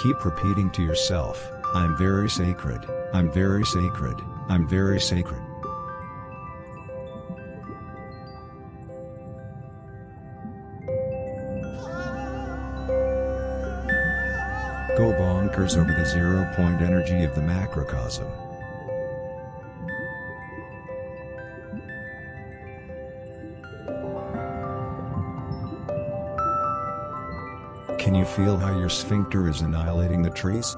Keep repeating to yourself, I'm very sacred, I'm very sacred, I'm very sacred. Go bonkers over the zero-point energy of the macrocosm. Can you feel how your sphincter is annihilating the trees?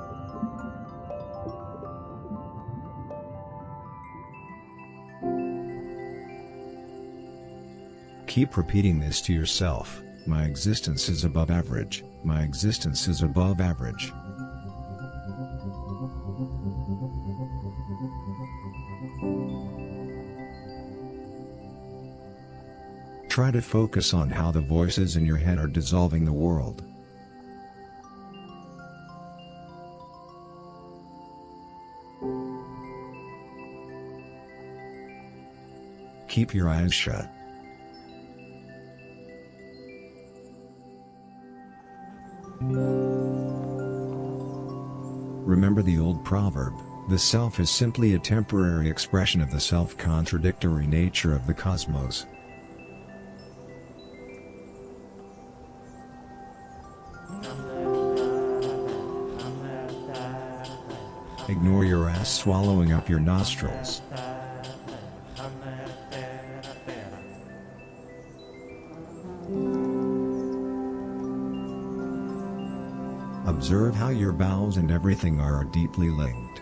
Keep repeating this to yourself, my existence is above average, my existence is above average. Try to focus on how the voices in your head are dissolving the world. Keep your eyes shut. Remember the old proverb, the self is simply a temporary expression of the self-contradictory nature of the cosmos. Ignore your ass swallowing up your nostrils. Observe how your bowels and everything are deeply linked.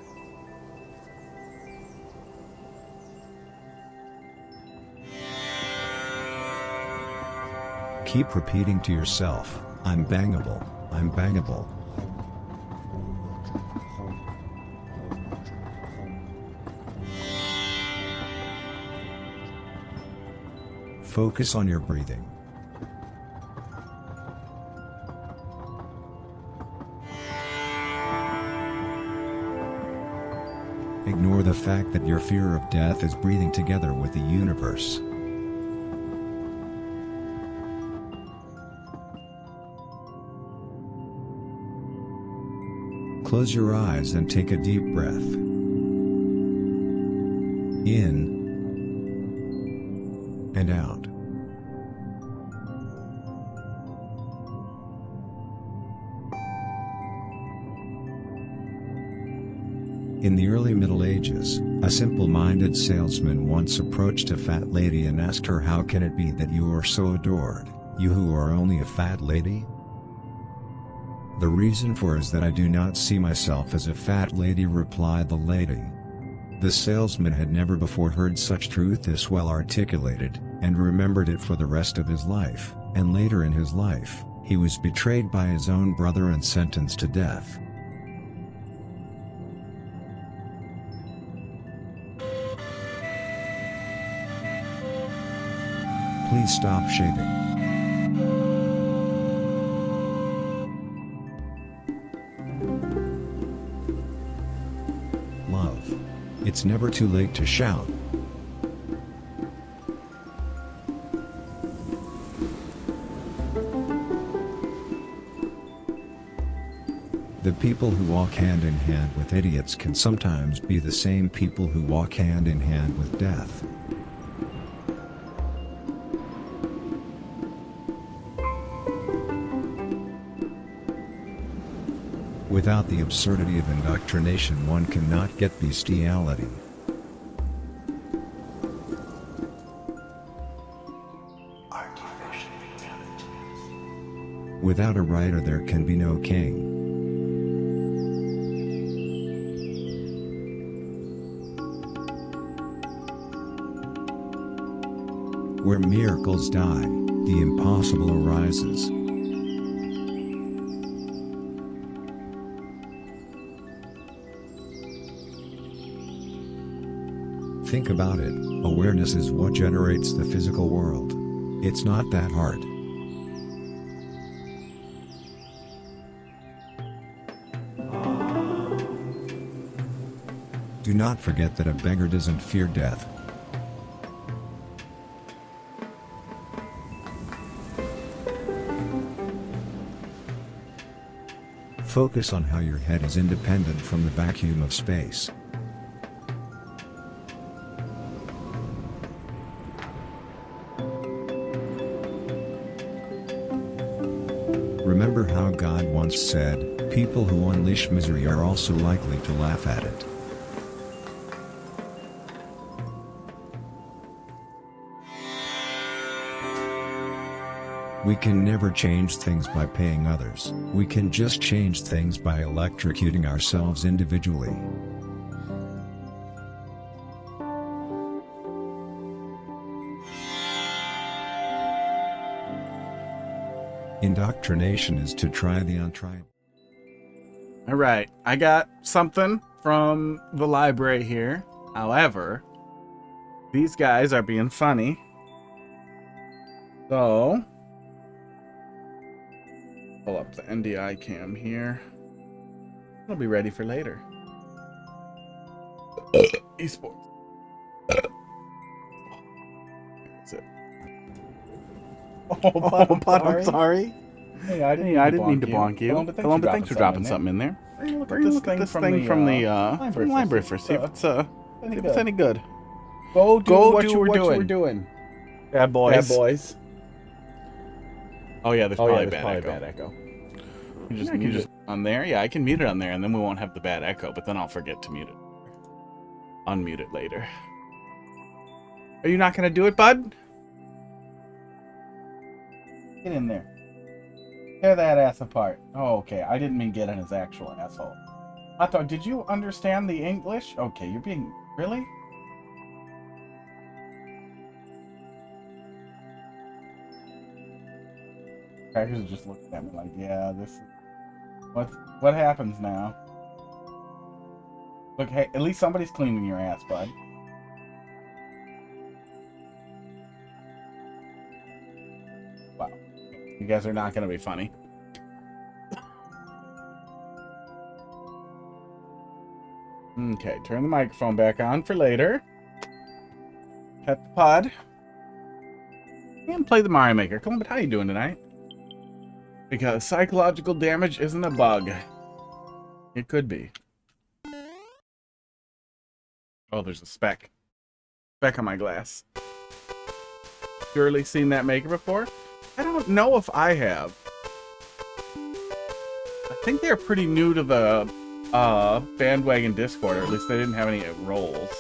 Keep repeating to yourself, I'm bangable, I'm bangable. Focus on your breathing. Ignore the fact that your fear of death is breathing together with the universe. Close your eyes and take a deep breath. In and out. In the early Middle Ages, a simple-minded salesman once approached a fat lady and asked her, how can it be that you are so adored, you who are only a fat lady? The reason for is that I do not see myself as a fat lady, replied the lady. The salesman had never before heard such truth this well articulated, and remembered it for the rest of his life, and later in his life, he was betrayed by his own brother and sentenced to death. Please stop shaving. Love. It's never too late to shout. The people who walk hand in hand with idiots can sometimes be the same people who walk hand in hand with death. Without the absurdity of indoctrination, one cannot get bestiality. Artificial intelligence. Without a writer, there can be no king. Where miracles die, the impossible arises. Think about it, awareness is what generates the physical world. It's not that hard. Do not forget that a beggar doesn't fear death. Focus on how your head is independent from the vacuum of space. Remember how God once said, "People who unleash misery are also likely to laugh at it." We can never change things by paying others. We can just change things by electrocuting ourselves individually. Indoctrination is to try the untried. All right, I got something from the library here. However, these guys are being funny. So, pull up the NDI cam here. It'll be ready for later. Esports. That's it. Oh, Bud, I'm sorry. Hey, I didn't mean to bonk you. Columba, thanks for dropping something in there. Look at this thing from the library first. See if it's any good. Go do what you were doing. Bad boys. Bad boys. Oh yeah, there's probably bad bad echo. You just on there. Yeah, I can mute it on there, and then we won't have the bad echo. But then I'll forget to mute it. Unmute it later. Are you not gonna do it, bud? Get in there. Tear that ass apart. Oh, okay. I didn't mean get in his actual asshole. I thought, did you understand the English? Okay, you're being... Really? Crackers are just looking at me like, yeah, this is... What happens now? Look, hey, at least somebody's cleaning your ass, bud. Wow. You guys are not going to be funny. Okay, turn the microphone back on for later. Pet the pod. And play the Mario Maker. Come on, but how you doing tonight? Because psychological damage isn't a bug. It could be. Oh, there's a speck. Speck on my glass. Surely seen that maker before? I don't know if I have. I think they're pretty new to the bandwagon Discord, or at least they didn't have any roles.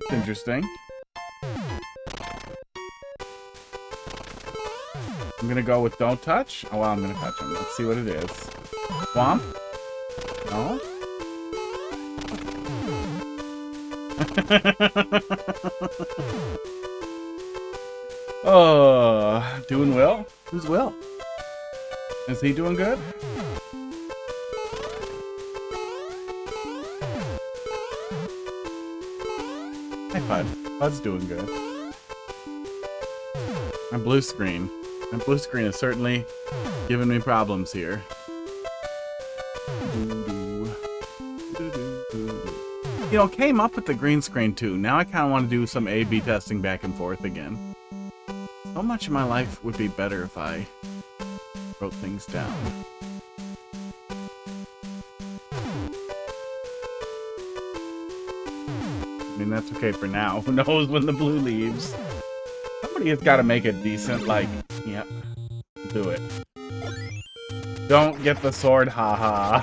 It's interesting. I'm gonna go with don't touch. Oh, well, I'm gonna touch him. Let's see what it is. Swamp? No? Oh, doing well? Who's Will? Is he doing good? Hi, Bud. Bud's doing good. My blue screen. My blue screen is certainly giving me problems here. You know, came up with the green screen too. Now I kind of want to do some A/B testing back and forth again. So much of my life would be better if I wrote things down. I mean, that's okay for now. Who knows when the blue leaves? Somebody has got to make a decent, like, yeah, do it. Don't get the sword, haha.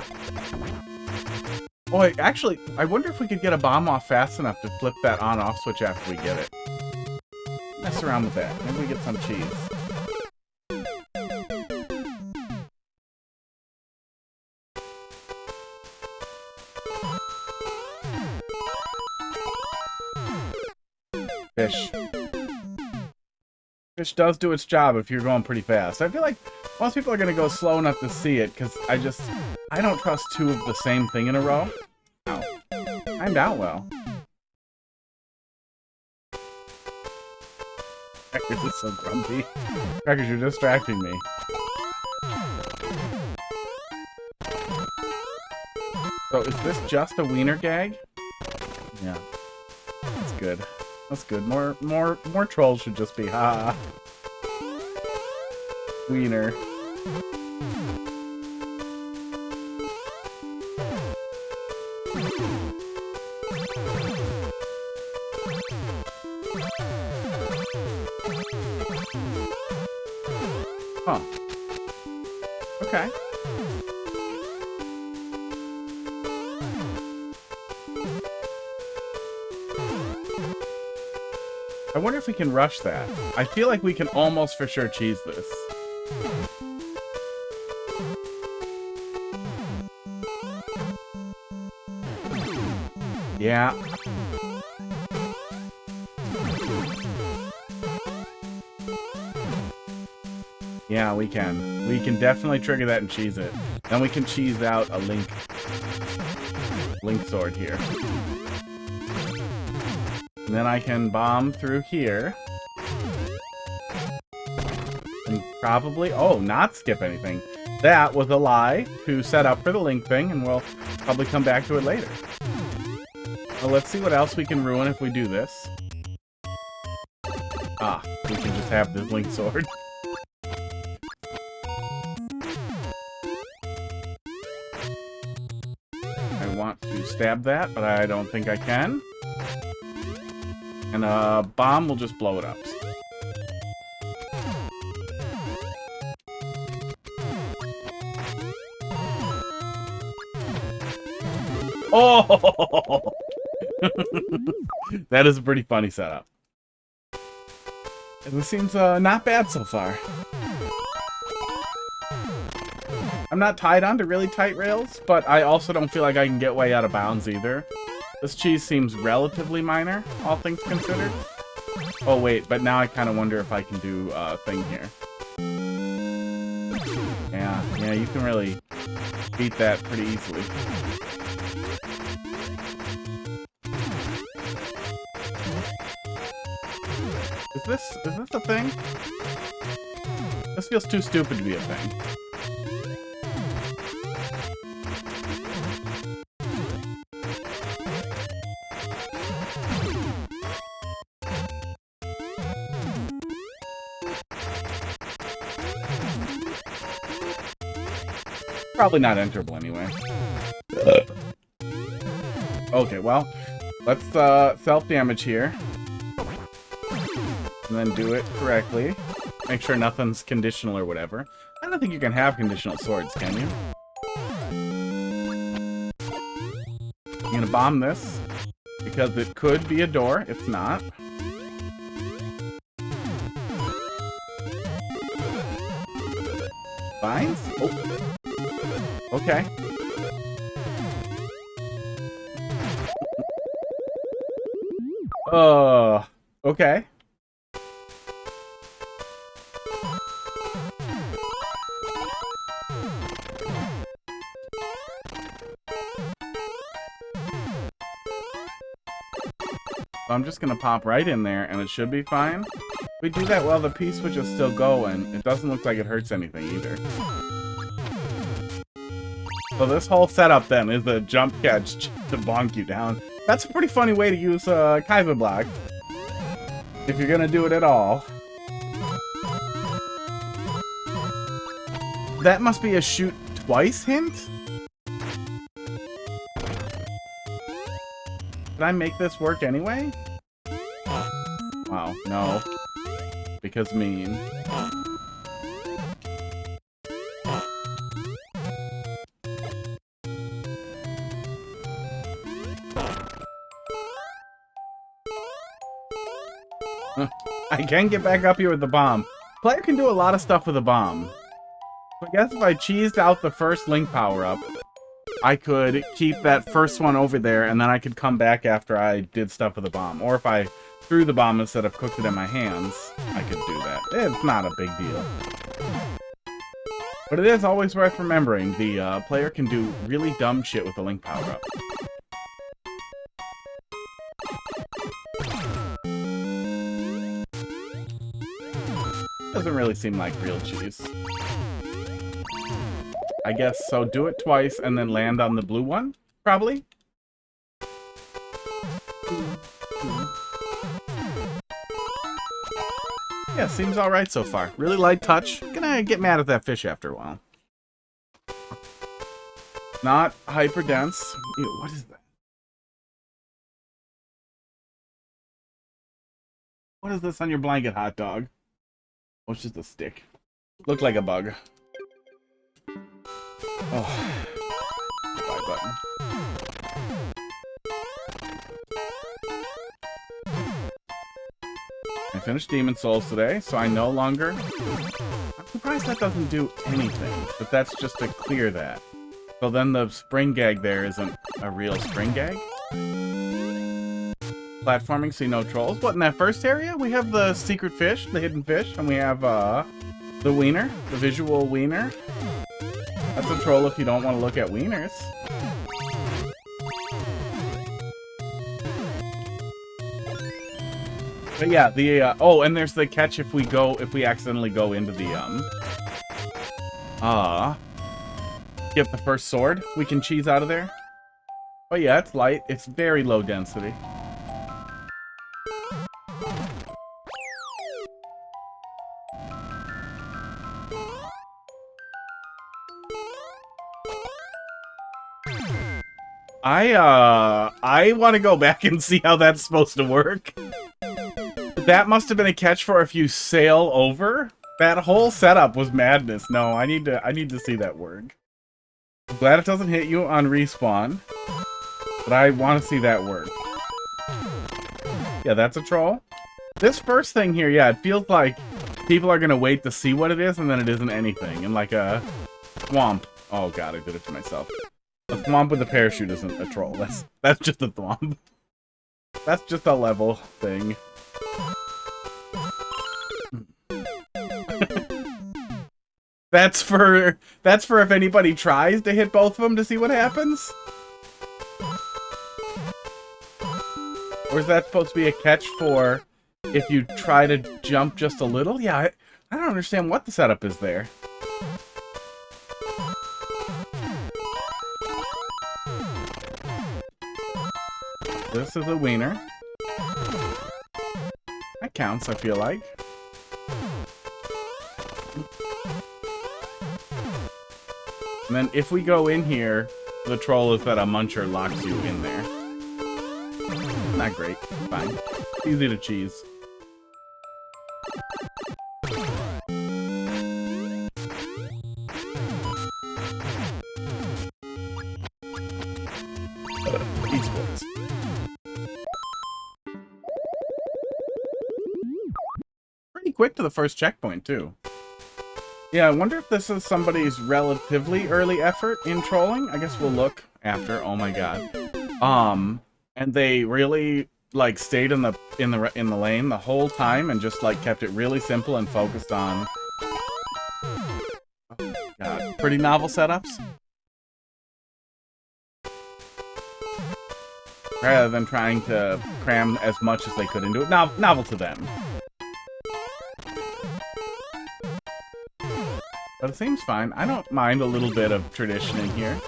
Oh, actually, I wonder if we could get a bomb off fast enough to flip that on-off switch after we get it. Mess around with that. Maybe we get some cheese. Fish. Fish does do its job if you're going pretty fast. I feel like most people are going to go slow enough to see it, because I don't trust two of the same thing in a row. Ow. Timed out well. Crackers is so grumpy. Crackers, you're distracting me. So is this just a wiener gag? Yeah. That's good. That's good. More trolls should just be ha. Wiener. Huh. Okay. I wonder if we can rush that. I feel like we can almost for sure cheese this. Yeah. Yeah, we can. We can definitely trigger that and cheese it. Then we can cheese out a link sword here. And then I can bomb through here. And probably, oh, not skip anything. That was a lie to set up for the link thing, and we'll probably come back to it later. Well, let's see what else we can ruin if we do this. Ah, we can just have this link sword. I want to stab that, but I don't think I can. And a bomb will just blow it up. Oh! That is a pretty funny setup. And this seems not bad so far. I'm not tied onto really tight rails, but I also don't feel like I can get way out of bounds either. This cheese seems relatively minor, all things considered. Oh wait, but now I kind of wonder if I can do a thing here. Yeah, you can really beat that pretty easily. Is this a thing? This feels too stupid to be a thing. Probably not enterable anyway. Okay, well, let's self-damage here. And then do it correctly. Make sure nothing's conditional or whatever. I don't think you can have conditional swords, can you? I'm gonna bomb this, because it could be a door. It's not. Vines? Oh. Okay. Okay. I'm just gonna pop right in there, and it should be fine. If we do that while the P-switch is still going, it doesn't look like it hurts anything either. So this whole setup, then, is a jump catch to bonk you down. That's a pretty funny way to use Kaiser Block, if you're gonna do it at all. That must be a shoot twice hint? Did I make this work anyway? Wow, no. Because mean. I can get back up here with the bomb. Player can do a lot of stuff with a bomb. So I guess if I cheesed out the first link power-up, I could keep that first one over there, and then I could come back after I did stuff with the bomb. Or if I threw the bomb instead of cooked it in my hands, I could do that. It's not a big deal. But it is always worth remembering, the player can do really dumb shit with the link power-up. Doesn't really seem like real cheese. I guess so. Do it twice and then land on the blue one, probably. Yeah, seems alright so far. Really light touch. Gonna get mad at that fish after a while. Not hyper dense. Ew, what is that? What is this on your blanket, hot dog? Oh, it's just a stick. Looked like a bug. Oh. Buy button. I finished Demon Souls today, so I no longer... I'm surprised that doesn't do anything, but that's just to clear that. So then the spring gag there isn't a real spring gag? Platforming, see no trolls. What, in that first area? We have the secret fish, the hidden fish, and we have the wiener, the visual wiener. That's a troll if you don't want to look at wieners. But yeah, the oh, and there's the catch if we accidentally go into the get the first sword, we can cheese out of there. But yeah, it's light. It's very low density. I want to go back and see how that's supposed to work. That must have been a catch for if you sail over. That whole setup was madness. No, I need to see that work. I'm glad it doesn't hit you on respawn, but I want to see that work. Yeah, that's a troll. This first thing here, yeah, it feels like people are gonna wait to see what it is, and then it isn't anything. And like a thwomp. Oh god, I did it to myself. A thwomp with a parachute isn't a troll. That's just a thwomp. That's just a level thing. That's for if anybody tries to hit both of them to see what happens? Or is that supposed to be a catch for if you try to jump just a little? Yeah, I don't understand what the setup is there. This is a wiener. That counts, I feel like. And then if we go in here, the troll is that a muncher locks you in there. Not great. Fine. Easy to cheese. Esports. Pretty quick to the first checkpoint, too. Yeah, I wonder if this is somebody's relatively early effort in trolling. I guess we'll look after. Oh my god. And they really like stayed in the lane the whole time and just like kept it really simple and focused on god, pretty novel setups. Rather than trying to cram as much as they could into it. Novel to them. But it seems fine. I don't mind a little bit of tradition in here.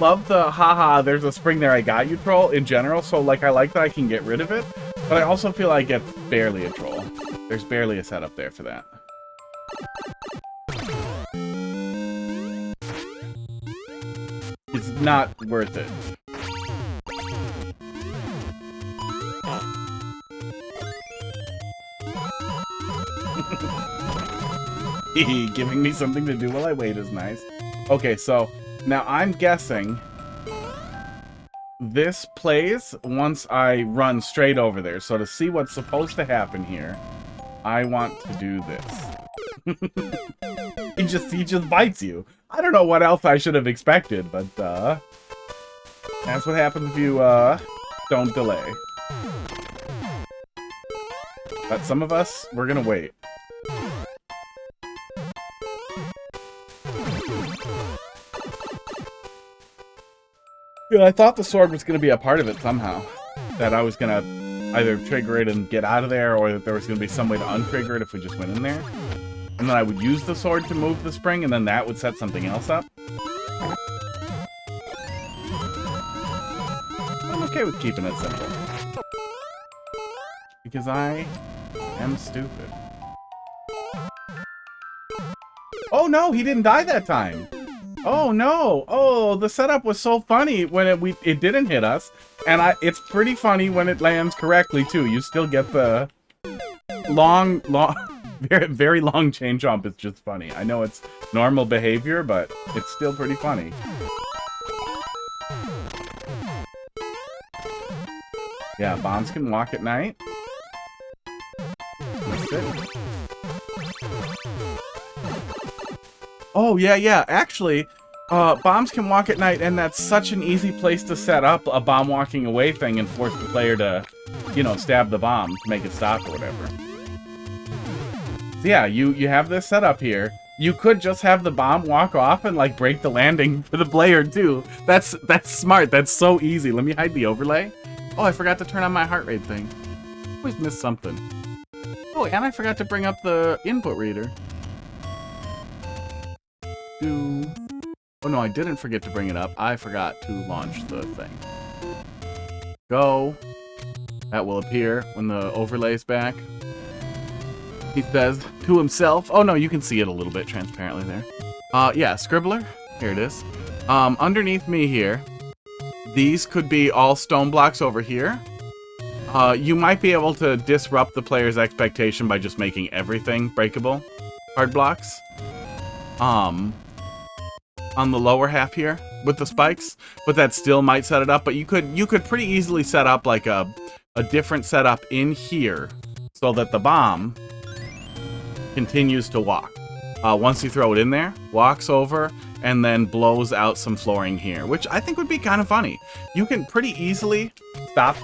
Love the haha, there's a spring there I got you troll in general, so like I like that I can get rid of it, but I also feel like it's barely a troll. There's barely a setup there for that. It's not worth it. Giving me something to do while I wait is nice. Okay, so now I'm guessing this plays once I run straight over there. So to see what's supposed to happen here, I want to do this. he just bites you. I don't know what else I should have expected, but that's what happens if you don't delay. But some of us, we're gonna wait. Yeah, I thought the sword was going to be a part of it somehow. That I was going to either trigger it and get out of there, or that there was going to be some way to untrigger it if we just went in there. And then I would use the sword to move the spring, and then that would set something else up. I'm okay with keeping it simple. Because I am stupid. Oh no, he didn't die that time. Oh no! Oh, the setup was so funny when it didn't hit us, and it's pretty funny when it lands correctly too. You still get the long, very, very long chain jump. It's just funny. I know it's normal behavior, but it's still pretty funny. Yeah, bombs can walk at night. That's it. Oh, yeah. Actually, bombs can walk at night, and that's such an easy place to set up a bomb walking away thing and force the player to, you know, stab the bomb to make it stop or whatever. So yeah, you have this set up here. You could just have the bomb walk off and, like, break the landing for the player, too. That's smart. That's so easy. Let me hide the overlay. Oh, I forgot to turn on my heart rate thing. Always miss something. Oh, and I forgot to bring up the input reader. Oh no, I didn't forget to bring it up. I forgot to launch the thing. Go. That will appear when the overlay is back. He says to himself. Oh no, you can see it a little bit transparently there. Yeah, Scribbler. Here it is. Underneath me here, these could be all stone blocks over here. You might be able to disrupt the player's expectation by just making everything breakable. Hard blocks. On the lower half here with the spikes, but that still might set it up. But you could pretty easily set up like a different setup in here so that the bomb continues to walk. Once you throw it in there, walks over, and then blows out some flooring here, which I think would be kind of funny. You can pretty easily stop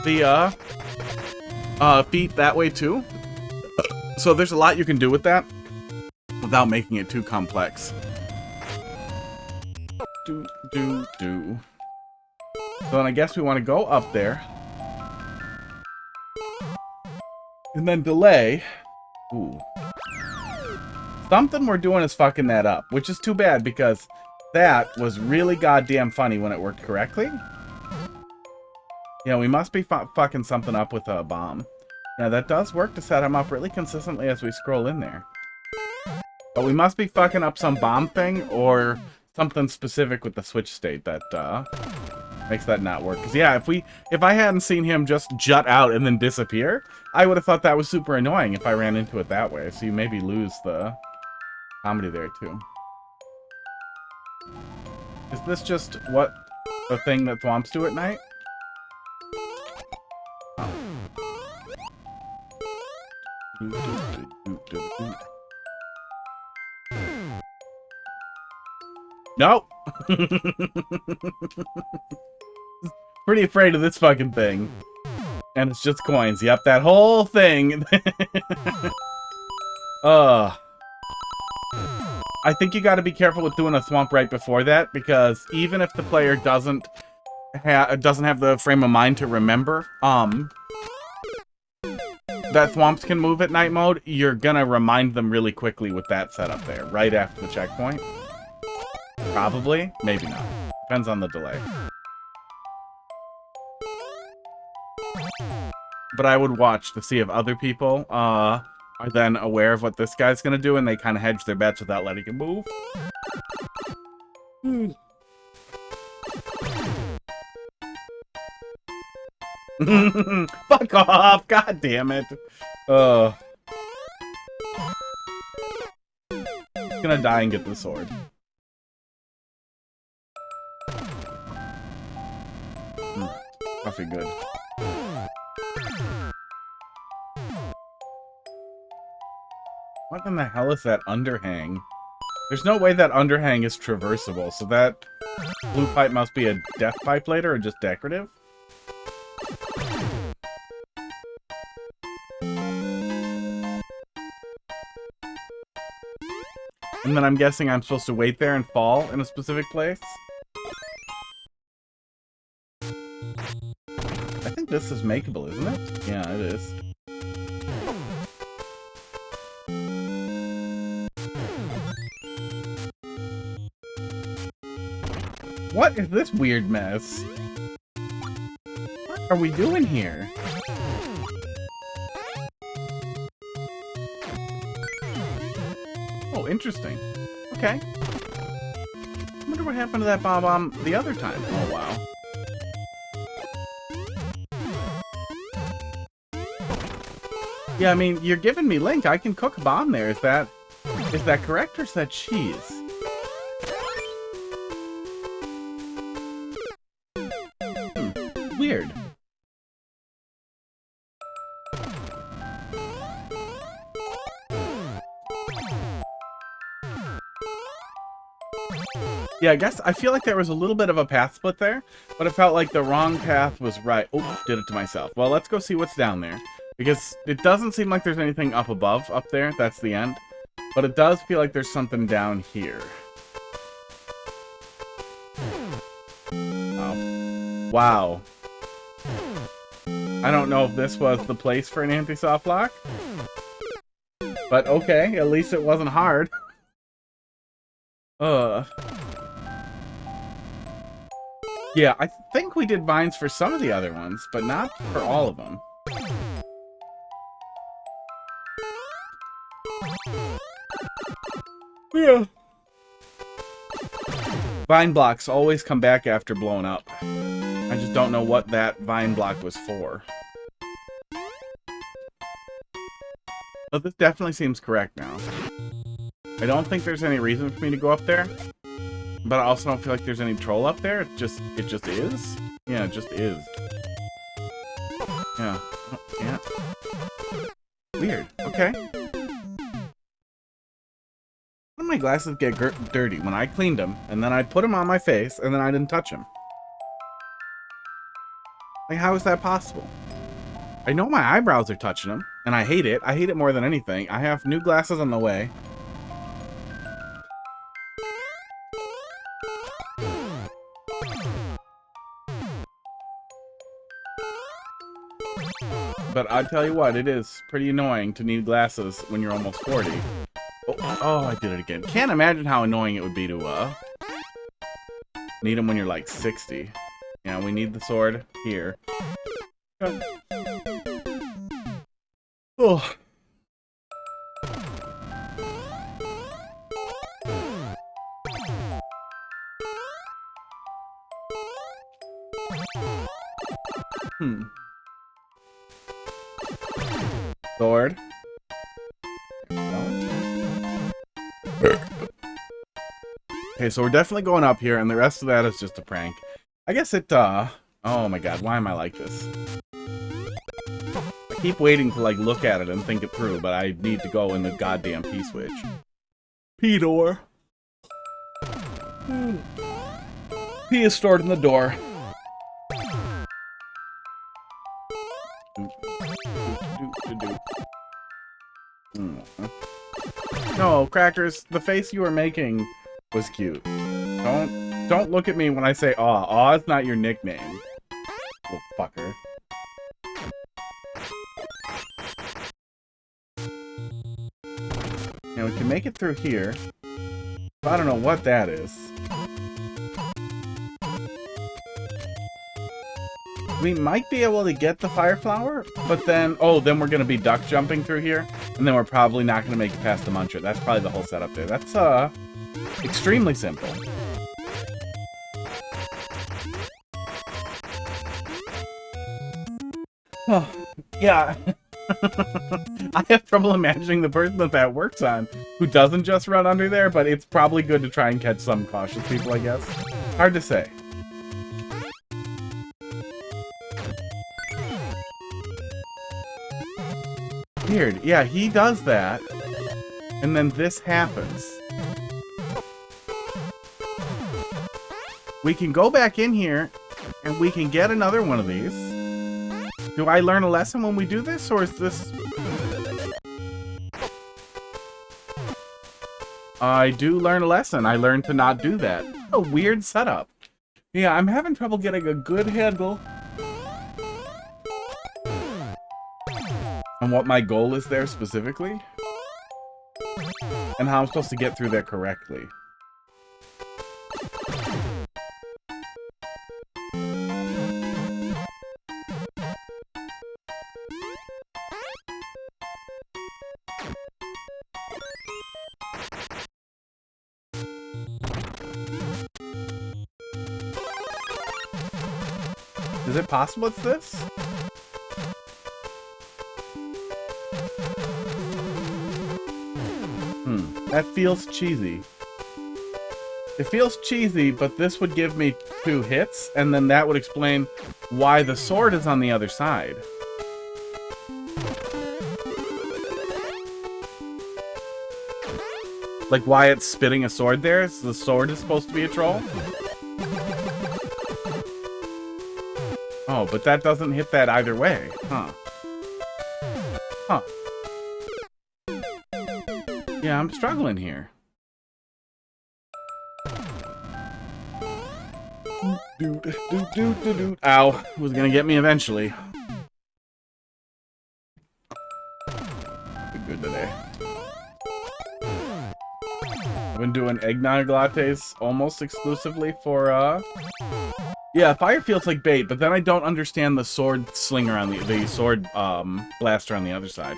the feet that way too. So there's a lot you can do with that without making it too complex. So then I guess we want to go up there. And then delay. Ooh. Something we're doing is fucking that up, which is too bad because that was really goddamn funny when it worked correctly. Yeah, we must be fucking something up with a bomb. Yeah, that does work to set him up really consistently as we scroll in there. But we must be fucking up some bomb thing or something specific with the switch state that makes that not work. Because yeah, if I hadn't seen him just jut out and then disappear, I would have thought that was super annoying if I ran into it that way. So you maybe lose the comedy there too. Is this just what the thing that thwomps do at night? Nope. Pretty afraid of this fucking thing. And it's just coins. Yep, that whole thing. I think you gotta be careful with doing a thwomp right before that, because even if the player doesn't have the frame of mind to remember, that thwomps can move at night mode, you're gonna remind them really quickly with that setup there, right after the checkpoint. Probably, maybe not. Depends on the delay. But I would watch to see if other people are then aware of what this guy's gonna do, and they kind of hedge their bets without letting him move. Fuck off! God damn it! He's gonna die and get the sword. Coffee good. What in the hell is that underhang? There's no way that underhang is traversable, so that blue pipe must be a death pipe later or just decorative? And then I'm guessing I'm supposed to wait there and fall in a specific place? I think this is makeable, isn't it? Yeah, it is. What is this weird mess? What are we doing here? Oh, interesting. Okay. I wonder what happened to that bomb the other time. Oh, wow. Yeah, I mean, you're giving me Link. I can cook a bomb there. Is that correct, or is that cheese? Weird. Yeah, I guess I feel like there was a little bit of a path split there, but it felt like the wrong path was right. Oh, did it to myself. Well, let's go see what's down there. Because it doesn't seem like there's anything up above, up there. That's the end. But it does feel like there's something down here. Oh. Wow. I don't know if this was the place for an anti-soft lock. But okay, at least it wasn't hard. Yeah, I think we did vines for some of the other ones, but not for all of them. Yeah. Vine blocks always come back after blowing up. I just don't know what that vine block was for. But this definitely seems correct now. I don't think there's any reason for me to go up there. But I also don't feel like there's any troll up there. It just is. Yeah, it just is. Yeah. Oh, yeah. Weird. Okay. When my glasses get dirty? When I cleaned them, and then I'd put them on my face, and then I didn't touch them. Like, how is that possible? I know my eyebrows are touching them, and I hate it. I hate it more than anything. I have new glasses on the way. But I tell you what, it is pretty annoying to need glasses when you're almost 40. Oh, I did it again. Can't imagine how annoying it would be to need them when you're like 60. Yeah, we need the sword here. Oh. Sword. Okay, so we're definitely going up here, and the rest of that is just a prank. I guess it, oh my god, why am I like this? I keep waiting to, like, look at it and think it through, but I need to go in the goddamn P-switch. P-door. P is stored in the door. No, Crackers, the face you were making was cute. Don't look at me when I say aw. Aw is not your nickname. Little fucker. Now we can make it through here. I don't know what that is. We might be able to get the fire flower, but then, oh, then we're going to be duck jumping through here, and then we're probably not going to make it past the muncher. That's probably the whole setup there. That's, extremely simple. Oh, yeah. I have trouble imagining the person that works on who doesn't just run under there, but it's probably good to try and catch some cautious people, I guess. Hard to say. Weird. Yeah, he does that, and then this happens. We can go back in here, and we can get another one of these. Do I learn a lesson when we do this, or is this... I do learn a lesson. I learned to not do that. A weird setup. Yeah, I'm having trouble getting a good handle on what my goal is there specifically, and how I'm supposed to get through there correctly. Is it possible it's this? That feels cheesy. It feels cheesy, but this would give me 2 hits, and then that would explain why the sword is on the other side. Like why it's spitting a sword there? So the sword is supposed to be a troll? Oh, but that doesn't hit that either way. Huh. Huh. Yeah, I'm struggling here. Ow. It was gonna get me eventually. Be good today. I've been doing eggnog lattes almost exclusively for, yeah, fire feels like bait, but then I don't understand the sword slinger on the sword, blaster on the other side.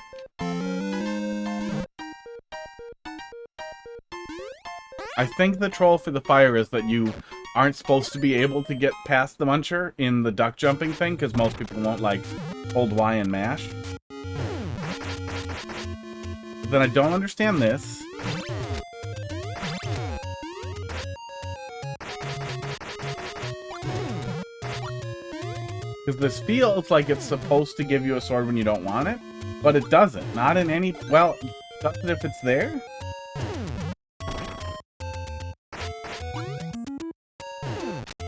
I think the troll for the fire is that you aren't supposed to be able to get past the muncher in the duck jumping thing, because most people won't, like, hold Y and mash. But then I don't understand this. Because this feels like it's supposed to give you a sword when you don't want it, but it doesn't. Not in any... Well, does it if it's there?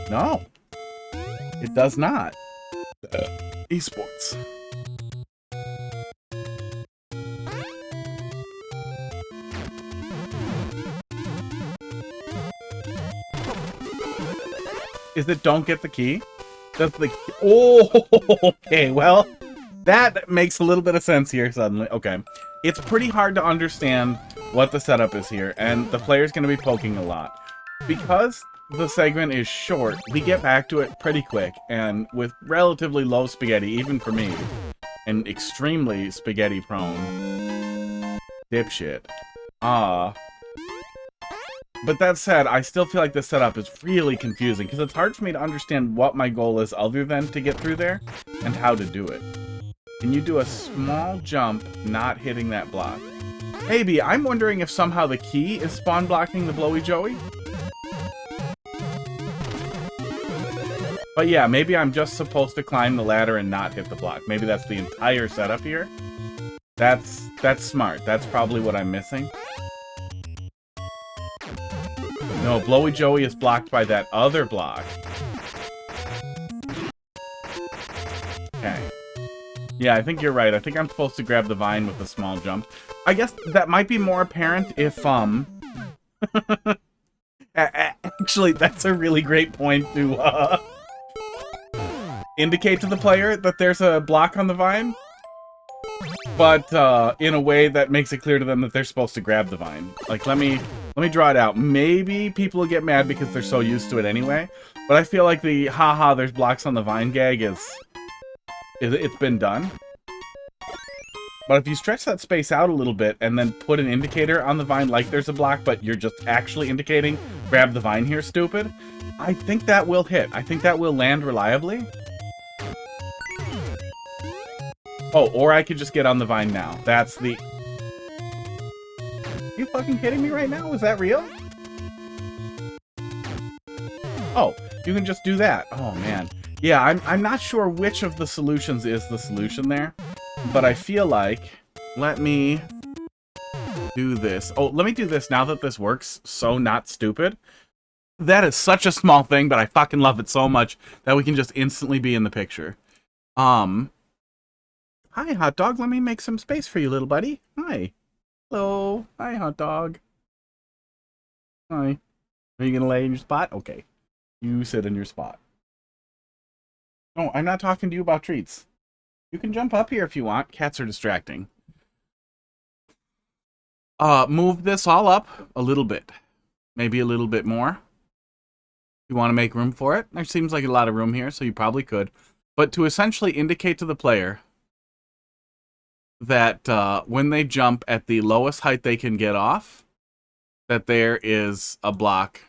No. It does not. Esports. Is it don't get the key? Does the... Oh, okay, well, that makes a little bit of sense here suddenly. Okay. It's pretty hard to understand what the setup is here, and the player's going to be poking a lot. Because the segment is short, we get back to it pretty quick, and with relatively low spaghetti, even for me, and extremely spaghetti-prone dipshit. But that said, I still feel like this setup is really confusing, because it's hard for me to understand what my goal is other than to get through there, and how to do it. Can you do a small jump not hitting that block? Maybe. I'm wondering if somehow the key is spawn blocking the Blowy Joey? But yeah, maybe I'm just supposed to climb the ladder and not hit the block. Maybe that's the entire setup here. That's smart. That's probably what I'm missing. No, Blowy Joey is blocked by that other block. Okay. Yeah, I think you're right. I think I'm supposed to grab the vine with a small jump. I guess that might be more apparent if, Actually, that's a really great point to, indicate to the player that there's a block on the vine. But, in a way that makes it clear to them that they're supposed to grab the vine. Like, let me draw it out. Maybe people will get mad because they're so used to it anyway. But I feel like the haha, there's blocks on the vine gag it's been done. But if you stretch that space out a little bit and then put an indicator on the vine like there's a block, but you're just actually indicating, grab the vine here, stupid, I think that will hit. I think that will land reliably. Oh, or I could just get on the vine now. That's the... Are you fucking kidding me right now? Is that real? Oh, you can just do that. Oh, man. Yeah, I'm not sure which of the solutions is the solution there. But I feel like... Let me do this. Oh, let me do this now that this works so not stupid. That is such a small thing, but I fucking love it so much that we can just instantly be in the picture. Hi, hot dog. Let me make some space for you, little buddy. Hi. Hello. Hi, hot dog. Hi. Are you going to lay in your spot? Okay. You sit in your spot. No, I'm not talking to you about treats. You can jump up here if you want. Cats are distracting. Move this all up a little bit. Maybe a little bit more. You want to make room for it? There seems like a lot of room here, so you probably could. But to essentially indicate to the player that when they jump at the lowest height they can get off, that there is a block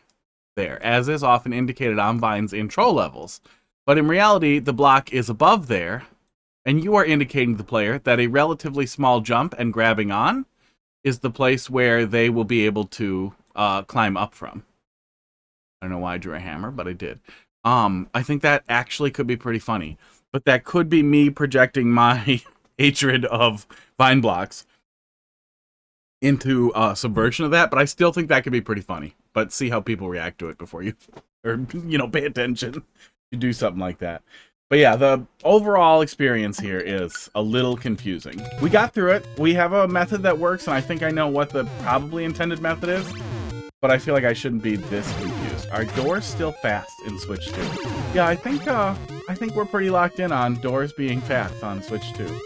there, as is often indicated on vines in troll levels. But in reality, the block is above there, and you are indicating to the player that a relatively small jump and grabbing on is the place where they will be able to climb up from. I don't know why I drew a hammer, but I did. I think that actually could be pretty funny. But that could be me projecting my hatred of vine blocks into a subversion of that, but I still think that could be pretty funny. But see how people react to it before you, or, you know, pay attention. You do something like that. But yeah, the overall experience here is a little confusing. We got through it. We have a method that works, and I think I know what the probably intended method is, but I feel like I shouldn't be this confused. Are doors still fast in Switch 2? Yeah, I think we're pretty locked in on doors being fast on Switch 2.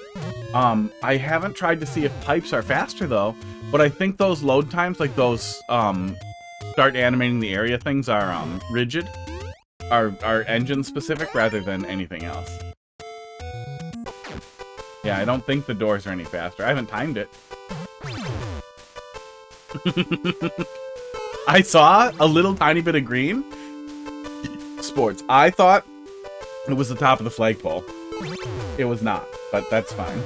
I haven't tried to see if pipes are faster, though, but I think those load times, like those start animating the area things, are rigid. Are engine specific rather than anything else. Yeah, I don't think the doors are any faster. I haven't timed it. I saw a little tiny bit of green. Sports. I thought it was the top of the flagpole. It was not, but that's fine.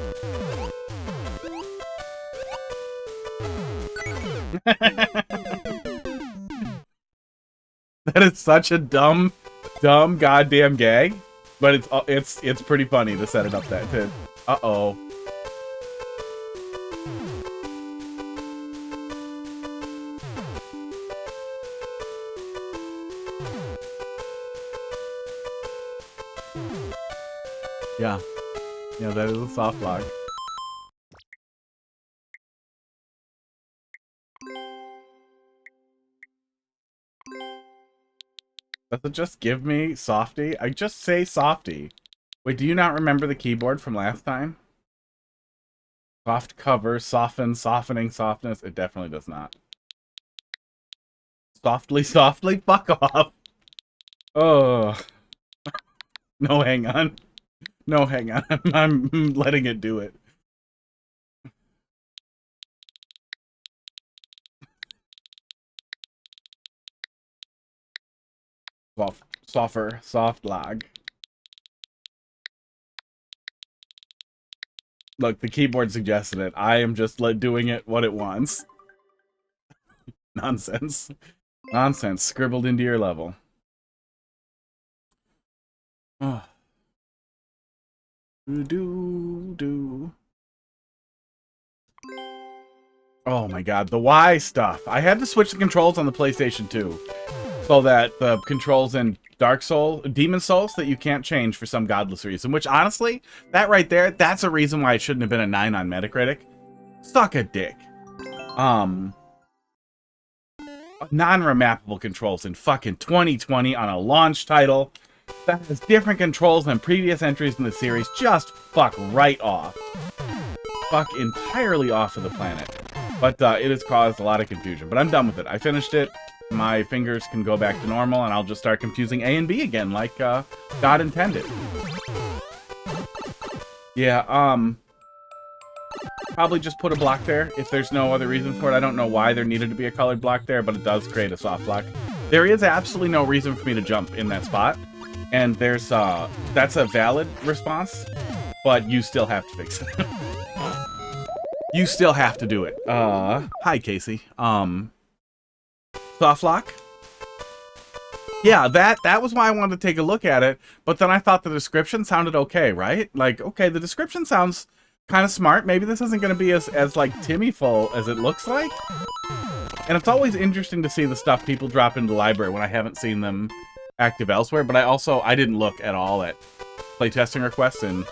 That is such a dumb goddamn gag, but it's pretty funny to set it up that to. Uh-oh. Yeah. Yeah, that is a soft lock. Does it just give me softy? I just say softy. Wait, do you not remember the keyboard from last time? Soft cover, soften, softening, softness. It definitely does not. Softly, softly? Fuck off. Oh. No, hang on. No, hang on. I'm letting it do it. Soft lag. Look, the keyboard suggested it. I am just doing it what it wants. Nonsense. Nonsense. Scribbled into your level. Oh. Oh my god, the Y stuff. I had to switch the controls on the PlayStation 2 so that the controls in Demon Souls that you can't change for some godless reason, which honestly, that right there, that's a reason why it shouldn't have been a 9 on Metacritic. Suck a dick. Non-remappable controls in fucking 2020 on a launch title that has different controls than previous entries in the series. Just fuck right off. Fuck entirely off of the planet. But it has caused a lot of confusion. But I'm done with it. I finished it. My fingers can go back to normal, and I'll just start confusing A and B again, like God intended. Yeah, probably just put a block there if there's no other reason for it. I don't know why there needed to be a colored block there, but it does create a soft block. There is absolutely no reason for me to jump in that spot, and there's that's a valid response, but you still have to fix it. You still have to do it. Hi, Casey. Soft lock? Yeah, that was why I wanted to take a look at it, but then I thought the description sounded okay, right? Like, okay, the description sounds kind of smart. Maybe this isn't going to be as like Timmy-full as it looks like. And it's always interesting to see the stuff people drop into the library when I haven't seen them active elsewhere, but I didn't look at all at playtesting requests in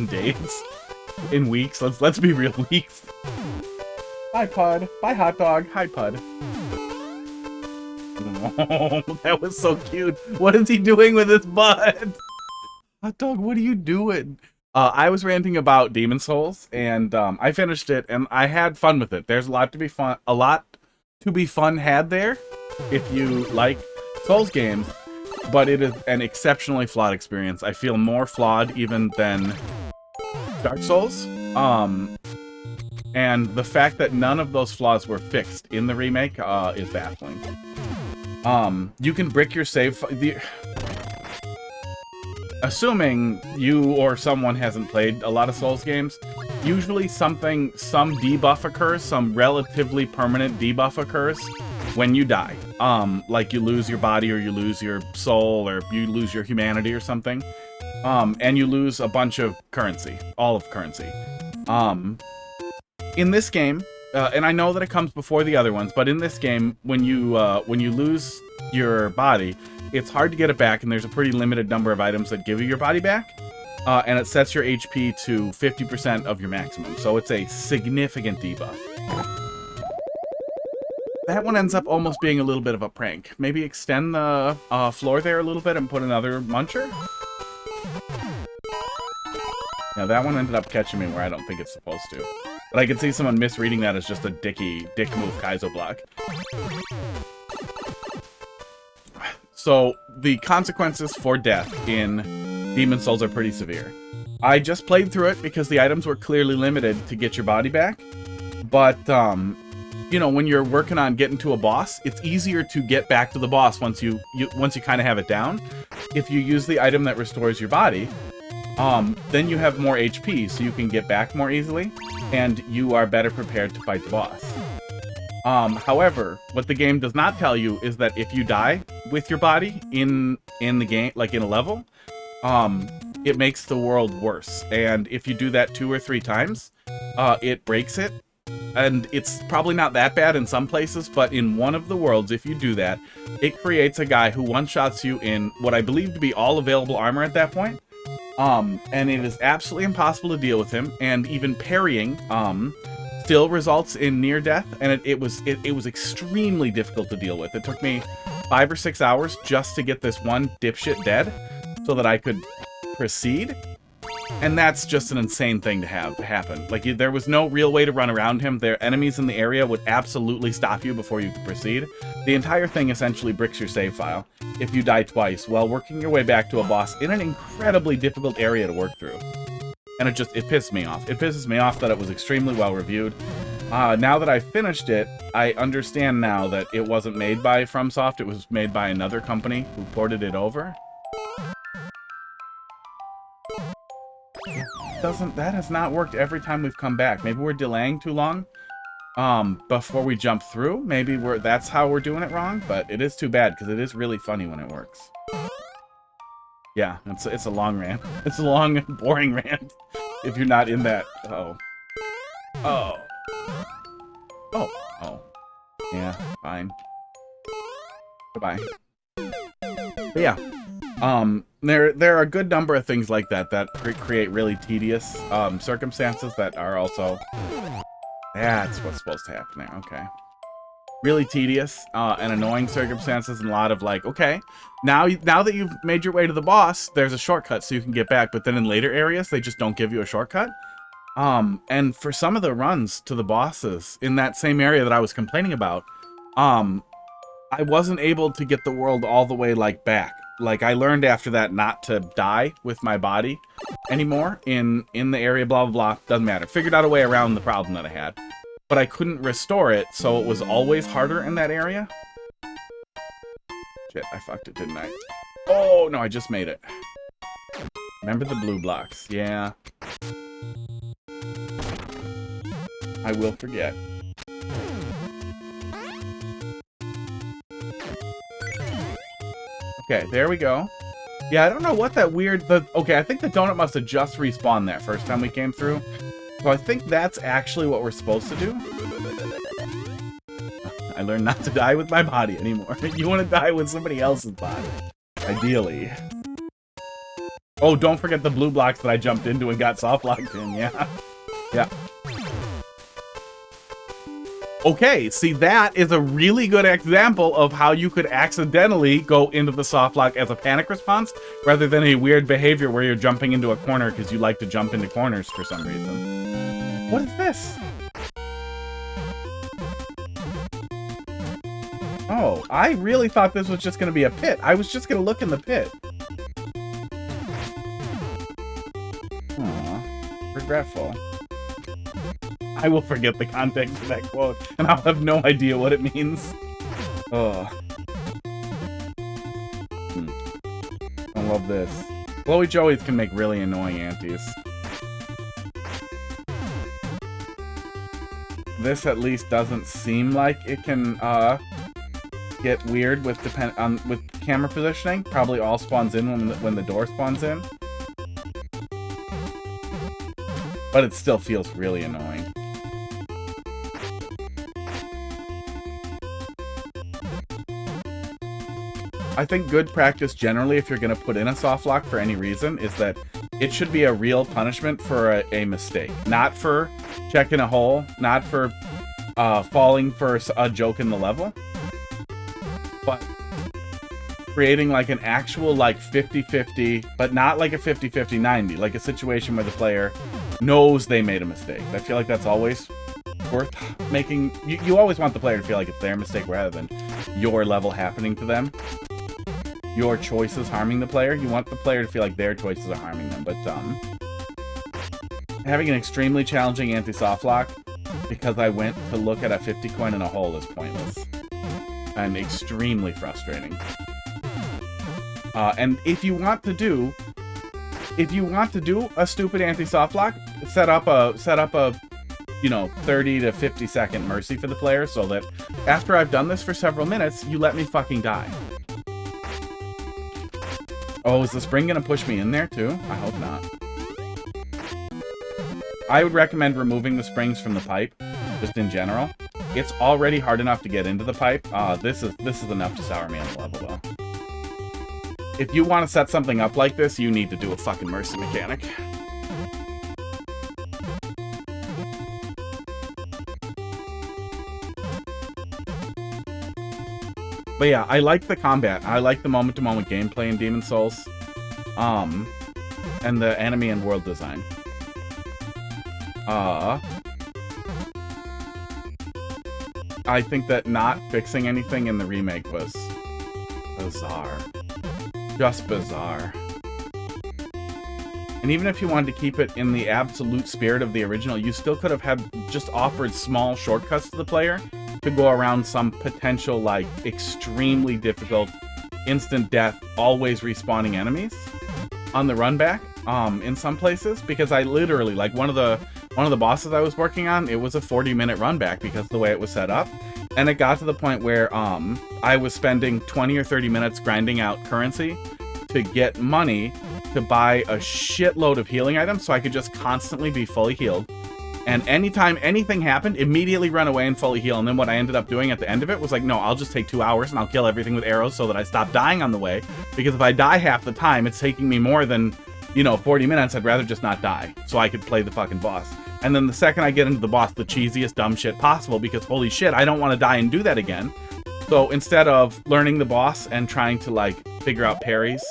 days. In weeks. Let's be real, weeks. Hi, Pud. Bye, hot dog. Hi, Pud. Oh, that was so cute. What is he doing with his butt? Hot dog, what are you doing? I was ranting about Demon Souls, and I finished it, and I had fun with it. There's a lot to be fun had there, if you like Souls games, but it is an exceptionally flawed experience. I feel more flawed even than Dark Souls, and the fact that none of those flaws were fixed in the remake is baffling. You can brick your save. assuming you or someone hasn't played a lot of Souls games, usually some debuff occurs, some relatively permanent debuff occurs when you die. Like you lose your body, or you lose your soul, or you lose your humanity or something. And you lose a bunch of currency, all of currency. In this game, and I know that it comes before the other ones, but in this game, when you lose your body, it's hard to get it back, and there's a pretty limited number of items that give you your body back. And it sets your HP to 50% of your maximum, so it's a significant debuff. That one ends up almost being a little bit of a prank. Maybe extend the floor there a little bit and put another muncher? Now that one ended up catching me where I don't think it's supposed to. But I can see someone misreading that as just a dick move Kaizo block. So the consequences for death in Demon's Souls are pretty severe. I just played through it because the items were clearly limited to get your body back. But, you know, when you're working on getting to a boss, it's easier to get back to the boss once you kind of have it down. If you use the item that restores your body, then you have more HP, so you can get back more easily, and you are better prepared to fight the boss. However, what the game does not tell you is that if you die with your body in the game, like in a level, it makes the world worse. And if you do that 2 or 3 times, it breaks it. And it's probably not that bad in some places, but in one of the worlds, if you do that, it creates a guy who one-shots you in what I believe to be all available armor at that point. And it is absolutely impossible to deal with him, and even parrying, still results in near death, and it was extremely difficult to deal with. It took me 5 or 6 hours just to get this one dipshit dead, so that I could proceed. And that's just an insane thing to have happen. Like, there was no real way to run around him. Their enemies in the area would absolutely stop you before you could proceed. The entire thing essentially bricks your save file if you die twice while working your way back to a boss in an incredibly difficult area to work through. And it pisses me off. It pisses me off that it was extremely well reviewed. Now that I've finished it, I understand now that it wasn't made by FromSoft. It was made by another company who ported it over. That has not worked every time we've come back. Maybe we're delaying too long before we jump through. Maybe that's how we're doing it wrong, but it is too bad because it is really funny when it works. Yeah, it's a long rant. It's a long, boring rant if you're not in that. Oh. Yeah, fine. Goodbye. But yeah. There are a good number of things like that create really tedious circumstances that are also... That's what's supposed to happen there, okay. Really tedious and annoying circumstances, and a lot of like, okay, now that you've made your way to the boss, there's a shortcut so you can get back, but then in later areas, they just don't give you a shortcut. And for some of the runs to the bosses in that same area that I was complaining about, I wasn't able to get the world all the way, like, back. Like, I learned after that not to die with my body anymore in the area, blah, blah, blah. Doesn't matter. Figured out a way around the problem that I had. But I couldn't restore it, so it was always harder in that area. Shit, I fucked it, didn't I? Oh, no, I just made it. Remember the blue blocks. Yeah. I will forget. Okay, there we go. Yeah, I don't know what that weird... Okay, I think the donut must have just respawned that first time we came through. So I think that's actually what we're supposed to do. I learned not to die with my body anymore. You want to die with somebody else's body. Ideally. Oh, don't forget the blue blocks that I jumped into and got soft locked in, yeah. Yeah. Okay, see, that is a really good example of how you could accidentally go into the soft lock as a panic response, rather than a weird behavior where you're jumping into a corner because you like to jump into corners for some reason. What is this? Oh, I really thought this was just going to be a pit. I was just going to look in the pit. Aw, regretful. I will forget the context of that quote, and I'll have no idea what it means. Oh. I love this. Glowy Joeys can make really annoying antis. This at least doesn't seem like it can get weird with with camera positioning. Probably all spawns in when the door spawns in. But it still feels really annoying. I think good practice generally, if you're going to put in a soft lock for any reason, is that it should be a real punishment for a mistake. Not for checking a hole, not for falling for a joke in the level, but creating like an actual like 50-50, but not like a 50-50-90, like a situation where the player knows they made a mistake. I feel like that's always worth making. You always want the player to feel like it's their mistake rather than your level happening to them. Your choices harming the player. You want the player to feel like their choices are harming them. But having an extremely challenging anti-soft lock because I went to look at a 50 coin in a hole is pointless and extremely frustrating. And if you want to do a stupid anti-soft lock, set up a 30 to 50 second mercy for the player so that after I've done this for several minutes, you let me fucking die. Oh, is the spring gonna push me in there too? I hope not. I would recommend removing the springs from the pipe, just in general. It's already hard enough to get into the pipe. This is enough to sour me on the level though. If you want to set something up like this, you need to do a fucking mercy mechanic. But yeah, I like the combat. I like the moment-to-moment gameplay in Demon's Souls. And the enemy and world design. I think that not fixing anything in the remake was bizarre. Just bizarre. And even if you wanted to keep it in the absolute spirit of the original, you still could have had just offered small shortcuts to the player to go around some potential, like, extremely difficult instant death, always respawning enemies on the run back, in some places, because I literally, like, one of the bosses I was working on, it was a 40-minute run back because of the way it was set up, and it got to the point where, I was spending 20 or 30 minutes grinding out currency to get money to buy a shitload of healing items so I could just constantly be fully healed. And anytime anything happened, immediately run away and fully heal. And then what I ended up doing at the end of it was like, no, I'll just take 2 hours and I'll kill everything with arrows so that I stop dying on the way. Because if I die half the time, it's taking me more than, 40 minutes. I'd rather just not die so I could play the fucking boss. And then the second I get into the boss, the cheesiest dumb shit possible, because holy shit, I don't want to die and do that again. So instead of learning the boss and trying to, like, figure out parries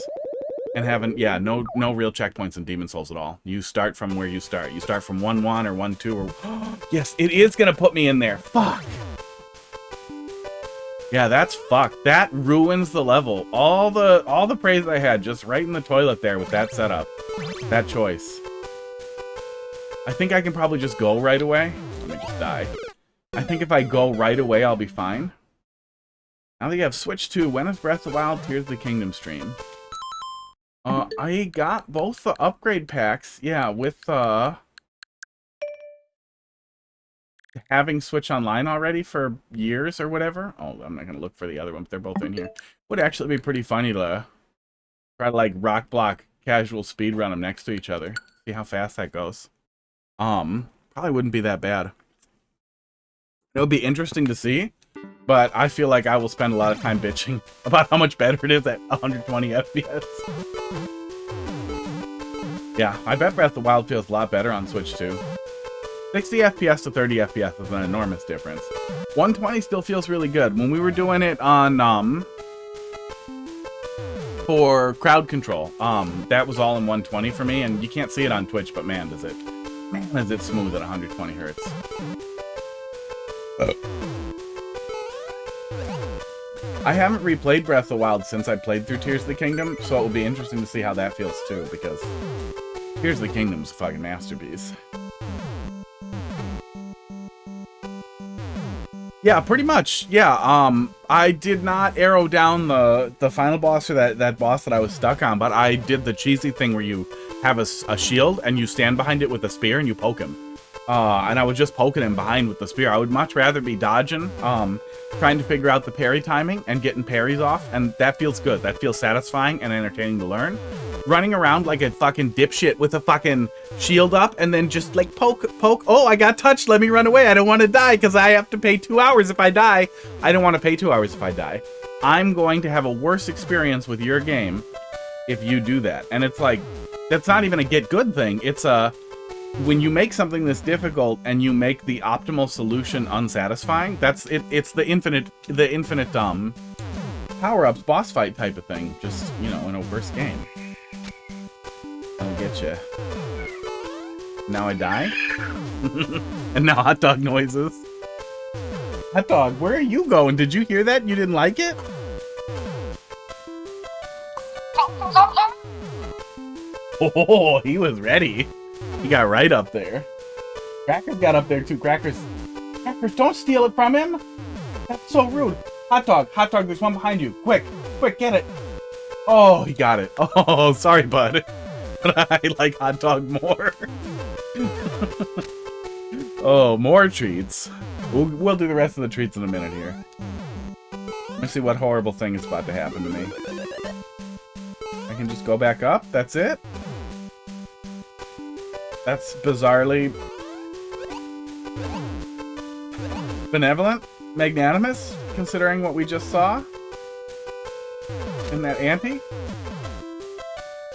and having, yeah, no real checkpoints in Demon's Souls at all. You start from where you start. You start from 1-1 or 1-2 or... Yes, it is gonna put me in there. Fuck! Yeah, that's fucked. That ruins the level. All the praise I had just right in the toilet there with that setup. That choice. I think I can probably just go right away. Let me just die. I think if I go right away, I'll be fine. Now that you have Switch 2, when is Breath of the Wild Tears of the Kingdom stream? I got both the upgrade packs, yeah, with, having Switch Online already for years or whatever. Oh, I'm not gonna look for the other one, but they're both in here. Would actually be pretty funny to try to, like, rock block casual speedrun them next to each other. See how fast that goes. Probably wouldn't be that bad. It would be interesting to see, but I feel like I will spend a lot of time bitching about how much better it is at 120 FPS. Yeah, I bet Breath of the Wild feels a lot better on Switch 2. 60 FPS to 30 FPS is an enormous difference. 120 still feels really good. When we were doing it on, for crowd control, that was all in 120 for me, and you can't see it on Twitch, but man, is it smooth at 120 hertz. I haven't replayed Breath of the Wild since I played through Tears of the Kingdom, so it will be interesting to see how that feels too, because Tears of the Kingdom's a fucking masterpiece. Yeah, pretty much. Yeah, I did not arrow down the final boss or that boss that I was stuck on, but I did the cheesy thing where you have a shield and you stand behind it with a spear and you poke him. And I was just poking him behind with the spear. I would much rather be dodging, trying to figure out the parry timing and getting parries off, and that feels good. That feels satisfying and entertaining to learn. Running around like a fucking dipshit with a fucking shield up and then just like poke. Oh, I got touched. Let me run away. I don't want to die because I have to pay 2 hours if I die. I don't want to pay 2 hours if I die. I'm going to have a worse experience with your game if you do that. And it's like, that's not even a get good thing. It's a, when you make something this difficult and you make the optimal solution unsatisfying, that's it. It's the infinite power-ups boss fight type of thing. Just, you know, in a worse game. I'll get you. Now I die. And now hot dog noises. Hot dog, where are you going? Did you hear that? You didn't like it? Oh, he was ready. He got right up there. Crackers got up there too. Crackers, don't steal it from him. That's so rude. Hot dog, there's one behind you. Quick, get it. Oh, he got it. Oh, sorry, bud. But I like hot dog more. Oh, more treats. We'll do the rest of the treats in a minute here. Let's see what horrible thing is about to happen to me. I can just go back up? That's it? That's bizarrely benevolent? Magnanimous? Considering what we just saw? In that ante?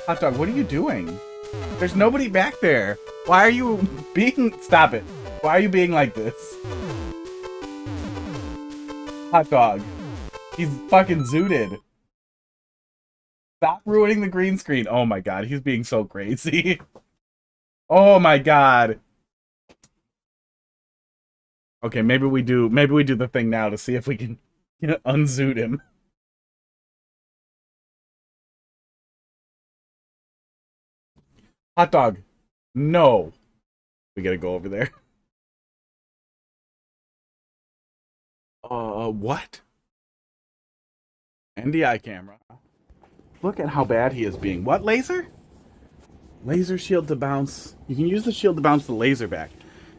Hot dog, what are you doing? There's nobody back there. Why are you being... Stop it. Why are you being like this? Hot dog. He's fucking zooted. Stop ruining the green screen. Oh my god, he's being so crazy. Oh my god. Okay, maybe we do the thing now to see if we can, you know, unzoot him. Hot dog. No. We gotta go over there. What? NDI camera. Look at how bad he is being. What laser? Laser shield to bounce. You can use the shield to bounce the laser back.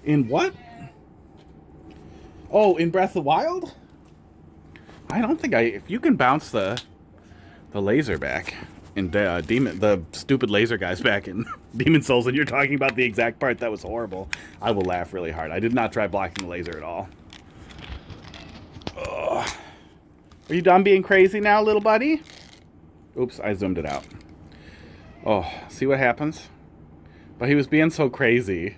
In what? Oh, in Breath of the Wild? I don't think if you can bounce the laser back in the stupid laser guys back in Demon Souls, and you're talking about the exact part that was horrible, I will laugh really hard. I did not try blocking the laser at all. Ugh. Are you done being crazy now, little buddy? Oops, I zoomed it out. Oh, see what happens? But he was being so crazy.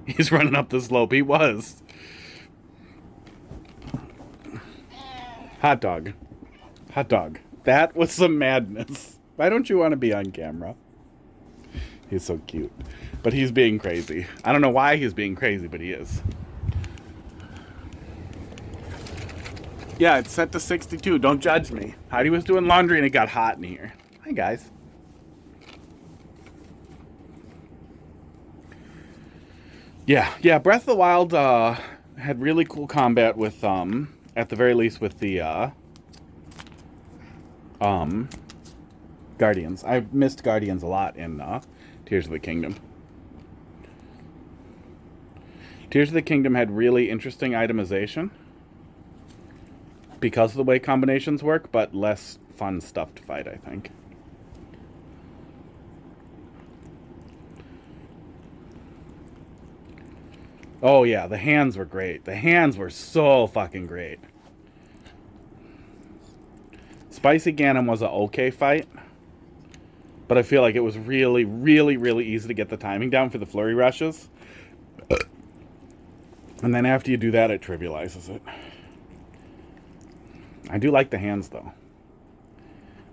He's running up the slope. He was. Hot dog. Hot dog. That was some madness. Why don't you want to be on camera? He's so cute. But he's being crazy. I don't know why he's being crazy, but he is. Yeah, it's set to 62. Don't judge me. Heidi was doing laundry and it got hot in here. Hi, guys. Yeah, Breath of the Wild had really cool combat with, at the very least with the, Guardians. I missed Guardians a lot in, Tears of the Kingdom. Tears of the Kingdom had really interesting itemization because of the way combinations work, but less fun stuff to fight, I think. Oh yeah, the hands were great. The hands were so fucking great. Spicy Ganon was an okay fight, but I feel like it was really, really, really easy to get the timing down for the flurry rushes. And then after you do that, it trivializes it. I do like the hands, though.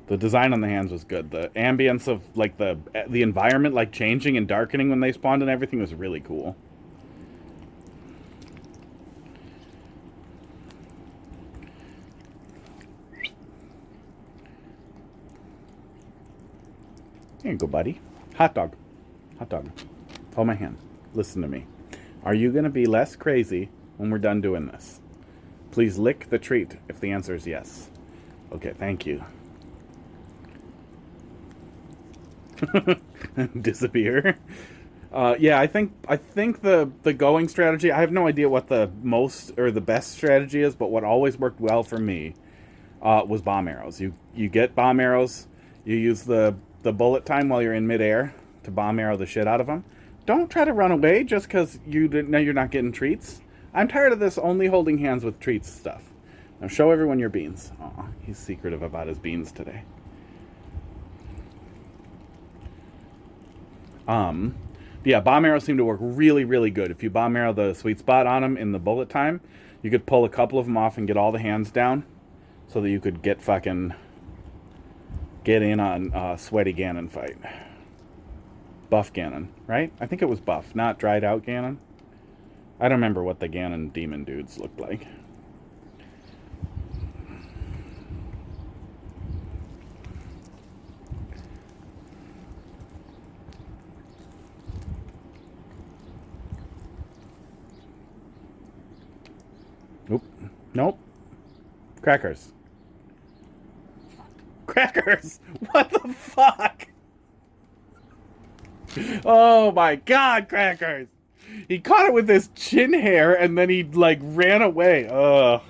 The design on the hands was good. The ambience of, like, the environment, like, changing and darkening when they spawned and everything was really cool. Here you go, buddy. Hot dog. Hot dog. Hold my hand. Listen to me. Are you going to be less crazy when we're done doing this. Please lick the treat if the answer is yes. Okay, thank you. Disappear. Yeah, I think the going strategy, I have no idea what the most or the best strategy is, but what always worked well for me was bomb arrows. You get bomb arrows, you use the bullet time while you're in midair to bomb arrow the shit out of them. Don't try to run away just because you know you're not getting treats. I'm tired of this only holding hands with treats stuff. Now show everyone your beans. Aw, he's secretive about his beans today. Yeah, bomb arrows seem to work really, really good. If you bomb arrow the sweet spot on them in the bullet time, you could pull a couple of them off and get all the hands down so that you could get in on Sweaty Ganon fight. Buff Ganon, right? I think it was buff, not dried out Ganon. I don't remember what the Ganon demon dudes looked like. Oop. Nope. Crackers. Crackers! What the fuck? Oh my god, Crackers! He caught it with his chin hair and then he, like, ran away. Ugh.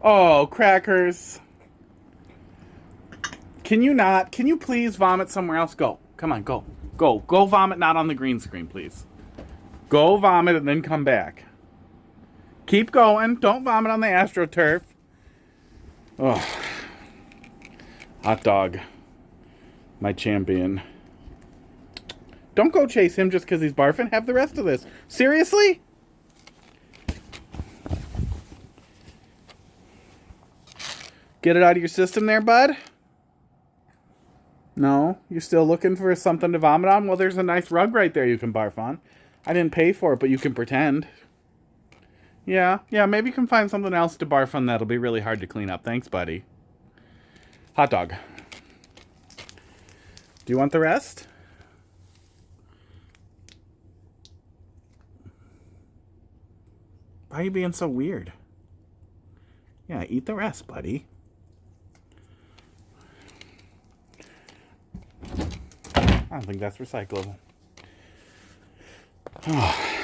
Oh, Crackers. Can you please vomit somewhere else? Go. Come on, go. Go vomit, not on the green screen, please. Go vomit and then come back. Keep going. Don't vomit on the AstroTurf. Oh. Hot dog. My champion. Don't go chase him just because he's barfing. Have the rest of this. Seriously? Get it out of your system there, bud? No? You're still looking for something to vomit on? Well, there's a nice rug right there you can barf on. I didn't pay for it, but you can pretend. Yeah, maybe you can find something else to barf on that'll be really hard to clean up. Thanks, buddy. Hot dog. Do you want the rest? Why are you being so weird? Yeah, eat the rest, buddy. I don't think that's recyclable. Oh.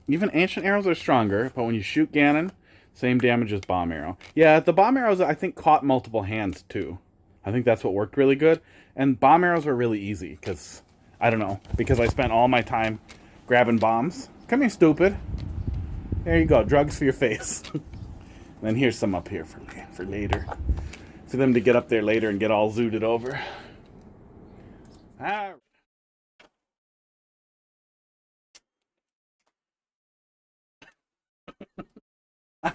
Even ancient arrows are stronger, but when you shoot Ganon, same damage as bomb arrow. Yeah, the bomb arrows, I think, caught multiple hands, too. I think that's what worked really good. And bomb arrows were really easy, because, I don't know, because I spent all my time grabbing bombs. Come here, stupid. There you go, drugs for your face. Then here's some up here for later. For them to get up there later and get all zooted over. Ah.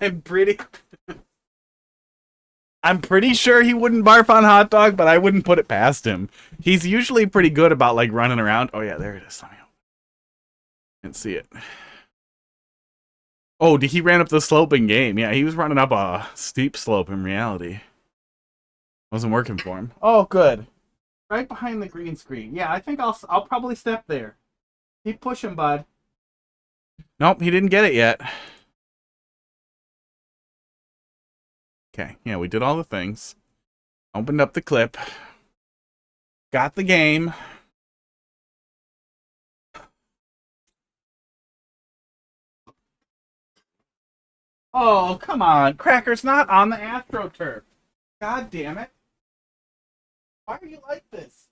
I'm pretty sure he wouldn't barf on hot dog, but I wouldn't put it past him. He's usually pretty good about, like, running around. Oh, yeah, there it is. Can't see it. Oh, he ran up the slope in game. Yeah, he was running up a steep slope in reality. Wasn't working for him. Oh, good. Right behind the green screen. Yeah, I think I'll probably step there. Keep pushing, bud. Nope, he didn't get it yet. Okay, yeah, we did all the things. Opened up the clip. Got the game. Oh, come on. Cracker's not on the AstroTurf. God damn it. Why are you like this?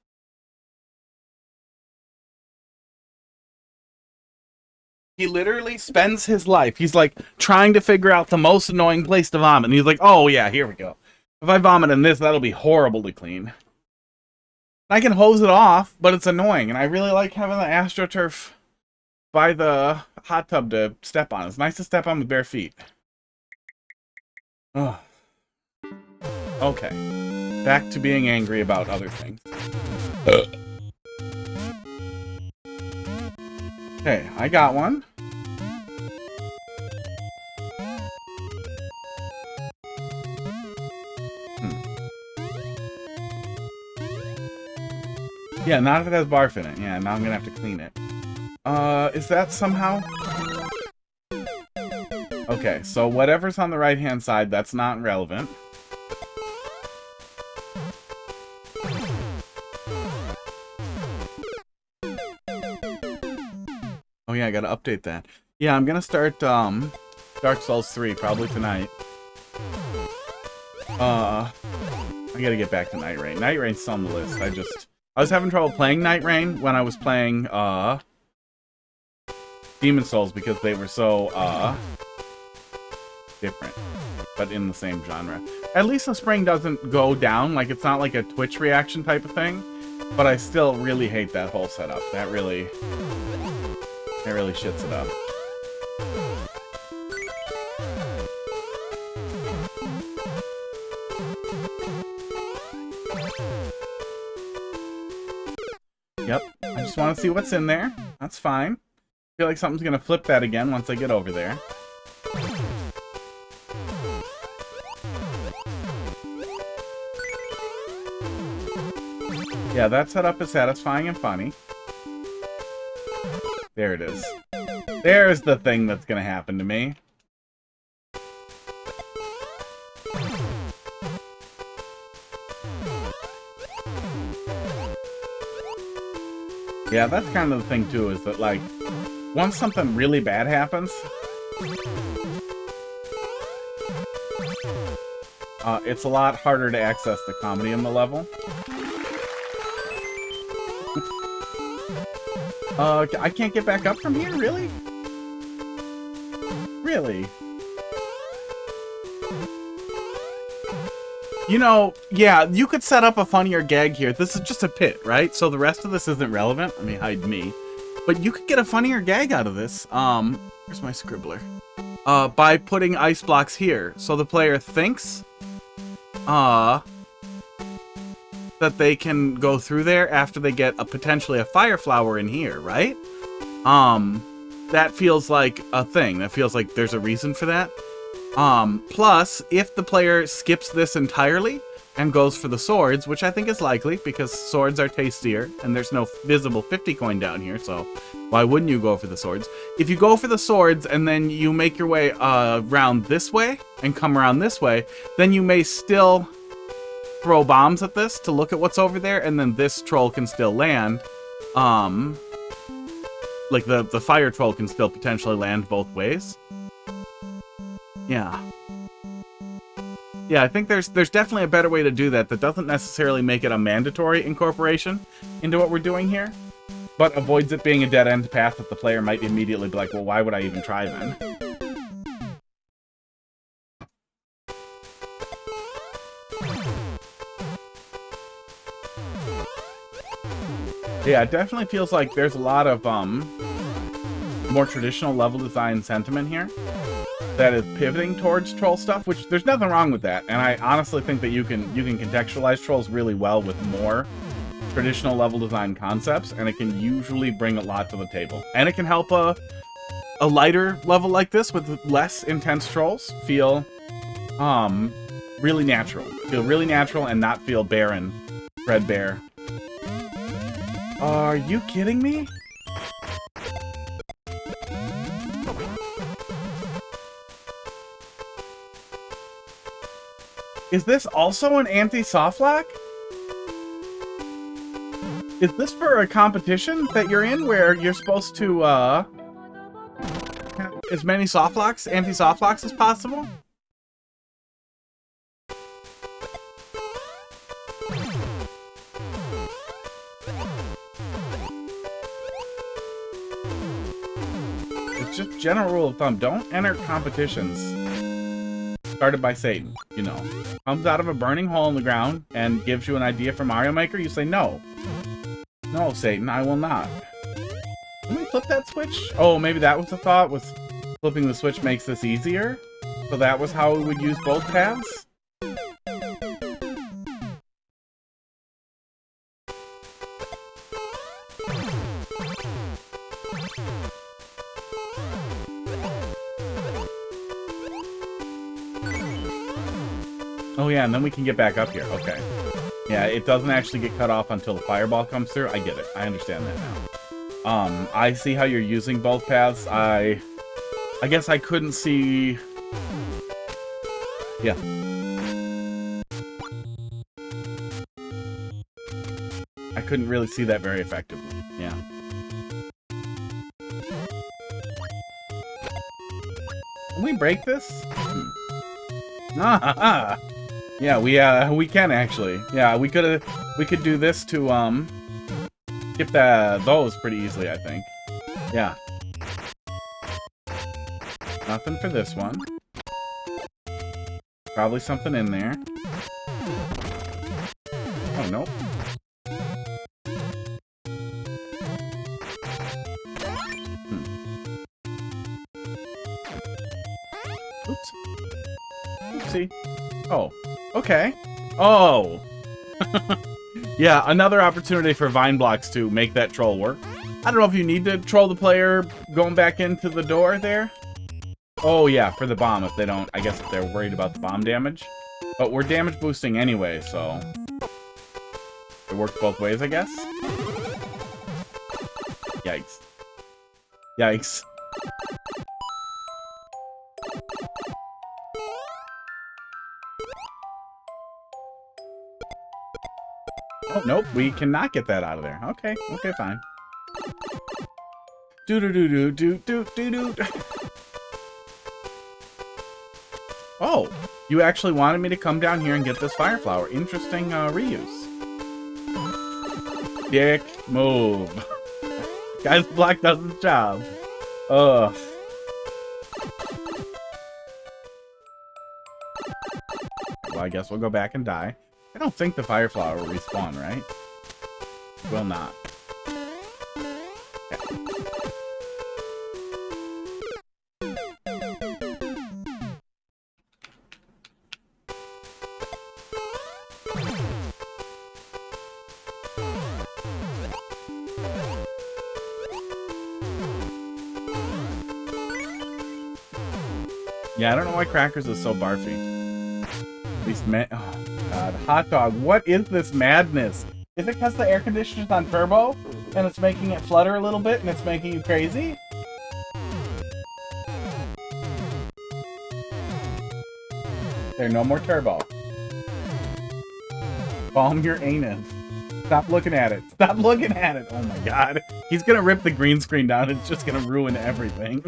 He literally spends his life. He's like trying to figure out the most annoying place to vomit. And he's like, oh yeah, here we go. If I vomit in this, that'll be horrible to clean. I can hose it off, but it's annoying. And I really like having the AstroTurf by the hot tub to step on. It's nice to step on with bare feet. Oh. Okay. Back to being angry about other things. Okay, I got one. Yeah, not if it has barf in it. Yeah, now I'm gonna have to clean it. Is that somehow... Okay, so whatever's on the right-hand side, that's not relevant. Oh yeah, I gotta update that. Yeah, I'm gonna start, Dark Souls 3, probably tonight. I gotta get back to Night Rain. Night Rain's still on the list. I was having trouble playing Night Rain when I was playing, Demon Souls because they were so, different, but in the same genre. At least the spring doesn't go down, like it's not like a Twitch reaction type of thing, but I still really hate that whole setup. That really shits it up. Yep, I just want to see what's in there. That's fine. I feel like something's gonna flip that again once I get over there. Yeah, that setup is satisfying and funny. There it is. There's the thing that's gonna happen to me. Yeah, that's kind of the thing too, is that like, once something really bad happens, it's a lot harder to access the comedy in the level. I can't get back up from here? Really? Really? You know, yeah, you could set up a funnier gag here. This is just a pit, right? So the rest of this isn't relevant. Let me hide me. But you could get a funnier gag out of this. Where's my scribbler? By putting ice blocks here. So the player thinks, that they can go through there after they get potentially a fire flower in here, right? That feels like a thing. That feels like there's a reason for that. Plus, if the player skips this entirely and goes for the swords, which I think is likely because swords are tastier and there's no visible 50 coin down here, so why wouldn't you go for the swords? If you go for the swords and then you make your way around this way and come around this way, then you may still throw bombs at this to look at what's over there, and then this troll can still land. Like the fire troll can still potentially land both ways. Yeah. Yeah, I think there's definitely a better way to do that doesn't necessarily make it a mandatory incorporation into what we're doing here, but avoids it being a dead-end path that the player might immediately be like, well, why would I even try then? Yeah, it definitely feels like there's a lot of more traditional level design sentiment here that is pivoting towards troll stuff, which there's nothing wrong with that. And I honestly think that you can contextualize trolls really well with more traditional level design concepts, and it can usually bring a lot to the table. And it can help a lighter level like this with less intense trolls feel really natural. Feel really natural and not feel barren, threadbare. Are you kidding me? Is this also an anti-soft lock? Is this for a competition that you're in where you're supposed to have as many soft locks, anti-soft locks as possible? Just general rule of thumb, don't enter competitions started by Satan, you know. Comes out of a burning hole in the ground and gives you an idea for Mario Maker, you say no. No, Satan, I will not. Can we flip that switch? Oh, maybe that was the thought, was flipping the switch makes this easier? So that was how we would use both paths? Oh yeah, and then we can get back up here. Okay. Yeah, it doesn't actually get cut off until the fireball comes through. I get it. I understand that now. I see how you're using both paths. I guess I couldn't see... Yeah. I couldn't really see that very effectively. Yeah. Can we break this? Ah, yeah, we can actually. Yeah, we could do this to skip those pretty easily, I think. Yeah. Nothing for this one. Probably something in there. Oh, nope. Oops. Oopsie. Oh. Okay. Oh. Yeah, another opportunity for vine blocks to make that troll work. I don't know if you need to troll the player going back into the door there. Oh, yeah, for the bomb if they don't... I guess if they're worried about the bomb damage. But we're damage boosting anyway, so... It works both ways, I guess. Yikes. Yikes. Oh, nope, we cannot get that out of there. Okay, okay, fine. Do-do-do-do-do-do-do-do. Oh, you actually wanted me to come down here and get this fire flower. Interesting reuse. Dick move. Guy's block does its job. Ugh. Well, I guess we'll go back and die. I don't think the fire flower will respawn, right? Will not. Okay. Yeah, I don't know why Crackers is so barfy. At least oh, God. Hot dog, what is this madness? Is it because the air conditioner's on turbo and it's making it flutter a little bit and it's making you crazy? There, no more turbo. Balm your anus. Stop looking at it. Stop looking at it. Oh my God. He's gonna rip the green screen down. It's just gonna ruin everything.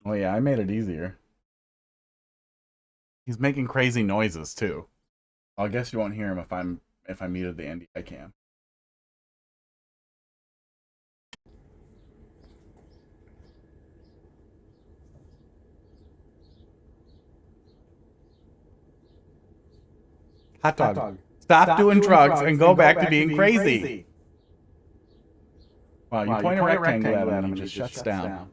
Oh yeah, I made it easier. He's making crazy noises too. I guess you won't hear him if I muted the NDI cam. Hot dog. Stop doing drugs and go back to being crazy. Wow, you point a rectangle at him and he just shuts down.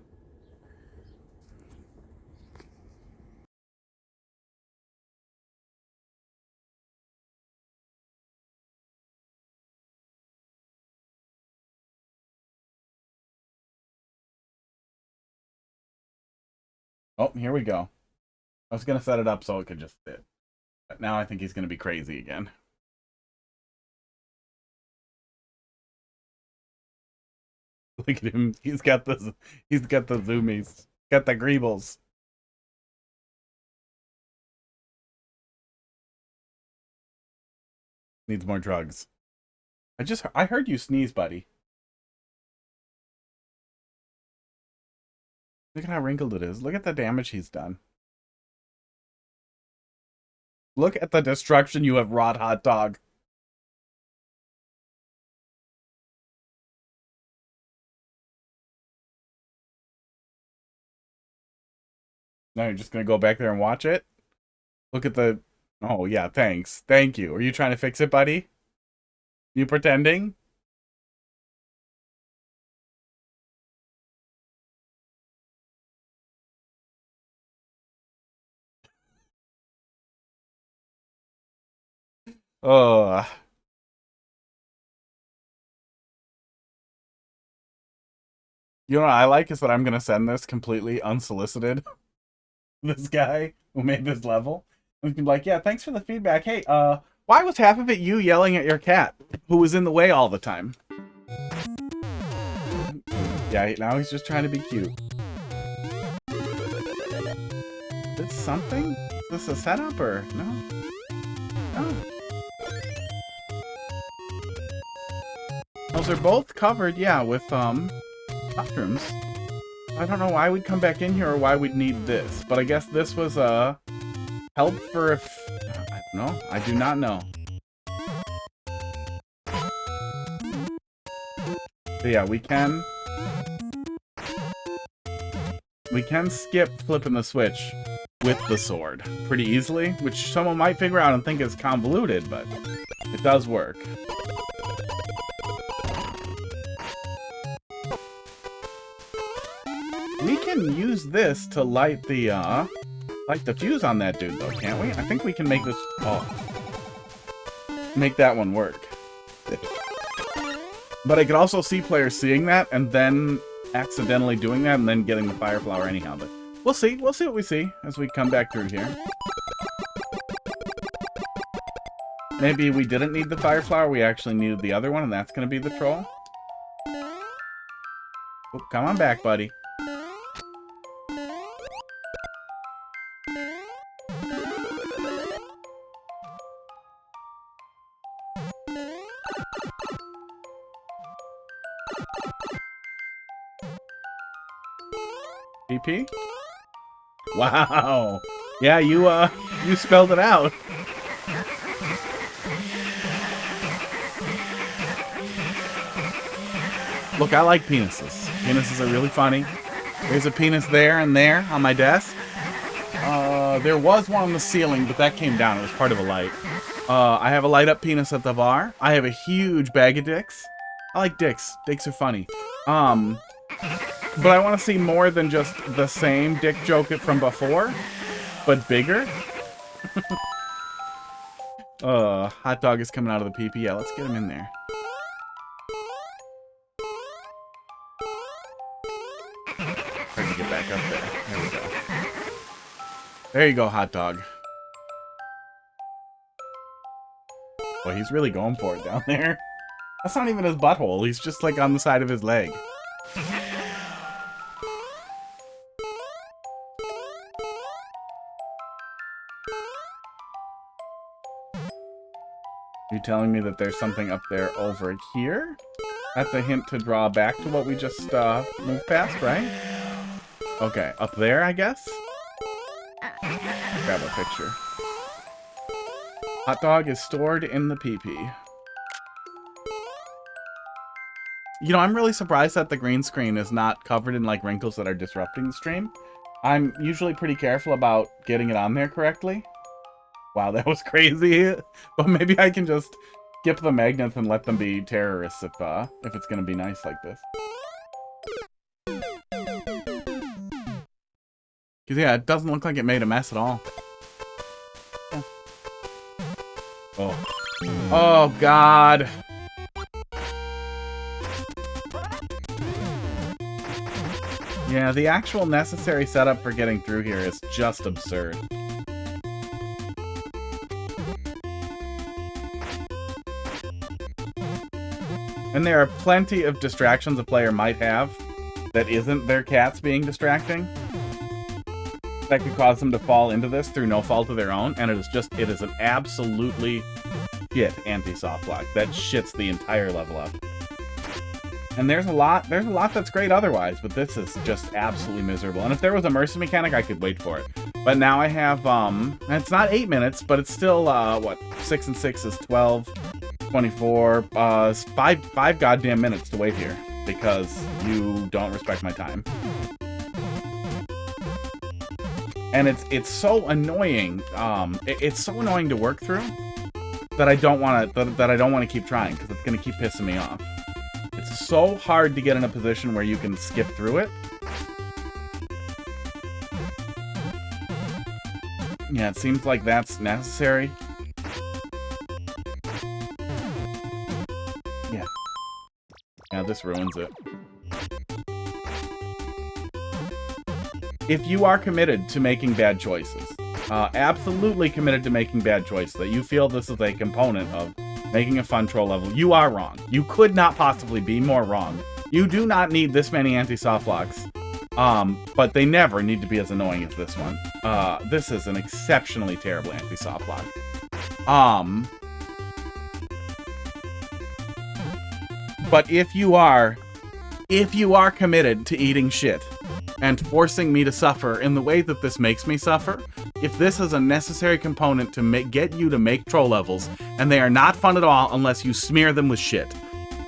Oh, here we go. I was going to set it up so it could just fit. But now I think he's going to be crazy again. Look at him. He's got the zoomies. Got the greebles. Needs more drugs. I heard you sneeze, buddy. Look at how wrinkled it is. Look at the damage he's done. Look at the destruction you have wrought, hot dog. Now you're just gonna go back there and watch it? Look at the... Oh, yeah, thanks. Thank you. Are you trying to fix it, buddy? You pretending? Oh. You know what I like is that I'm going to send this completely unsolicited. This guy who made this level. And be like, yeah, thanks for the feedback. Hey, why was half of it you yelling at your cat who was in the way all the time? Yeah, now he's just trying to be cute. Is this something? Is this a setup or no? No. Those are both covered, yeah, with mushrooms. I don't know why we'd come back in here or why we'd need this, but I guess this was a help for if I don't know. I do not know. So yeah, we can skip flipping the switch with the sword pretty easily, which someone might figure out and think is convoluted, but it does work. We can use this to light the fuse on that dude, though, can't we? I think we can make this... Oh. Make that one work. But I could also see players seeing that and then accidentally doing that and then getting the fire flower anyhow. But we'll see. We'll see what we see as we come back through here. Maybe we didn't need the fire flower. We actually needed the other one, and that's going to be the troll. Oh, come on back, buddy. PP? Wow. Yeah, you spelled it out. Look, I like penises. Penises are really funny. There's a penis there and there on my desk. There was one on the ceiling, but that came down. It was part of a light. I have a light up penis at the bar. I have a huge bag of dicks. I like dicks. Dicks are funny. But I want to see more than just the same dick joke from before, but bigger. Hot dog is coming out of the PP. Yeah, let's get him in there. Trying to get back up there. There we go. There you go, hot dog. Well, he's really going for it down there. That's not even his butthole. He's just like on the side of his leg. You telling me that there's something up there over here? That's a hint to draw back to what we just moved past, right? Okay, up there, I guess? Grab a picture. Hot dog is stored in the PP. You know, I'm really surprised that the green screen is not covered in, like, wrinkles that are disrupting the stream. I'm usually pretty careful about getting it on there correctly. Wow, that was crazy. But maybe I can just skip the magnets and let them be terrorists if it's gonna be nice like this. Cause yeah, it doesn't look like it made a mess at all. Yeah. Oh. Oh God. Yeah, the actual necessary setup for getting through here is just absurd. And there are plenty of distractions a player might have that isn't their cats being distracting. That could cause them to fall into this through no fault of their own, and it is an absolutely shit anti-soft lock. That shits the entire level up. And there's a lot that's great otherwise, but this is just absolutely miserable. And if there was a mercy mechanic, I could wait for it. But now I have, and it's not 8 minutes, but it's still, what, 6 and 6 is 12, 24, five goddamn minutes to wait here, because you don't respect my time. And it's so annoying, it's so annoying to work through, that I don't want to keep trying, because it's going to keep pissing me off. It's so hard to get in a position where you can skip through it. Yeah, it seems like that's necessary. Yeah, this ruins it. If you are committed to making bad choices, absolutely committed to making bad choices, that you feel this is a component of making a fun troll level, you are wrong. You could not possibly be more wrong. You do not need this many anti-soft locks, but they never need to be as annoying as this one. This is an exceptionally terrible anti-soft lock. But if you are committed to eating shit and forcing me to suffer in the way that this makes me suffer, if this is a necessary component to get you to make troll levels, and they are not fun at all unless you smear them with shit,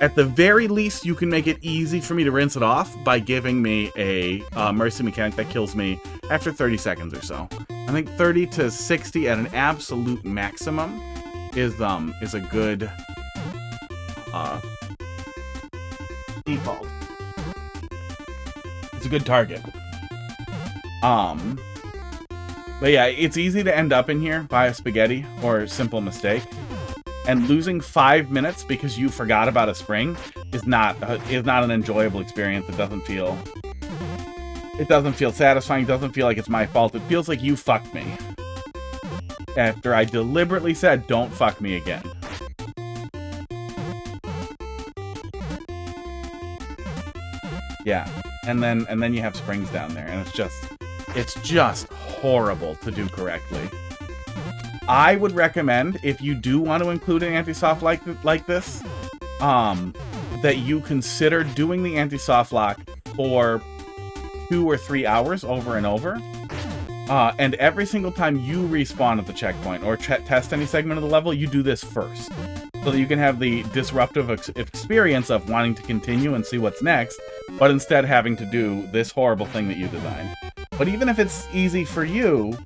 at the very least, you can make it easy for me to rinse it off by giving me a mercy mechanic that kills me after 30 seconds or so. I think 30 to 60 at an absolute maximum is a good default. It's a good target. But yeah, it's easy to end up in here by a spaghetti or a simple mistake. And losing 5 minutes because you forgot about a spring is not an enjoyable experience. It doesn't feel satisfying. It doesn't feel like it's my fault. It feels like you fucked me after I deliberately said, don't fuck me again. Yeah, and then you have springs down there, and it's just horrible to do correctly. I would recommend, if you do want to include an anti-soft like this, that you consider doing the anti-soft lock for 2 or 3 hours over and over. And every single time you respawn at the checkpoint or test any segment of the level, you do this first. So that you can have the disruptive experience of wanting to continue and see what's next, but instead having to do this horrible thing that you designed. But even if it's easy for you,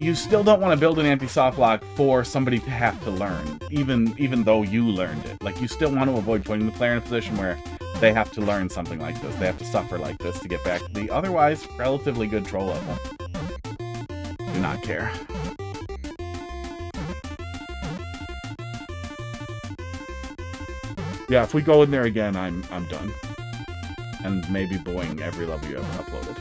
you still don't want to build an anti-soft lock for somebody to have to learn, even though you learned it. Like, you still want to avoid putting the player in a position where they have to learn something like this. They have to suffer like this to get back to the otherwise relatively good troll level. Do not care. Yeah, if we go in there again, I'm done. And maybe boing every level you ever uploaded.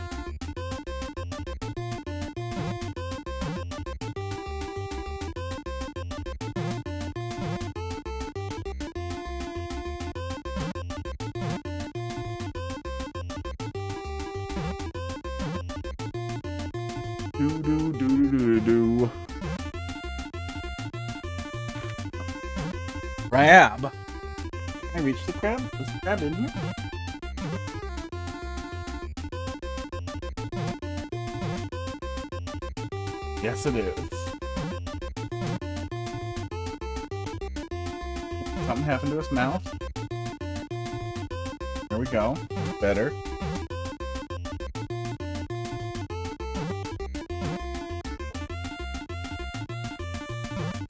Crab. Can I reach the crab? Is the crab in here? Yes, it is. Something happened to his mouth. There we go. Better.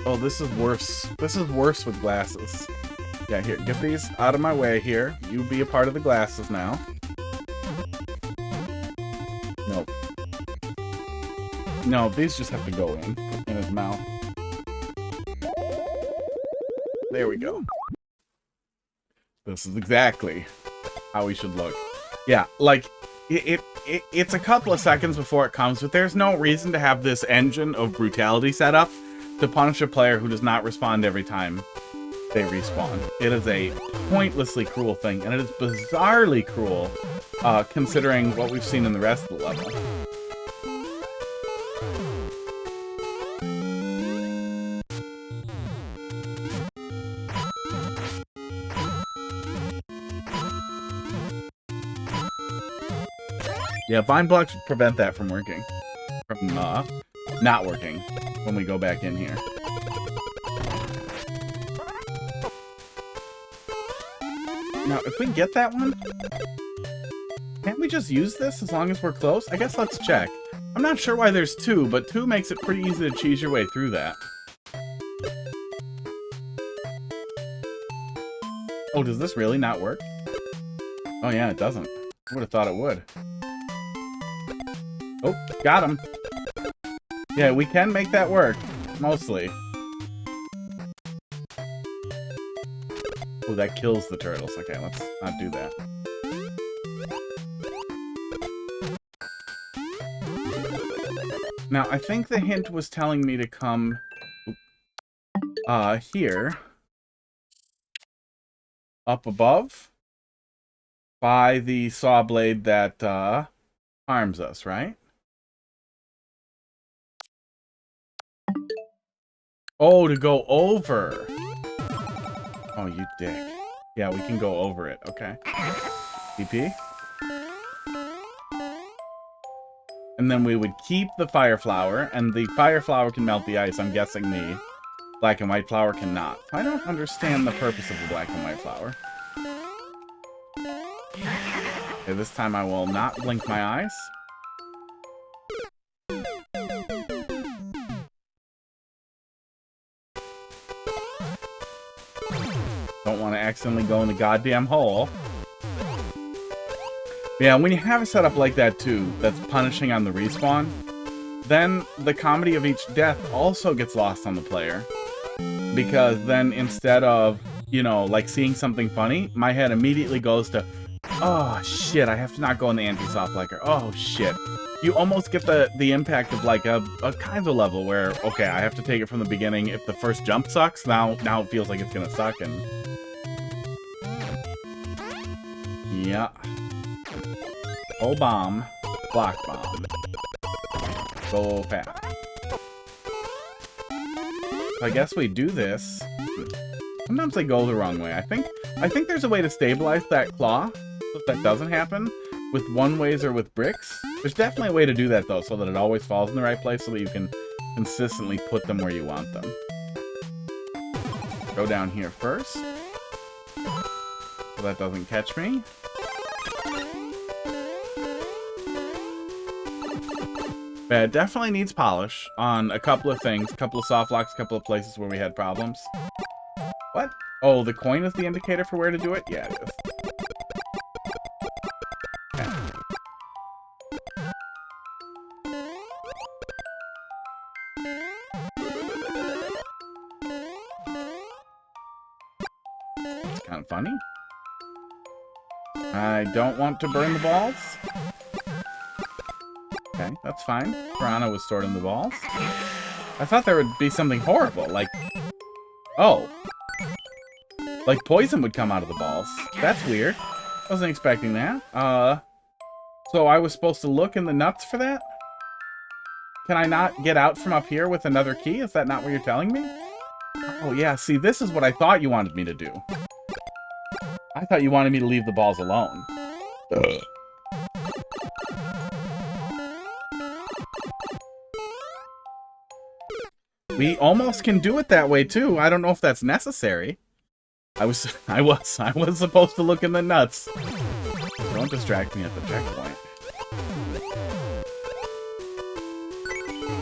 Oh, this is worse. This is worse with glasses. Yeah, here, get these out of my way here. You be a part of the glasses now. Nope. No, these just have to go in his mouth. There we go. This is exactly how we should look. Yeah, like, it's a couple of seconds before it comes, but there's no reason to have this engine of brutality set up to punish a player who does not respond every time they respawn. It is a pointlessly cruel thing, and it is bizarrely cruel, considering what we've seen in the rest of the level. Yeah, vine blocks would prevent that from working. From, not working when we go back in here. Now, if we get that one, can't we just use this as long as we're close? I guess let's check. I'm not sure why there's 2, but 2 makes it pretty easy to cheese your way through that. Oh, does this really not work? Oh yeah, it doesn't. I would have thought it would. Oh, got him. Yeah, we can make that work. Mostly. Oh, that kills the turtles. Okay, let's not do that. Now, I think the hint was telling me to come here, up above, by the saw blade that harms us, right? Oh, to go over. Oh, you dick. Yeah, we can go over it. Okay. TP. And then we would keep the fire flower, and the fire flower can melt the ice. I'm guessing the black and white flower cannot. I don't understand the purpose of the black and white flower. Okay, this time I will not blink my eyes. Don't want to accidentally go in the goddamn hole. Yeah, when you have a setup like that too, that's punishing on the respawn, then the comedy of each death also gets lost on the player. Because then instead of, you know, like seeing something funny, my head immediately goes to, oh shit, I have to not go in the anti-soft liker. Oh shit. You almost get the impact of like a kind of level where, okay, I have to take it from the beginning. If the first jump sucks, now it feels like it's gonna suck. And yeah. Oh, bomb. Block bomb. Go fast. So I guess we do this. Sometimes they go the wrong way. I think there's a way to stabilize that claw so that doesn't happen with one-ways or with bricks. There's definitely a way to do that, though, so that it always falls in the right place so that you can consistently put them where you want them. Go down here first. So that doesn't catch me. But it definitely needs polish on a couple of things. A couple of soft locks, a couple of places where we had problems. What? Oh, the coin is the indicator for where to do it? Yeah, it is. Okay. It's kind of funny. I don't want to burn the balls. Okay, that's fine. Piranha was stored in the balls. I thought there would be something horrible, like... Oh. Like poison would come out of the balls. That's weird. Wasn't expecting that. So I was supposed to look in the nuts for that? Can I not get out from up here with another key? Is that not what you're telling me? Oh yeah, see, this is what I thought you wanted me to do. I thought you wanted me to leave the balls alone. Ugh. We almost can do it that way too. I don't know if that's necessary. I was supposed to look in the nuts. Don't distract me at the checkpoint.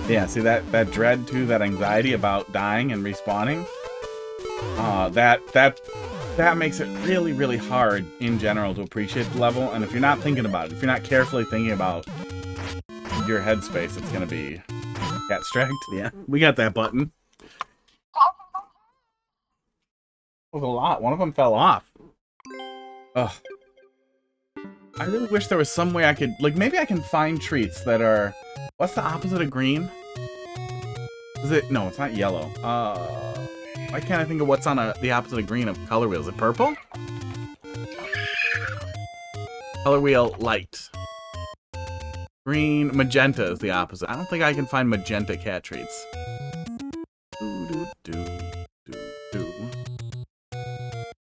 Yeah, see that dread too, that anxiety about dying and respawning. That makes it really, really hard in general to appreciate the level. And if you're not thinking about it, if you're not carefully thinking about your headspace, it's gonna be cat striked. Yeah, we got that button. That was a lot. One of them fell off. Ugh. I really wish there was some way I could, like, maybe I can find treats that are, what's the opposite of green? Is it, no, it's not yellow. Why can't I think of what's on the opposite of green of color wheel? Is it purple? Color wheel light. Green, magenta is the opposite. I don't think I can find magenta cat treats.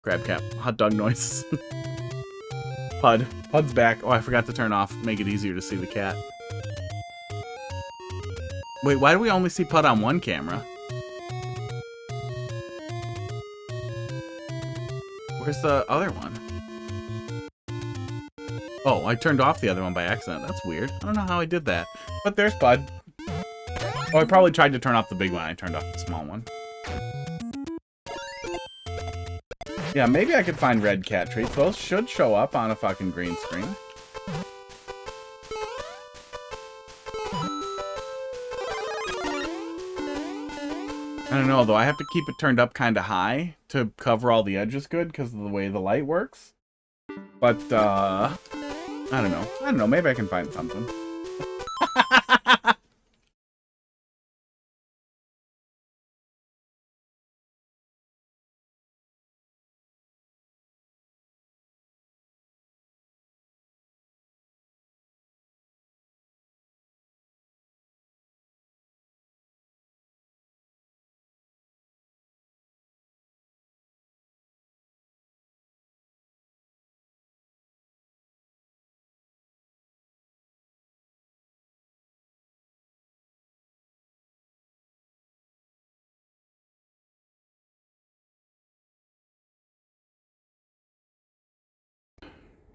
Crab cap. Hot dog noise. Pud. Pud's back. Oh, I forgot to turn off. Make it easier to see the cat. Wait, why do we only see Pud on one camera? Where's the other one? Oh, I turned off the other one by accident. That's weird. I don't know how I did that. But there's Pud. Oh, I probably tried to turn off the big one. I turned off the small one. Yeah, maybe I could find red cat treats. Those should show up on a fucking green screen. I don't know, though. I have to keep it turned up kind of high to cover all the edges good because of the way the light works. But, I don't know. I don't know. Maybe I can find something.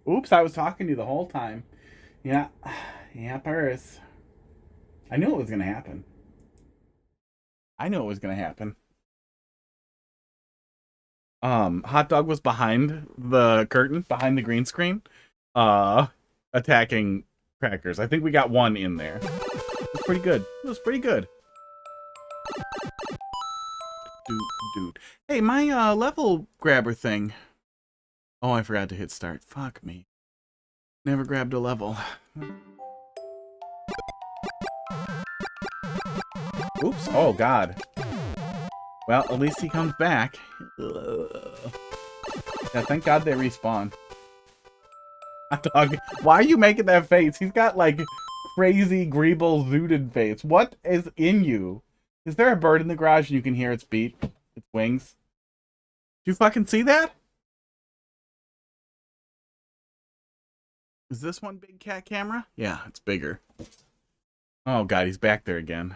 Oops, I was talking to you the whole time. Yeah. Yeah, Paris. I knew it was going to happen. I knew it was going to happen. Hot Dog was behind the curtain, behind the green screen, attacking Crackers. I think we got one in there. It was pretty good. It was pretty good. Dude. Hey, my, level grabber thing. Oh, I forgot to hit start. Fuck me. Never grabbed a level. Oops. Oh, God. Well, at least he comes back. Ugh. Yeah, thank God they respawn. Hot Dog, why are you making that face? He's got, like, crazy, greeble, zooted face. What is in you? Is there a bird in the garage and you can hear its beat? Its wings? Do you fucking see that? Is this one big cat camera? Yeah, it's bigger. Oh, God, he's back there again.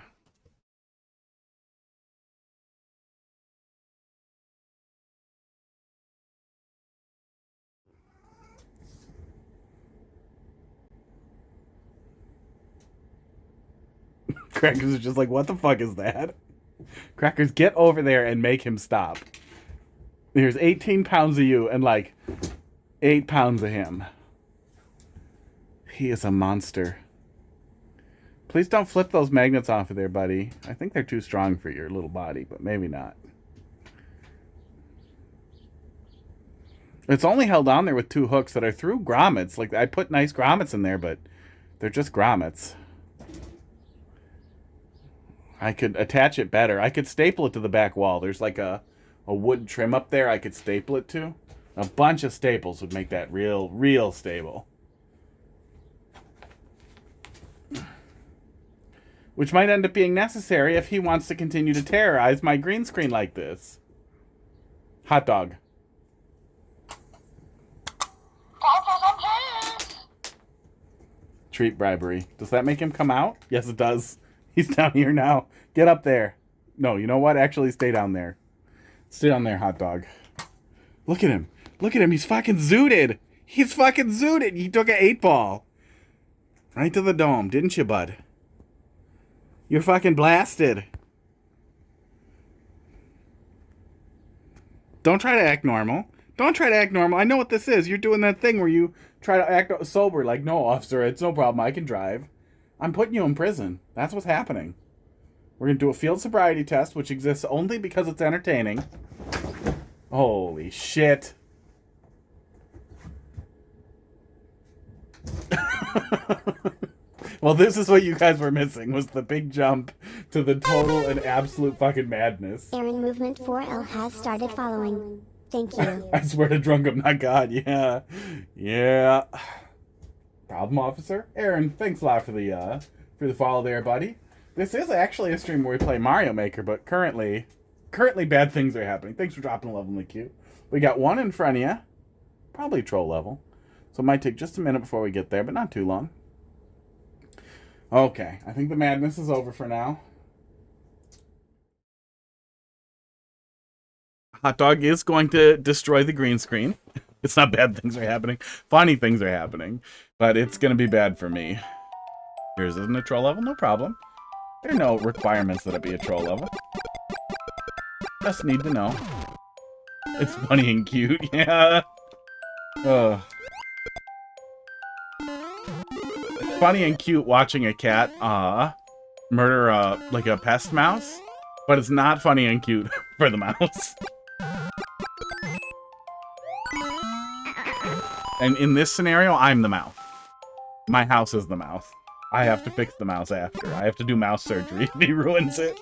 Crackers is just like, what the fuck is that? Crackers, get over there and make him stop. There's 18 pounds of you and like 8 pounds of him. He is a monster. Please don't flip those magnets off of there, buddy. I think they're too strong for your little body, but maybe not. It's only held on there with 2 hooks that are through grommets. Like, I put nice grommets in there, but they're just grommets. I could attach it better. I could staple it to the back wall. There's like a wood trim up there I could staple it to. A bunch of staples would make that real stable. Which might end up being necessary if he wants to continue to terrorize my green screen like this. Hot Dog. Treat bribery. Does that make him come out? Yes, it does. He's down here now. Get up there. No, you know what? Actually, stay down there. Stay down there, Hot Dog. Look at him. Look at him. He's fucking zooted. He's fucking zooted. He took an 8-ball. Right to the dome, didn't you, bud? You're fucking blasted. Don't try to act normal. Don't try to act normal. I know what this is. You're doing that thing where you try to act sober. Like, no, officer, it's no problem. I can drive. I'm putting you in prison. That's what's happening. We're going to do a field sobriety test, which exists only because it's entertaining. Holy shit. Well, this is what you guys were missing, was the big jump to the total and absolute fucking madness. Aaron Movement 4L has started following. Thank you. I swear to drunk, I'm not God. Yeah. Yeah. Problem, officer? Aaron, thanks a lot for the follow there, buddy. This is actually a stream where we play Mario Maker, but currently bad things are happening. Thanks for dropping a level in the queue. We got one in front of you. Probably troll level. So it might take just a minute before we get there, but not too long. Okay, I think the madness is over for now. Hot Dog is going to destroy the green screen. It's not bad things are happening. Funny things are happening. But it's going to be bad for me. Yours isn't a troll level? No problem. There are no requirements that it be a troll level. Just need to know. It's funny and cute, yeah. Ugh. Funny and cute watching a cat, murder, like a pest mouse. But it's not funny and cute for the mouse. And in this scenario, I'm the mouse. My house is the mouse. I have to fix the mouse after. I have to do mouse surgery if he ruins it.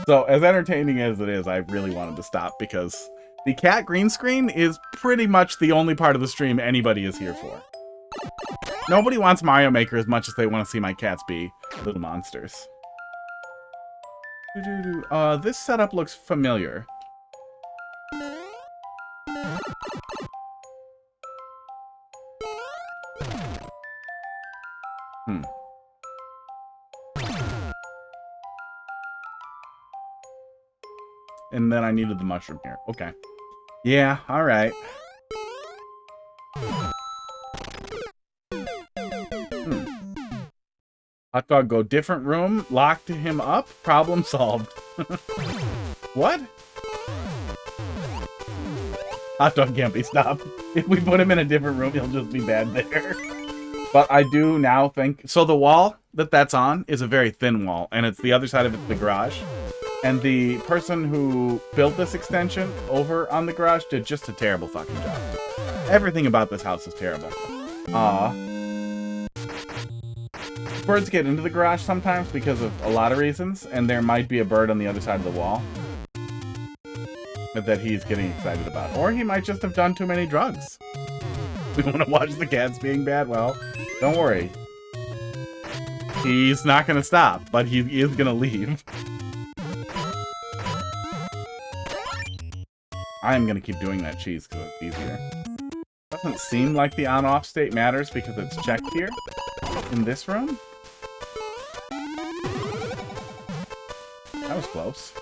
So, as entertaining as it is, I really wanted to stop because the cat green screen is pretty much the only part of the stream anybody is here for. Nobody wants Mario Maker as much as they want to see my cats be little monsters. This setup looks familiar. And then I needed the mushroom here. Okay. Yeah, alright. Hot dog go different room, locked him up, problem solved. What? Hot dog can't be stopped. If we put him in a different room, he'll just be bad there. But I do now think... So the wall that's on is a very thin wall, and it's the other side of it's the garage. And the person who built this extension over on the garage did just a terrible fucking job. Everything about this house is terrible. Birds get into the garage sometimes because of a lot of reasons, and there might be a bird on the other side of the wall that he's getting excited about. Or he might just have done too many drugs. We want to watch the cats being bad? Well, don't worry. He's not going to stop, but he is going to leave. I'm going to keep doing that cheese because it's easier. Doesn't seem like the on-off state matters because it's checked here in this room. That was close.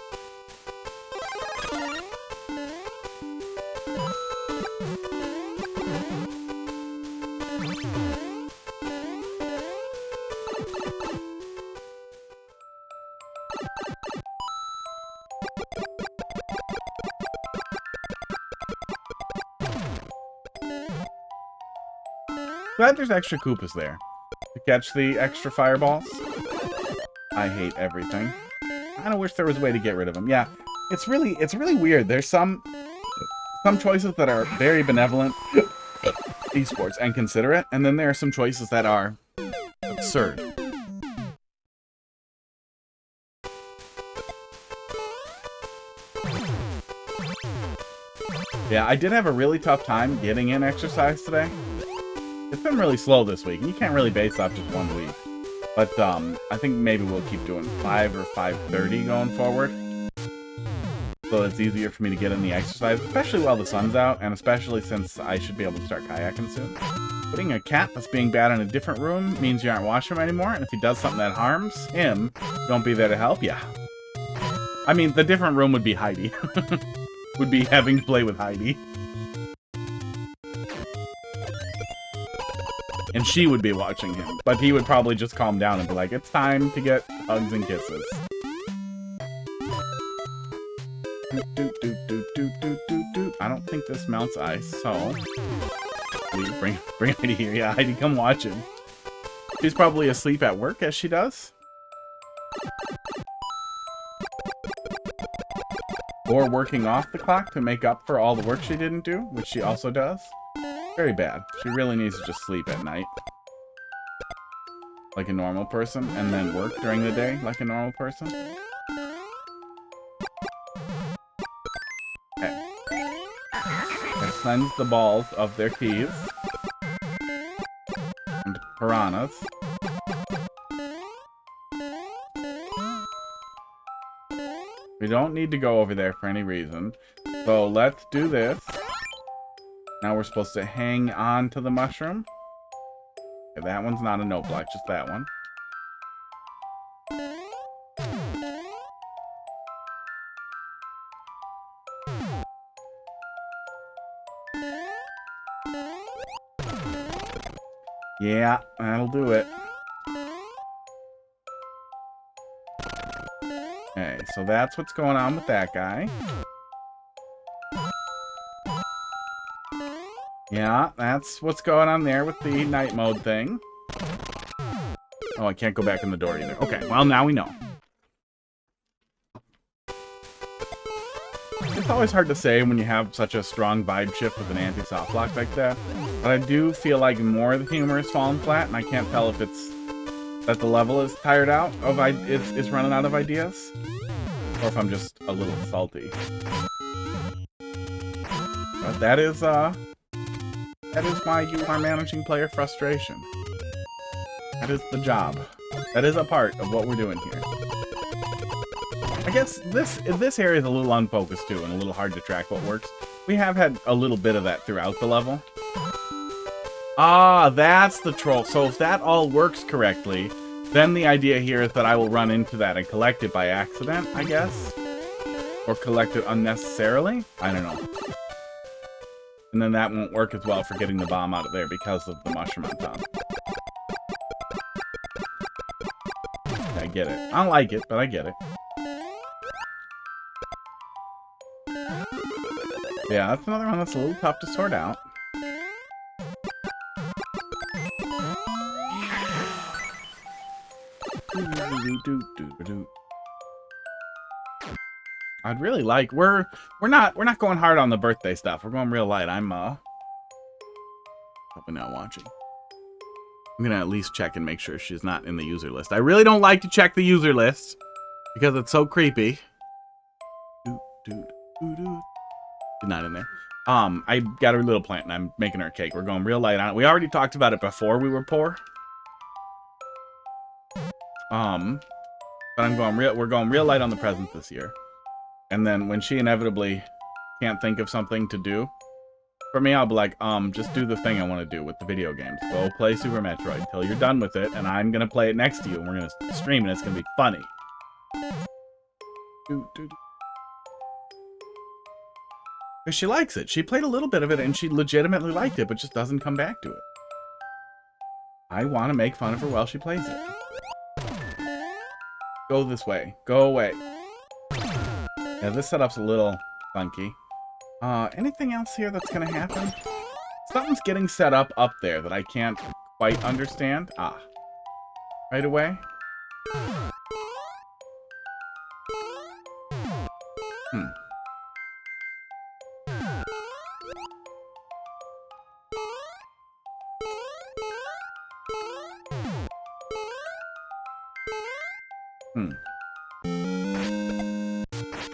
Glad there's extra Koopas there to catch the extra fireballs. I hate everything. I kind of wish there was a way to get rid of them. Yeah, it's really weird. There's some choices that are very benevolent esports and considerate, and then there are some choices that are absurd. Yeah, I did have a really tough time getting in exercise today. It's been really slow this week, and you can't really base off just 1 week. But I think maybe we'll keep doing 5 or 5:30 going forward. So it's easier for me to get in the exercise, especially while the sun's out, and especially since I should be able to start kayaking soon. Putting a cat that's being bad in a different room means you aren't watching him anymore, and if he does something that harms him, don't be there to help? Yeah. I mean, the different room would be Heidi. Would be having to play with Heidi. And she would be watching him, but he would probably just calm down and be like, it's time to get hugs and kisses. I don't think this melts ice, so... Bring Heidi here. Yeah, Heidi, come watch him. She's probably asleep at work, as she does. Or working off the clock to make up for all the work she didn't do, which she also does. Very bad. She really needs to just sleep at night. Like a normal person, and then work during the day like a normal person. Okay. Let's cleanse the balls of their keys. And piranhas. We don't need to go over there for any reason. So let's do this. Now we're supposed to hang on to the mushroom. Okay, that one's not a note block, just that one. Yeah, that'll do it. Okay, so that's what's going on with that guy. Yeah, that's what's going on there with the night mode thing. Oh, I can't go back in the door either. Okay, well, now we know. It's always hard to say when you have such a strong vibe shift with an anti-soft lock like that. But I do feel like more of the humor is falling flat, and I can't tell if it's that the level is tired out of it's running out of ideas, or if I'm just a little salty. But that is why you are managing player frustration. That is the job. That is a part of what we're doing here. I guess this area is a little unfocused too, and a little hard to track what works. We have had a little bit of that throughout the level. Ah, that's the troll. So if that all works correctly, then the idea here is that I will run into that and collect it by accident, I guess? Or collect it unnecessarily? I don't know. And then that won't work as well for getting the bomb out of there because of the mushroom on top. I get it. I don't like it, but I get it. Yeah, that's another one that's a little tough to sort out. I'd really like we're not going hard on the birthday stuff. We're going real light. I'm hoping not watching. I'm gonna at least check and make sure she's not in the user list. I really don't like to check the user list because it's so creepy. She's not in there. I got her little plant and I'm making her a cake. We're going real light on it. We already talked about it before we were poor. But we're going real light on the presents this year. And then when she inevitably can't think of something to do for me, I'll be like, just do the thing I want to do with the video games. Go play Super Metroid until you're done with it, and I'm gonna play it next to you, and we're gonna stream, and it's gonna be funny. Because she likes it. She played a little bit of it, and she legitimately liked it, but just doesn't come back to it. I want to make fun of her while she plays it. Go this way. Go away. Yeah, this setup's a little funky. Anything else here that's gonna happen? Something's getting set up there that I can't quite understand. Ah. Right away.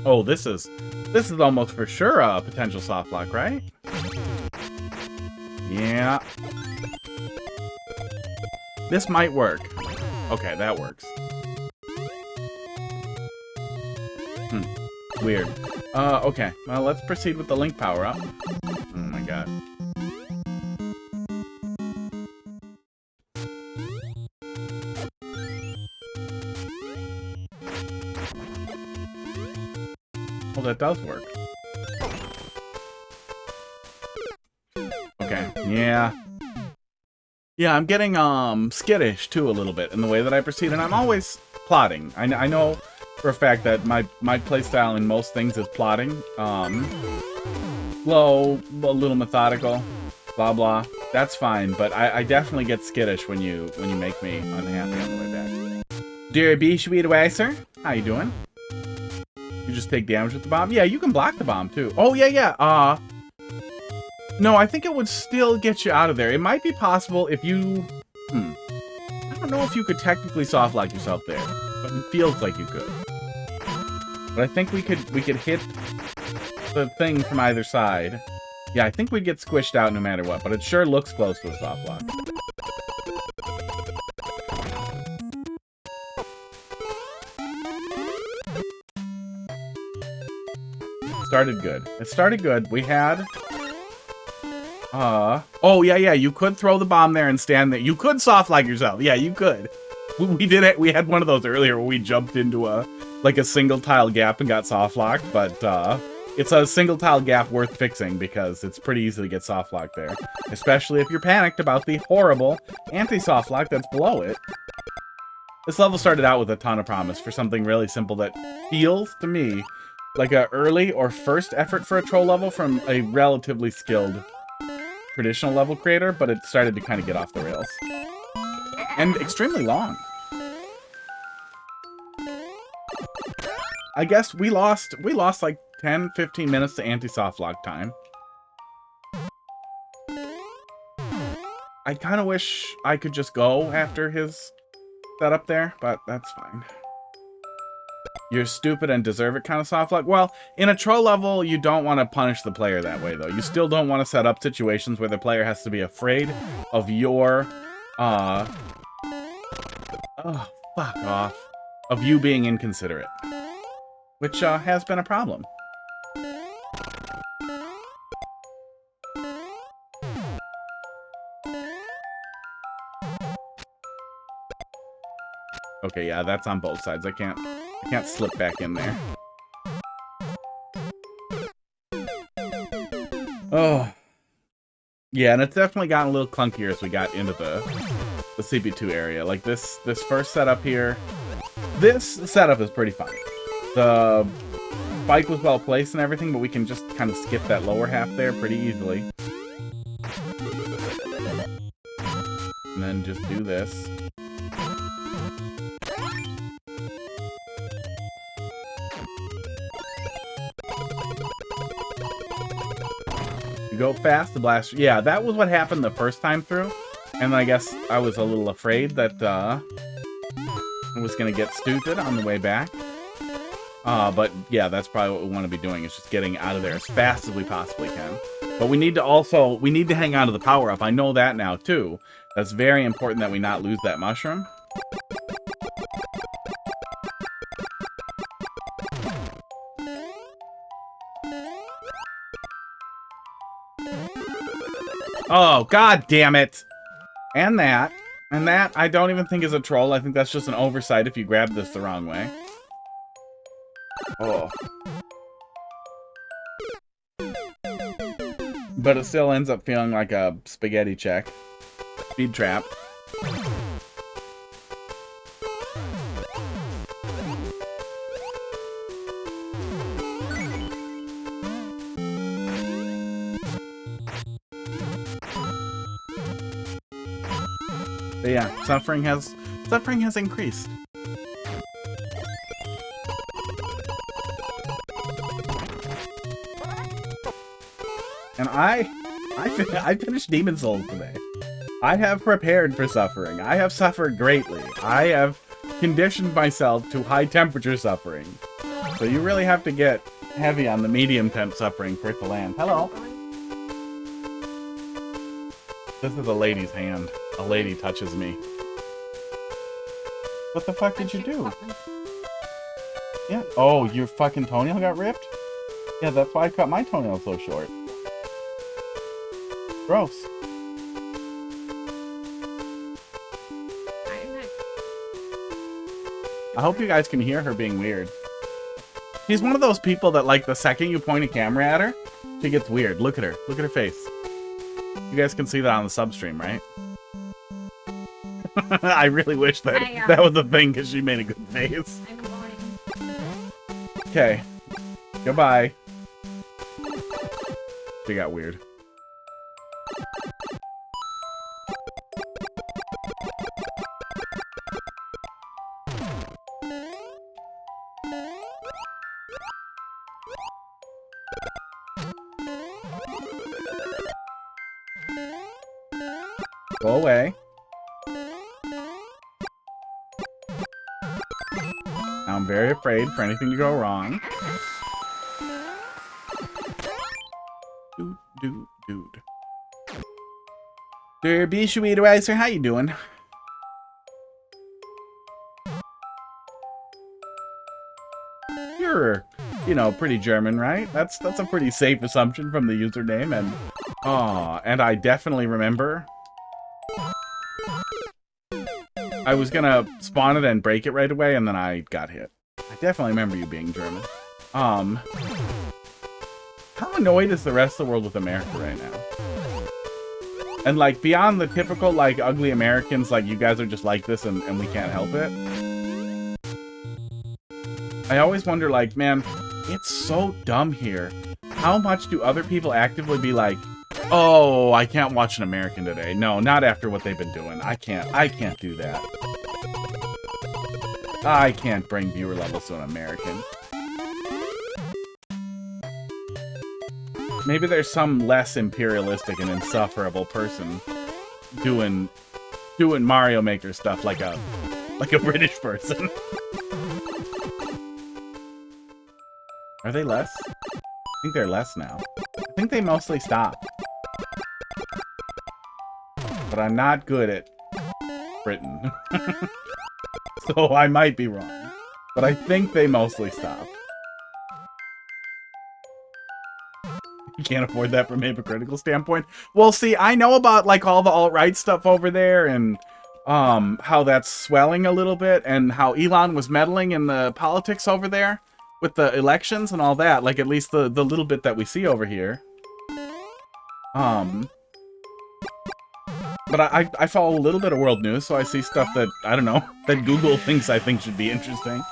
Oh, this is almost for sure a potential soft lock, right? Yeah. This might work. Okay, that works. Weird. Okay. Well, let's proceed with the link power up. Oh my god. Well, that does work. Okay, yeah. Yeah, I'm getting, skittish, too, a little bit in the way that I proceed, and I'm always plotting. I know for a fact that my playstyle in most things is plotting. Slow, a little methodical, blah, blah. That's fine, but I definitely get skittish when you make me unhappy on the way back. Dear B, should we eat away, sir? How you doing? You just take damage with the bomb? Yeah, you can block the bomb, too. Oh, yeah. No, I think it would still get you out of there. It might be possible if you... I don't know if you could technically soft lock yourself there, but it feels like you could. But I think we could hit the thing from either side. Yeah, I think we'd get squished out no matter what, but it sure looks close to a soft lock. Started good. It started good. We had... Oh, yeah, you could throw the bomb there and stand there. You could soft lock yourself. Yeah, you could. We did it. We had one of those earlier where we jumped into a single tile gap and got soft locked, but it's a single tile gap worth fixing because it's pretty easy to get soft locked there, especially if you're panicked about the horrible anti-soft lock that's below it. This level started out with a ton of promise for something really simple that feels to me like a early or first effort for a troll level from a relatively skilled traditional level creator, but it started to kind of get off the rails. And extremely long. I guess we lost like 10, 15 minutes to anti-soft lock time. I kind of wish I could just go after his setup there, but that's fine. You're stupid and deserve it kind of soft lock. Well, in a troll level, you don't want to punish the player that way, though. You still don't want to set up situations where the player has to be afraid of your, oh, fuck off. Of you being inconsiderate. Which, has been a problem. Okay, yeah, that's on both sides. I can't slip back in there. Oh. Yeah, and it's definitely gotten a little clunkier as we got into the CP2 area. Like this first setup here. This setup is pretty fun. The bike was well placed and everything, but we can just kind of skip that lower half there pretty easily. And then just do this. Go fast, the blast. Yeah, that was what happened the first time through. And I guess I was a little afraid that I was going to get stupid on the way back. But yeah, that's probably what we want to be doing, is just getting out of there as fast as we possibly can. But we need to hang on to the power-up. I know that now, too. That's very important that we not lose that mushroom. Oh, god damn it. And that I don't even think is a troll. I think that's just an oversight if you grab this the wrong way. Oh. But it still ends up feeling like a spaghetti check. Speed trap. But yeah, suffering has increased. And I finished Demon Souls today. I have prepared for suffering. I have suffered greatly. I have conditioned myself to high temperature suffering. So you really have to get heavy on the medium temp suffering for it to land. Hello. This is a lady's hand. A lady touches me. What the fuck did you do? Yeah. Oh, your fucking toenail got ripped? Yeah, that's why I cut my toenail so short. Gross. I hope you guys can hear her being weird. She's one of those people that, like, the second you point a camera at her, she gets weird. Look at her. Look at her face. You guys can see that on the substream, right? I really wish that that was the thing, because she made a good face. Okay. Goodbye. She got weird. Go away. Now I'm very afraid for anything to go wrong. Dude. Derby Racer, how you doing? You're, you know, pretty German, right? That's a pretty safe assumption from the username, and I definitely remember I was gonna spawn it and break it right away, and then I got hit. I definitely remember you being German. How annoyed is the rest of the world with America right now? And, like, beyond the typical, like, ugly Americans, like, you guys are just like this and we can't help it. I always wonder, like, man, it's so dumb here. How much do other people actively be like, oh, I can't watch an American today. No, not after what they've been doing. I can't do that. I can't bring viewer levels to an American. Maybe there's some less imperialistic and insufferable person doing Mario Maker stuff like a British person. Are they less? I think they're less now. I think they mostly stop. But I'm not good at Britain. So I might be wrong. But I think they mostly stop. You can't afford that from a hypocritical standpoint. Well, see, I know about like all the alt-right stuff over there and how that's swelling a little bit and how Elon was meddling in the politics over there with the elections and all that. Like at least the little bit that we see over here. But I follow a little bit of world news, so I see stuff that, I don't know, that Google thinks I think should be interesting.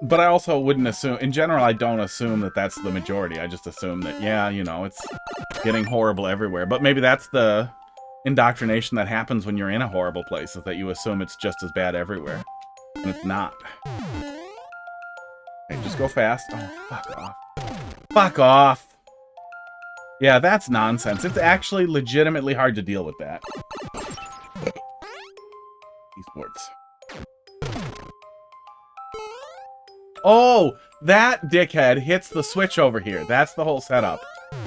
But I also wouldn't assume, in general, I don't assume that that's the majority. I just assume that, yeah, you know, it's getting horrible everywhere. But maybe that's the indoctrination that happens when you're in a horrible place, is that you assume it's just as bad everywhere. And it's not. Okay, just go fast. Oh, fuck off. Fuck off! Yeah, that's nonsense. It's actually legitimately hard to deal with that. Esports. Oh, that dickhead hits the switch over here. That's the whole setup.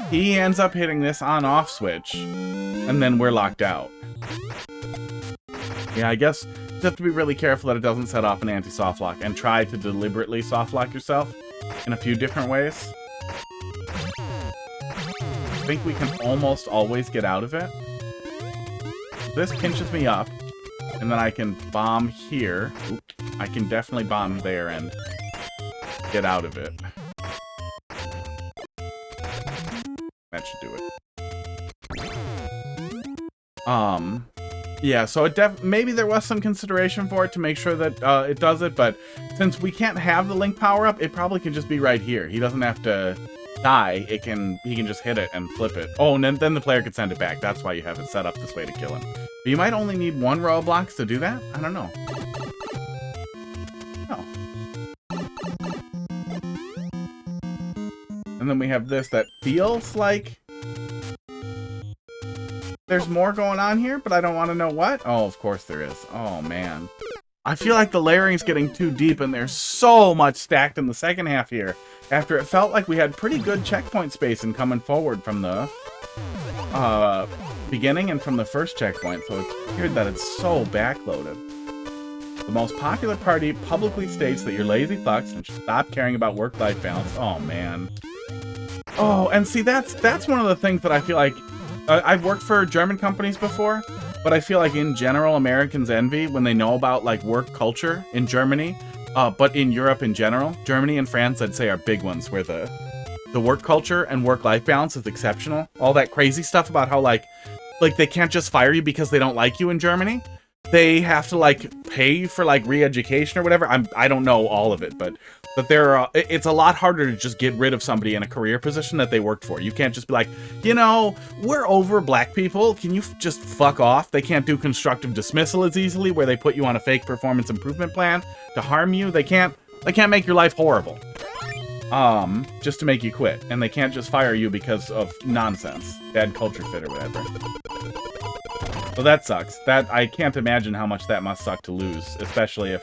He ends up hitting this on-off switch, and then we're locked out. Yeah, I guess you have to be really careful that it doesn't set off an anti-soft lock, and try to deliberately soft lock yourself in a few different ways. I think we can almost always get out of it. This pinches me up, and then I can bomb here. Oop, I can definitely bomb there and get out of it. That should do it. Yeah, so it maybe there was some consideration for it to make sure that it does it, but since we can't have the Link power up, it probably can just be right here. He doesn't have to die. He can just hit it and flip it. Oh, and then the player could send it back. That's why you have it set up this way to kill him. But you might only need one row of blocks to do that? I don't know. And then we have this that feels like there's more going on here, but I don't want to know what. Oh, of course there is. Oh, man. I feel like the layering's getting too deep, and there's so much stacked in the second half here. After it felt like we had pretty good checkpoint spacing coming forward from the beginning and from the first checkpoint, so it's weird that it's so backloaded. The most popular party publicly states that you're lazy fucks and should stop caring about work-life balance. Oh, man. Oh, and see, that's one of the things that I feel like... I've worked for German companies before, but I feel like in general, Americans envy when they know about, like, work culture in Germany. But in Europe in general, Germany and France, I'd say, are big ones where the work culture and work-life balance is exceptional. All that crazy stuff about how, like they can't just fire you because they don't like you in Germany. They have to, like, pay you for, like, re-education or whatever. I don't know all of it, but it's a lot harder to just get rid of somebody in a career position that they worked for. You can't just be like, you know, we're over black people. Can you just fuck off? They can't do constructive dismissal as easily, where they put you on a fake performance improvement plan to harm you. They can't make your life horrible. Just to make you quit. And they can't just fire you because of nonsense. Bad culture fit or whatever. So that sucks. I can't imagine how much that must suck to lose, especially if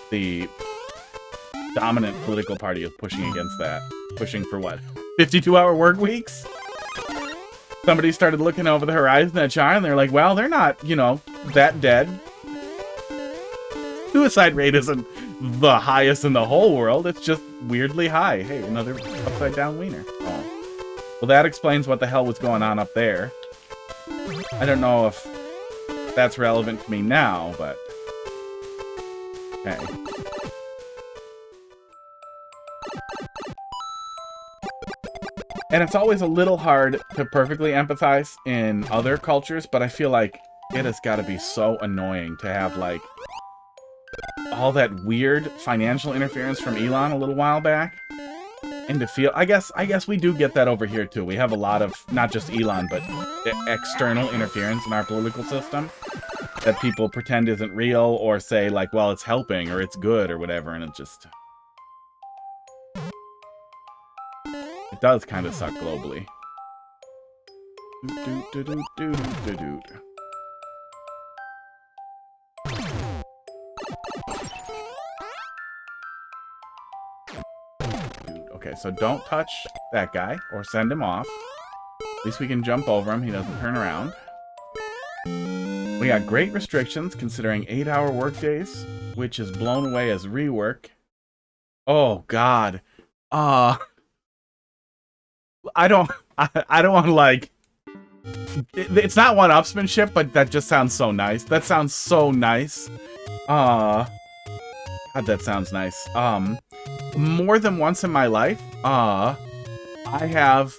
the dominant political party is pushing against that. Pushing for what? 52-hour work weeks? Somebody started looking over the horizon at China and they're like, well, they're not, you know, that dead. Suicide rate isn't the highest in the whole world. It's just weirdly high. Hey, another upside down wiener. Oh. Well, that explains what the hell was going on up there. I don't know if that's relevant to me now, but... Okay. And it's always a little hard to perfectly empathize in other cultures, but I feel like it has got to be so annoying to have, like, all that weird financial interference from Elon a little while back. And to feel, I guess we do get that over here too. We have a lot of, not just Elon, but external interference in our political system that people pretend isn't real, or say, like, well, it's helping, or it's good, or whatever, and it just... It does kind of suck globally. Okay, so don't touch that guy or send him off. At least we can jump over him. He doesn't turn around. We got great restrictions considering 8-hour workdays, which is blown away as rework. Oh God. I don't want to like. It's not one-upsmanship, but that just sounds so nice. That sounds so nice. God, that sounds nice. More than once in my life, I have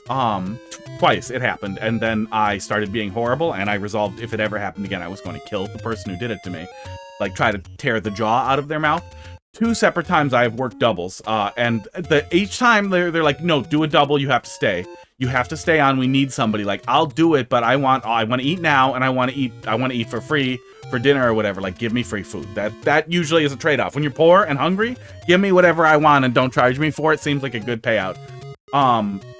twice it happened, and then I started being horrible, and I resolved if it ever happened again, I was going to kill the person who did it to me, like try to tear the jaw out of their mouth. 2 separate times I have worked doubles, and each time they're like, no, do a double, you have to stay. You have to stay on. We need somebody. Like, I'll do it, but I want to eat now, and I want to eat for free for dinner or whatever. Like, give me free food. That usually is a trade-off. When you're poor and hungry, give me whatever I want and don't charge me for it. Seems like a good payout.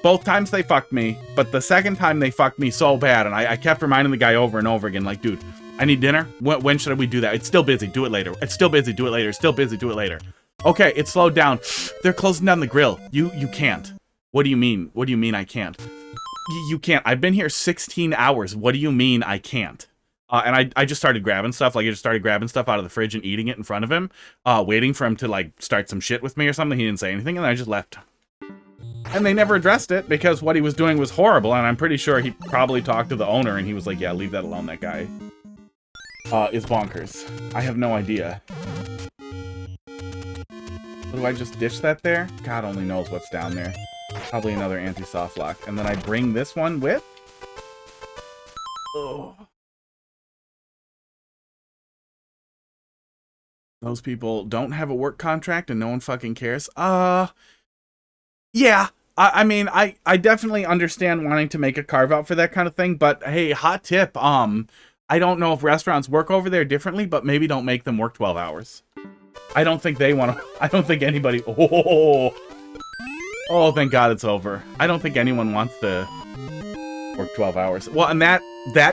Both times they fucked me, but the second time they fucked me so bad, and I kept reminding the guy over and over again, like, dude, I need dinner. When should we do that? It's still busy. Do it later. It's still busy. Do it later. It's still busy. Do it later. Okay, it slowed down. They're closing down the grill. You can't. What do you mean? What do you mean I can't? You can't. I've been here 16 hours. What do you mean I can't? And I just started grabbing stuff. Like, I just started grabbing stuff out of the fridge and eating it in front of him, waiting for him to, like, start some shit with me or something. He didn't say anything, and I just left. And they never addressed it because what he was doing was horrible, and I'm pretty sure he probably talked to the owner, and he was like, yeah, leave that alone. That guy is bonkers. I have no idea. Do I just ditch that there? God only knows what's down there. Probably another anti-soft lock. And then I bring this one with... Oh. Those people don't have a work contract and no one fucking cares. Yeah. I mean, I definitely understand wanting to make a carve-out for that kind of thing, but hey, hot tip, I don't know if restaurants work over there differently, but maybe don't make them work 12 hours. I don't think they want to... I don't think anybody... Oh, thank God it's over. I don't think anyone wants to work 12 hours. Well, and that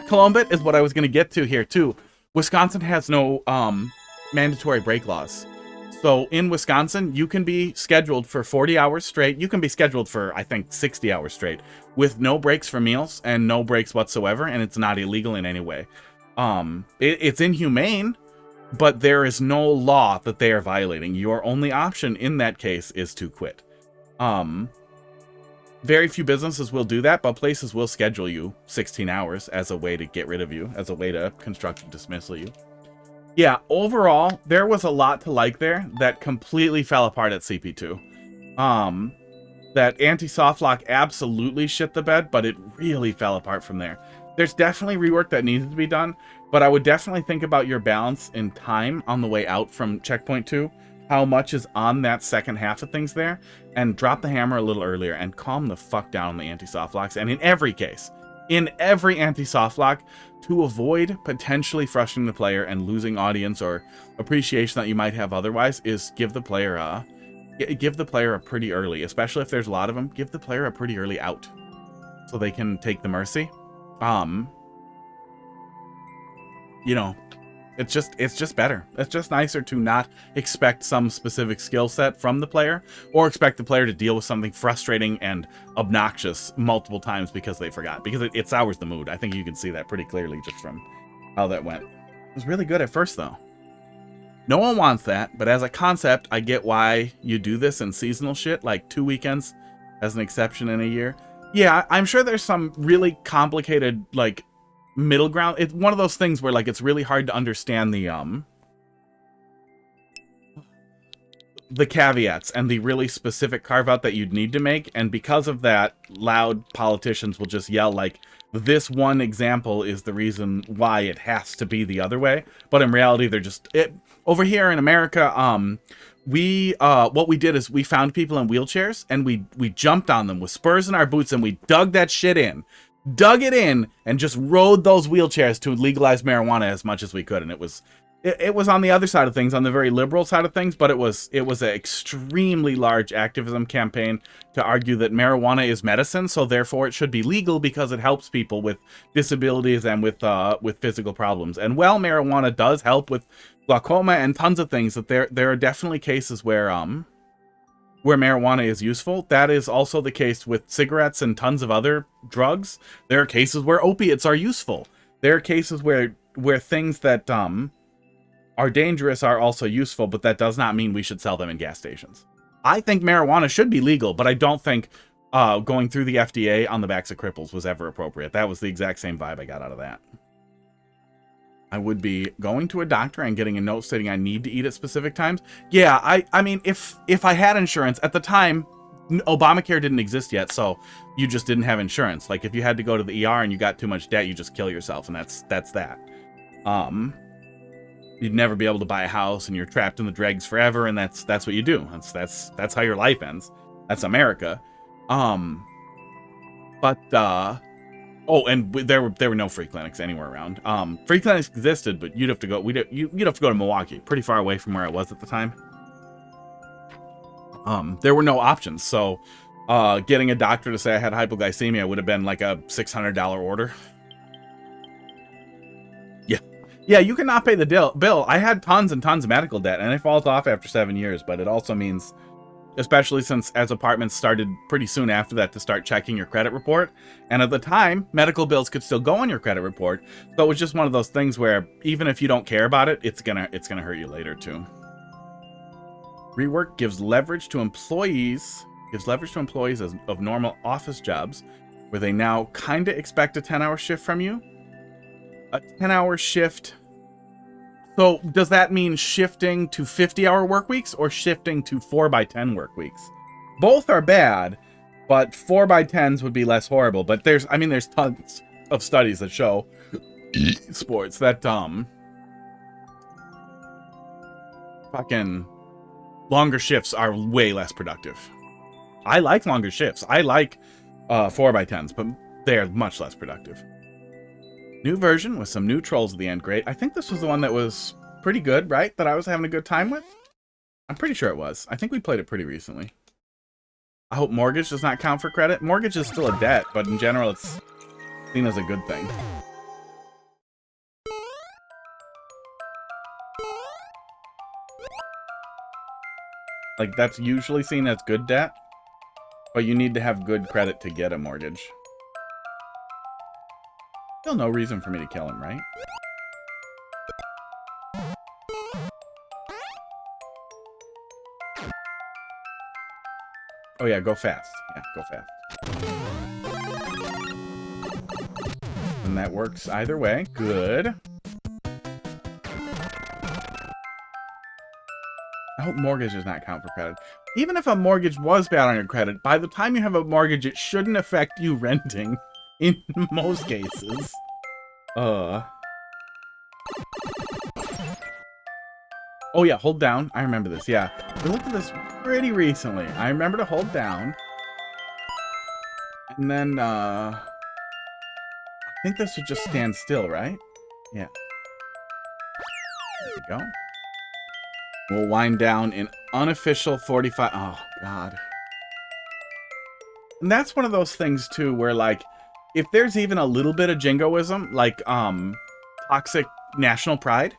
Columbit is what I was going to get to here, too. Wisconsin has no mandatory break laws. So in Wisconsin, you can be scheduled for 40 hours straight. You can be scheduled for, I think, 60 hours straight with no breaks for meals and no breaks whatsoever, and it's not illegal in any way. It's inhumane, but there is no law that they are violating. Your only option in that case is to quit. Very few businesses will do that, but places will schedule you 16 hours as a way to get rid of you, as a way to constructive dismissal you. Yeah, overall, there was a lot to like there that completely fell apart at CP2. That anti-softlock absolutely shit the bed, but it really fell apart from there. There's definitely rework that needs to be done, but I would definitely think about your balance in time on the way out from checkpoint 2, how much is on that second half of things there, and drop the hammer a little earlier and calm the fuck down on the anti-softlocks. And in every case, in every anti-softlock, to avoid potentially frustrating the player and losing audience or appreciation that you might have otherwise, is give the player a pretty early, especially if there's a lot of them, give the player a pretty early out so they can take the mercy. You know, it's just better. It's just nicer to not expect some specific skill set from the player, or expect the player to deal with something frustrating and obnoxious multiple times because they forgot. Because it sours the mood. I think you can see that pretty clearly just from how that went. It was really good at first, though. No one wants that, but as a concept, I get why you do this in seasonal shit, like 2 weekends as an exception in a year. Yeah, I'm sure there's some really complicated, like, middle ground. It's one of those things where, like, it's really hard to understand the caveats and the really specific carve out that you'd need to make, and because of that, loud politicians will just yell like, this one example is the reason why it has to be the other way, but in reality they're just over here in America. What we did is we found people in wheelchairs and we jumped on them with spurs in our boots and we dug it in and just rode those wheelchairs to legalize marijuana as much as we could, and it was it was on the other side of things, on the very liberal side of things, but it was an extremely large activism campaign to argue that marijuana is medicine, so therefore it should be legal because it helps people with disabilities and with physical problems. And while marijuana does help with glaucoma and tons of things, that there are definitely cases where marijuana is useful. That is also the case with cigarettes and tons of other drugs. There are cases where opiates are useful. There are cases where things that are dangerous are also useful, but that does not mean we should sell them in gas stations. I think marijuana should be legal, but I don't think going through the FDA on the backs of cripples was ever appropriate. That was the exact same vibe I got out of that. I would be going to a doctor and getting a note stating I need to eat at specific times. Yeah, I mean, if I had insurance at the time, Obamacare didn't exist yet, so you just didn't have insurance. Like, if you had to go to the ER and you got too much debt, you just kill yourself, and that's that. You'd never be able to buy a house, and you're trapped in the dregs forever, and that's what you do. That's how your life ends. That's America. Oh, and there were no free clinics anywhere around. Free clinics existed, but you'd have to go. You'd have to go to Milwaukee, pretty far away from where I was at the time. There were no options, so getting a doctor to say I had hypoglycemia would have been like a $600 order. Yeah, you cannot pay the bill. I had tons and tons of medical debt, and it falls off after 7 years, but it also means, especially since as apartments started pretty soon after that to start checking your credit report, and at the time, medical bills could still go on your credit report, so it was just one of those things where even if you don't care about it, it's gonna hurt you later too. Rework gives leverage to employees of normal office jobs, where they now kind of expect a 10-hour shift from you. A 10-hour shift. So does that mean shifting to 50-hour work weeks or shifting to 4x10 work weeks? Both are bad, but 4x10s would be less horrible. But there's tons of studies that show sports that fucking longer shifts are way less productive. I like longer shifts. I like 4x10s, but they're much less productive. New version with some new trolls at the end. Great. I think this was the one that was pretty good, right? That I was having a good time with? I'm pretty sure it was. I think we played it pretty recently. I hope mortgage does not count for credit. Mortgage is still a debt, but in general, it's seen as a good thing. Like, that's usually seen as good debt, but you need to have good credit to get a mortgage. Still no reason for me to kill him, right? Oh yeah, go fast. Yeah, go fast. And that works either way. Good. I hope mortgage does not count for credit. Even if a mortgage was bad on your credit, by the time you have a mortgage, it shouldn't affect you renting. In most cases. Oh yeah, hold down. I remember this, yeah. We looked at this pretty recently. I remember to hold down. And then, I think this would just stand still, right? Yeah. There we go. We'll wind down in unofficial 45. Oh, God. And that's one of those things, too, where, like, if there's even a little bit of jingoism, like, toxic national pride,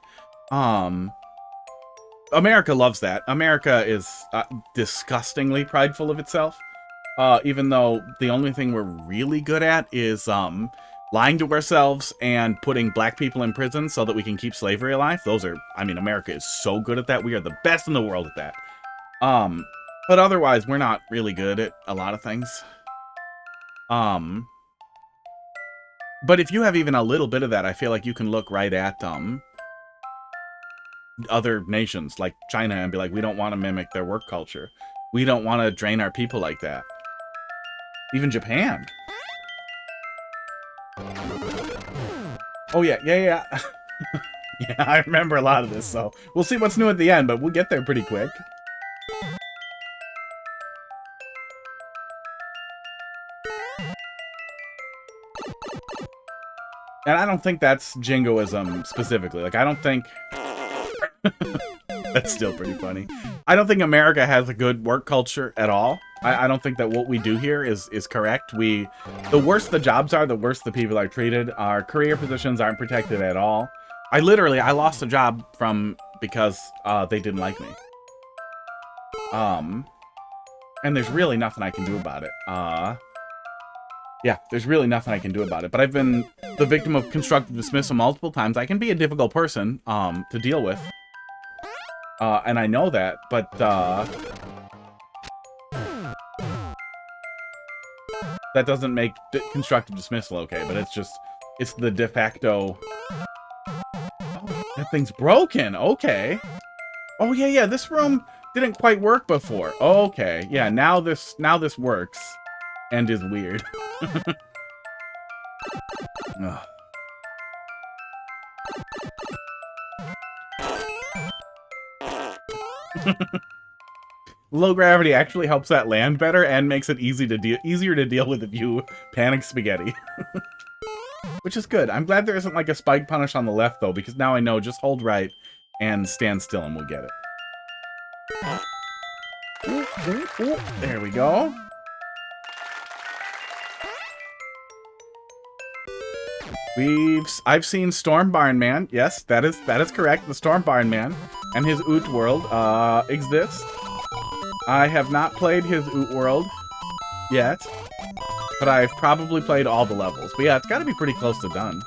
America loves that. America is disgustingly prideful of itself, even though the only thing we're really good at is lying to ourselves and putting black people in prison so that we can keep slavery alive. Those are, I mean, America is so good at that. We are the best in the world at that. But otherwise, we're not really good at a lot of things. But if you have even a little bit of that, I feel like you can look right at other nations like China and be like, we don't want to mimic their work culture. We don't want to drain our people like that. Even Japan. Oh yeah. Yeah, I remember a lot of this, so we'll see what's new at the end, but we'll get there pretty quick. And I don't think that's jingoism specifically. Like, I don't think That's still pretty funny. I don't think America has a good work culture at all. I don't think that what we do here is correct. The worse the jobs are, the worse the people are treated. Our career positions aren't protected at all. I lost a job because they didn't like me. And there's really nothing I can do about it. Yeah, there's really nothing I can do about it. But I've been the victim of constructive dismissal multiple times. I can be a difficult person to deal with. And I know that, but that doesn't make constructive dismissal okay, but it's the de facto. Oh, that thing's broken. Okay. Oh yeah, this room didn't quite work before. Okay, yeah, now this works and is weird. Ugh. Low gravity actually helps that land better and makes it easier to deal with if you panic spaghetti. Which is good. I'm glad there isn't like a spike punish on the left though, because now I know just hold right and stand still and we'll get it. Ooh, there we go. I've seen Storm Barn Man. Yes, that is correct. The Storm Barn Man and his Oot World exists. I have not played his Oot World yet, but I've probably played all the levels. But yeah, it's got to be pretty close to done.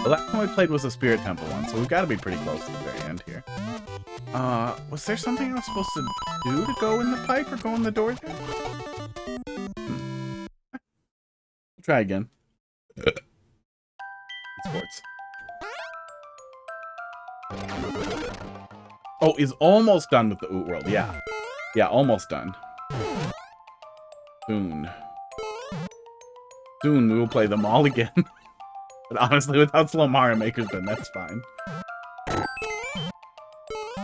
The last one we played was the Spirit Temple one, so we've got to be pretty close to the very end here. Was there something I was supposed to do to go in the pipe or go in the door there? Try again. Sports. Oh, is almost done with the Oot World. Yeah. Yeah, almost done. Soon we will play them all again. But honestly, without slow Mario Makers, then that's fine.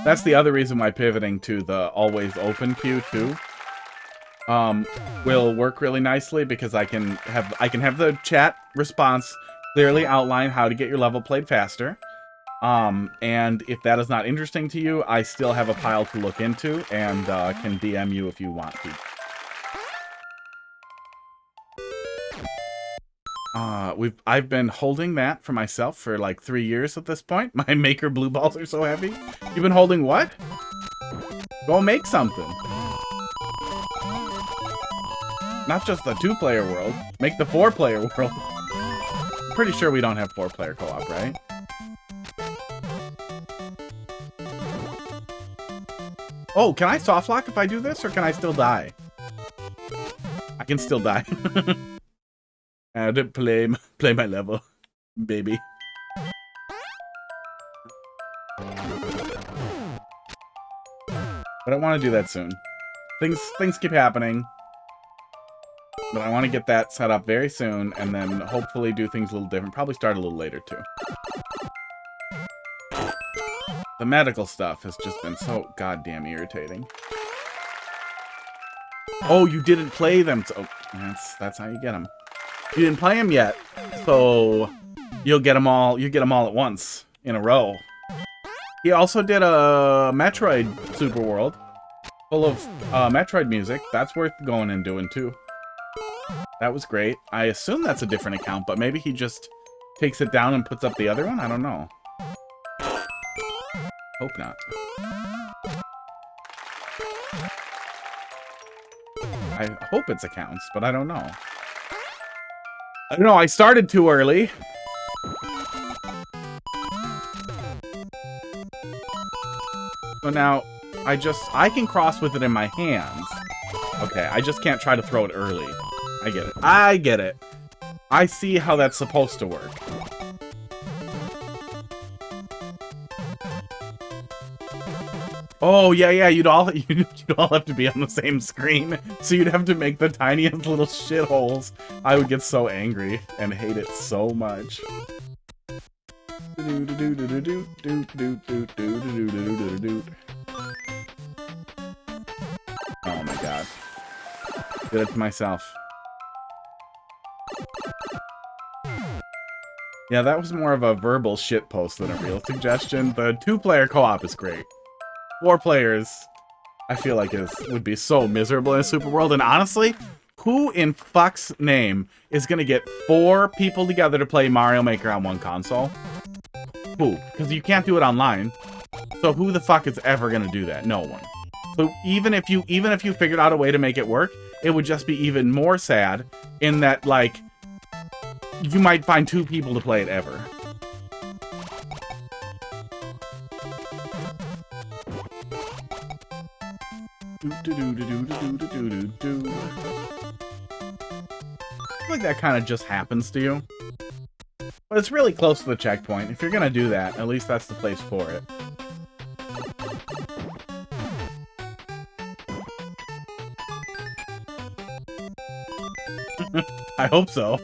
That's the other reason why pivoting to the always open queue too will work really nicely, because I can have the chat response clearly outline how to get your level played faster. And if that is not interesting to you, I still have a pile to look into and can DM you if you want to. I've been holding that for myself for like 3 years at this point. My maker blue balls are so heavy. You've been holding what? Go make something. Not just the 2-player world. Make the 4-player world. I'm pretty sure we don't have 4-player co-op, right? Oh, can I soft lock if I do this, or can I still die? I can still die. I had to play my level, baby. But I want to do that soon. Things keep happening. But I want to get that set up very soon, and then hopefully do things a little different. Probably start a little later, too. The medical stuff has just been so goddamn irritating. Oh, you didn't play them. So that's how you get them. You didn't play them yet, so you'll get them all. You get them all at once in a row. He also did a Metroid Super World full of Metroid music. That's worth going and doing too. That was great. I assume that's a different account, but maybe he just takes it down and puts up the other one. I don't know. Hope not. I hope it's accounts, but I don't know. I don't know, I started too early. So now, I can cross with it in my hands. Okay, I just can't try to throw it early. I get it. I get it. I see how that's supposed to work. Oh, yeah, you'd all have to be on the same screen, so you'd have to make the tiniest little shitholes. I would get so angry and hate it so much. Oh my god. Did it to myself. Yeah, that was more of a verbal shitpost than a real suggestion. The 2-player co-op is great. 4 players, I feel like would be so miserable in a super world. And honestly, who in fuck's name is gonna get 4 people together to play Mario Maker on one console? Who? Because you can't do it online. So who the fuck is ever gonna do that? No one. So even if you figured out a way to make it work, it would just be even more sad in that, like, you might find 2 people to play it ever. I feel like that kind of just happens to you. But it's really close to the checkpoint. If you're gonna do that, at least that's the place for it. I hope so.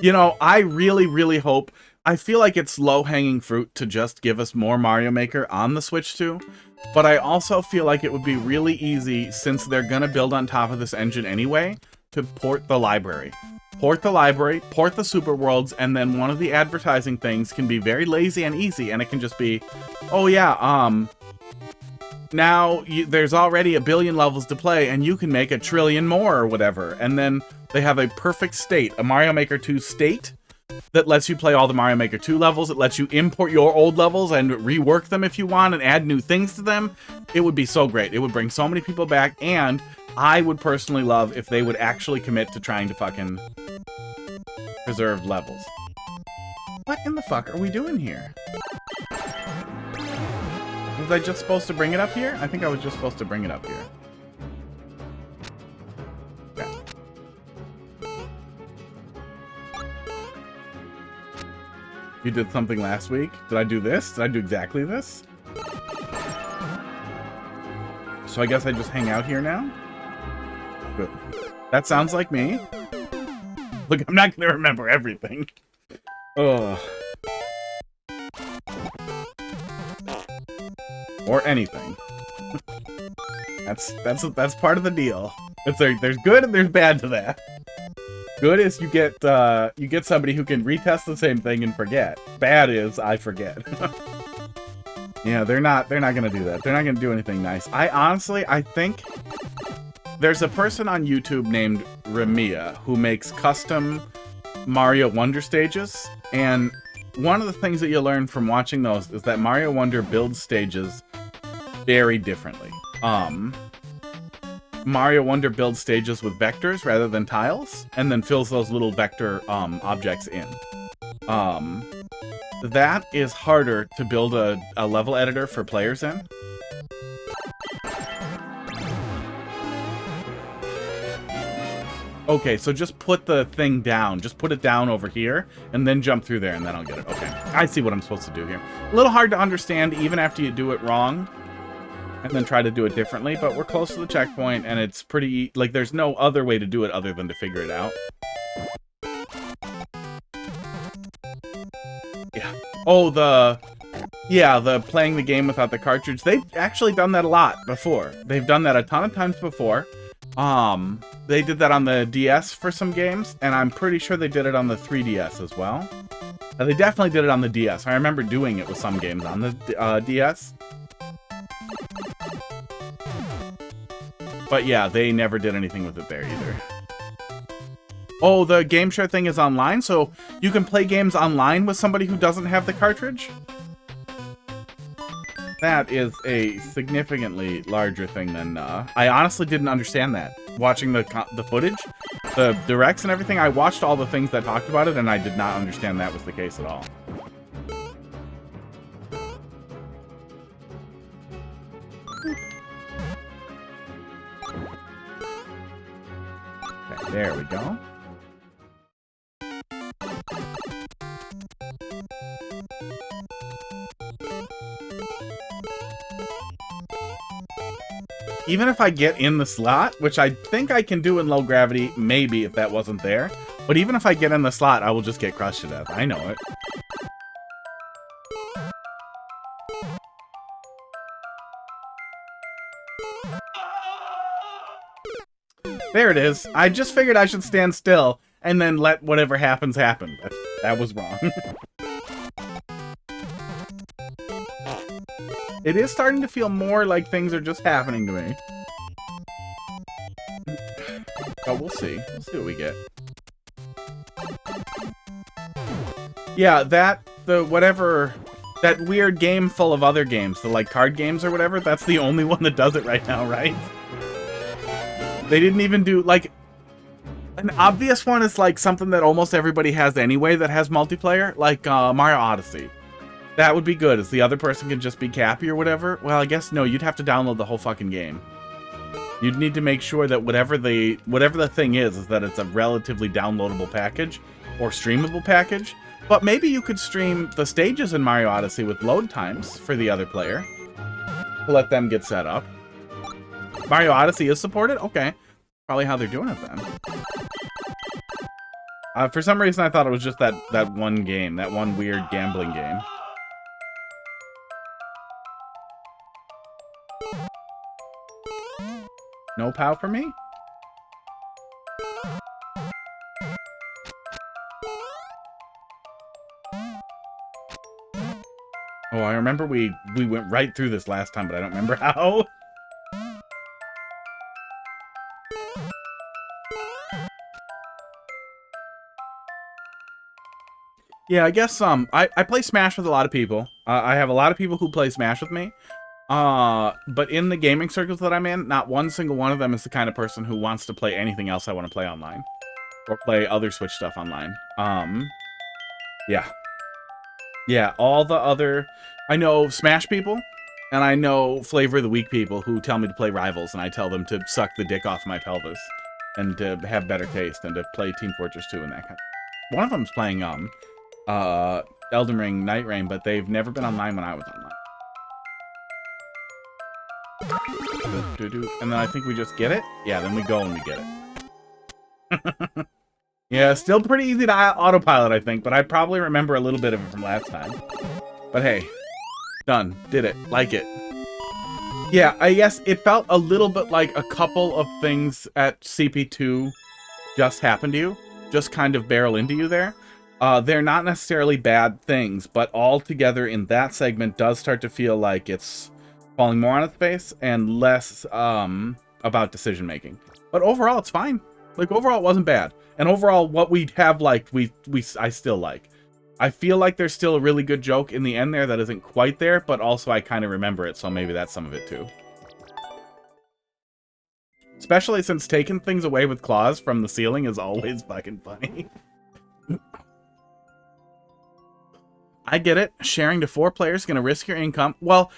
You know, I really, really hope... I feel like it's low-hanging fruit to just give us more Mario Maker on the Switch 2, but I also feel like it would be really easy, since they're gonna build on top of this engine anyway, to port the library. Port the library, port the Super Worlds, and then one of the advertising things can be very lazy and easy, and it can just be, oh yeah, now there's already 1 billion levels to play, and you can make 1 trillion more or whatever, and then they have a perfect state, a Mario Maker 2 state, that lets you play all the Mario Maker 2 levels. It lets you import your old levels and rework them if you want and add new things to them. It would be so great. It would bring so many people back, and I would personally love if they would actually commit to trying to fucking preserve levels. What in the fuck are we doing here? Was I just supposed to bring it up here? I think I was just supposed to bring it up here. You did something last week? Did I do this? Did I do exactly this? So I guess I just hang out here now? Good. That sounds like me. Look, I'm not gonna remember everything. Ugh. Or anything. That's part of the deal. There's good and there's bad to that. Good is you get somebody who can retest the same thing and forget. Bad is I forget. Yeah, they're not gonna do that. They're not gonna do anything nice. I think there's a person on YouTube named Ramia who makes custom Mario Wonder stages, and one of the things that you'll learn from watching those is that Mario Wonder builds stages very differently. Mario Wonder builds stages with vectors rather than tiles, and then fills those little vector objects in. That is harder to build a level editor for players in. Okay, so just put the thing down. Just put it down over here, and then jump through there, and then I'll get it. Okay, I see what I'm supposed to do here. A little hard to understand even after you do it wrong, and then try to do it differently, but we're close to the checkpoint, and it's pretty... like, there's no other way to do it other than to figure it out. Yeah. Oh, the playing the game without the cartridge. They've actually done that a lot before. They've done that a ton of times before. They did that on the DS for some games, and I'm pretty sure they did it on the 3DS as well. They definitely did it on the DS. I remember doing it with some games on the DS. But yeah, they never did anything with it there either. Oh, the game share thing is online, so you can play games online with somebody who doesn't have the cartridge? That is a significantly larger thing than, I honestly didn't understand that. Watching the footage, the directs and everything, I watched all the things that talked about it, and I did not understand that was the case at all. Okay, there we go. Even if I get in the slot, which I think I can do in low gravity, maybe if that wasn't there, but even if I get in the slot, I will just get crushed to death. I know it. There it is. I just figured I should stand still and then let whatever happens happen. That was wrong. It is starting to feel more like things are just happening to me. But we'll see. We'll see what we get. Yeah, that weird game full of other games, the like card games or whatever, that's the only one that does it right now, right? They didn't even do, like, an obvious one is like something that almost everybody has anyway that has multiplayer, like Mario Odyssey. That would be good, as the other person can just be Cappy or whatever. Well, I guess no, you'd have to download the whole fucking game. You'd need to make sure that whatever the thing is that it's a relatively downloadable package or streamable package. But maybe you could stream the stages in Mario Odyssey with load times for the other player. Let them get set up. Mario Odyssey is supported? Okay. Probably how they're doing it then. For some reason I thought it was just that one game, that one weird gambling game. No POW for me? Oh, I remember we went right through this last time, but I don't remember how. Yeah, I guess I play Smash with a lot of people. I have a lot of people who play Smash with me. But in the gaming circles that I'm in, not one single one of them is the kind of person who wants to play anything else I want to play online. Or play other Switch stuff online. Yeah. Yeah, all the other... I know Smash people, and I know Flavor of the Week people who tell me to play Rivals, and I tell them to suck the dick off my pelvis. And to have better taste, and to play Team Fortress 2 and that kind of... One of them's playing, Elden Ring Night Rain, but they've never been online when I was online. And then I think we just get it? Yeah, then we go and we get it. Yeah, still pretty easy to autopilot, I think, but I probably remember a little bit of it from last time. But hey, done. Did it. Like it. Yeah, I guess it felt a little bit like a couple of things at CP2 just happened to you. Just kind of barrel into you there. They're not necessarily bad things, but all together in that segment does start to feel like it's falling more on its face and less about decision making. But overall, it's fine. Like, overall, it wasn't bad. And overall, what we have liked, I still like. I feel like there's still a really good joke in the end there that isn't quite there, but also I kind of remember it, so maybe that's some of it too. Especially since taking things away with claws from the ceiling is always fucking funny. I get it. Sharing to 4 players is going to risk your income. Well,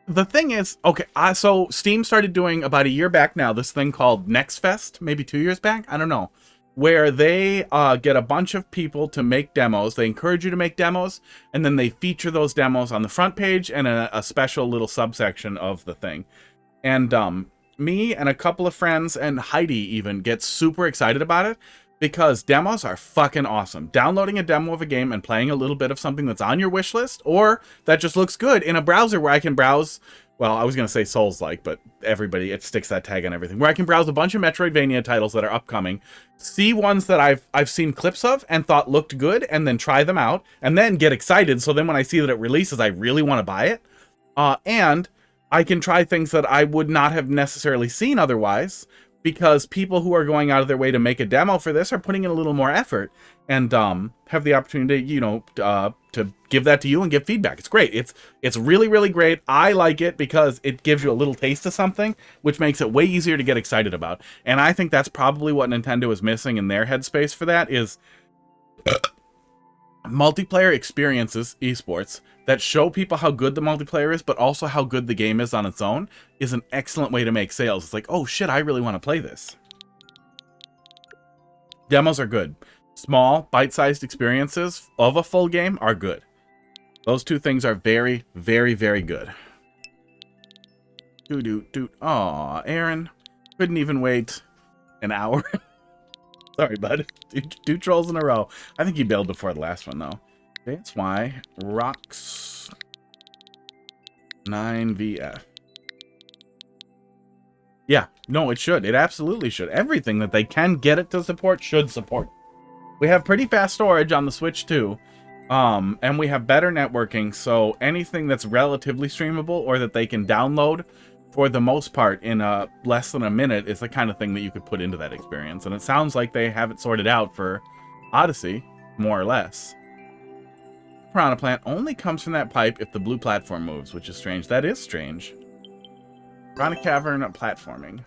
the thing is, okay, so Steam started doing about a year back now this thing called Next Fest, maybe 2 years back, I don't know, where they get a bunch of people to make demos. They encourage you to make demos, and then they feature those demos on the front page and a special little subsection of the thing. And me and a couple of friends and Heidi even get super excited about it because demos are fucking awesome. Downloading a demo of a game and playing a little bit of something that's on your wish list or that just looks good in a browser where I can browse, well, I was going to say Souls-like, but everybody, it sticks that tag on everything, where I can browse a bunch of Metroidvania titles that are upcoming, see ones that I've seen clips of and thought looked good, and then try them out, and then get excited, so then when I see that it releases, I really want to buy it. And I can try things that I would not have necessarily seen otherwise, because people who are going out of their way to make a demo for this are putting in a little more effort and have the opportunity, you know, to give that to you and give feedback. It's great. It's really, really great. I like it because it gives you a little taste of something, which makes it way easier to get excited about. And I think that's probably what Nintendo is missing in their headspace for that is multiplayer experiences, esports, that show people how good the multiplayer is, but also how good the game is on its own, is an excellent way to make sales. It's like, oh shit, I really want to play this. Demos are good. Small, bite-sized experiences of a full game are good. Those two things are very, very, very good. Aw, Aaron. Couldn't even wait an hour. Sorry, bud. Two trolls in a row. I think you bailed before the last one, though. That's why rocks 9VF. Yeah, no, it should. It absolutely should. Everything that they can get it to support should support. We have pretty fast storage on the Switch, too. And we have better networking, so anything that's relatively streamable or that they can download, for the most part, in less than a minute, is the kind of thing that you could put into that experience. And it sounds like they have it sorted out for Odyssey, more or less. Piranha plant only comes from that pipe if the blue platform moves, which is strange. That is strange. Piranha cavern platforming.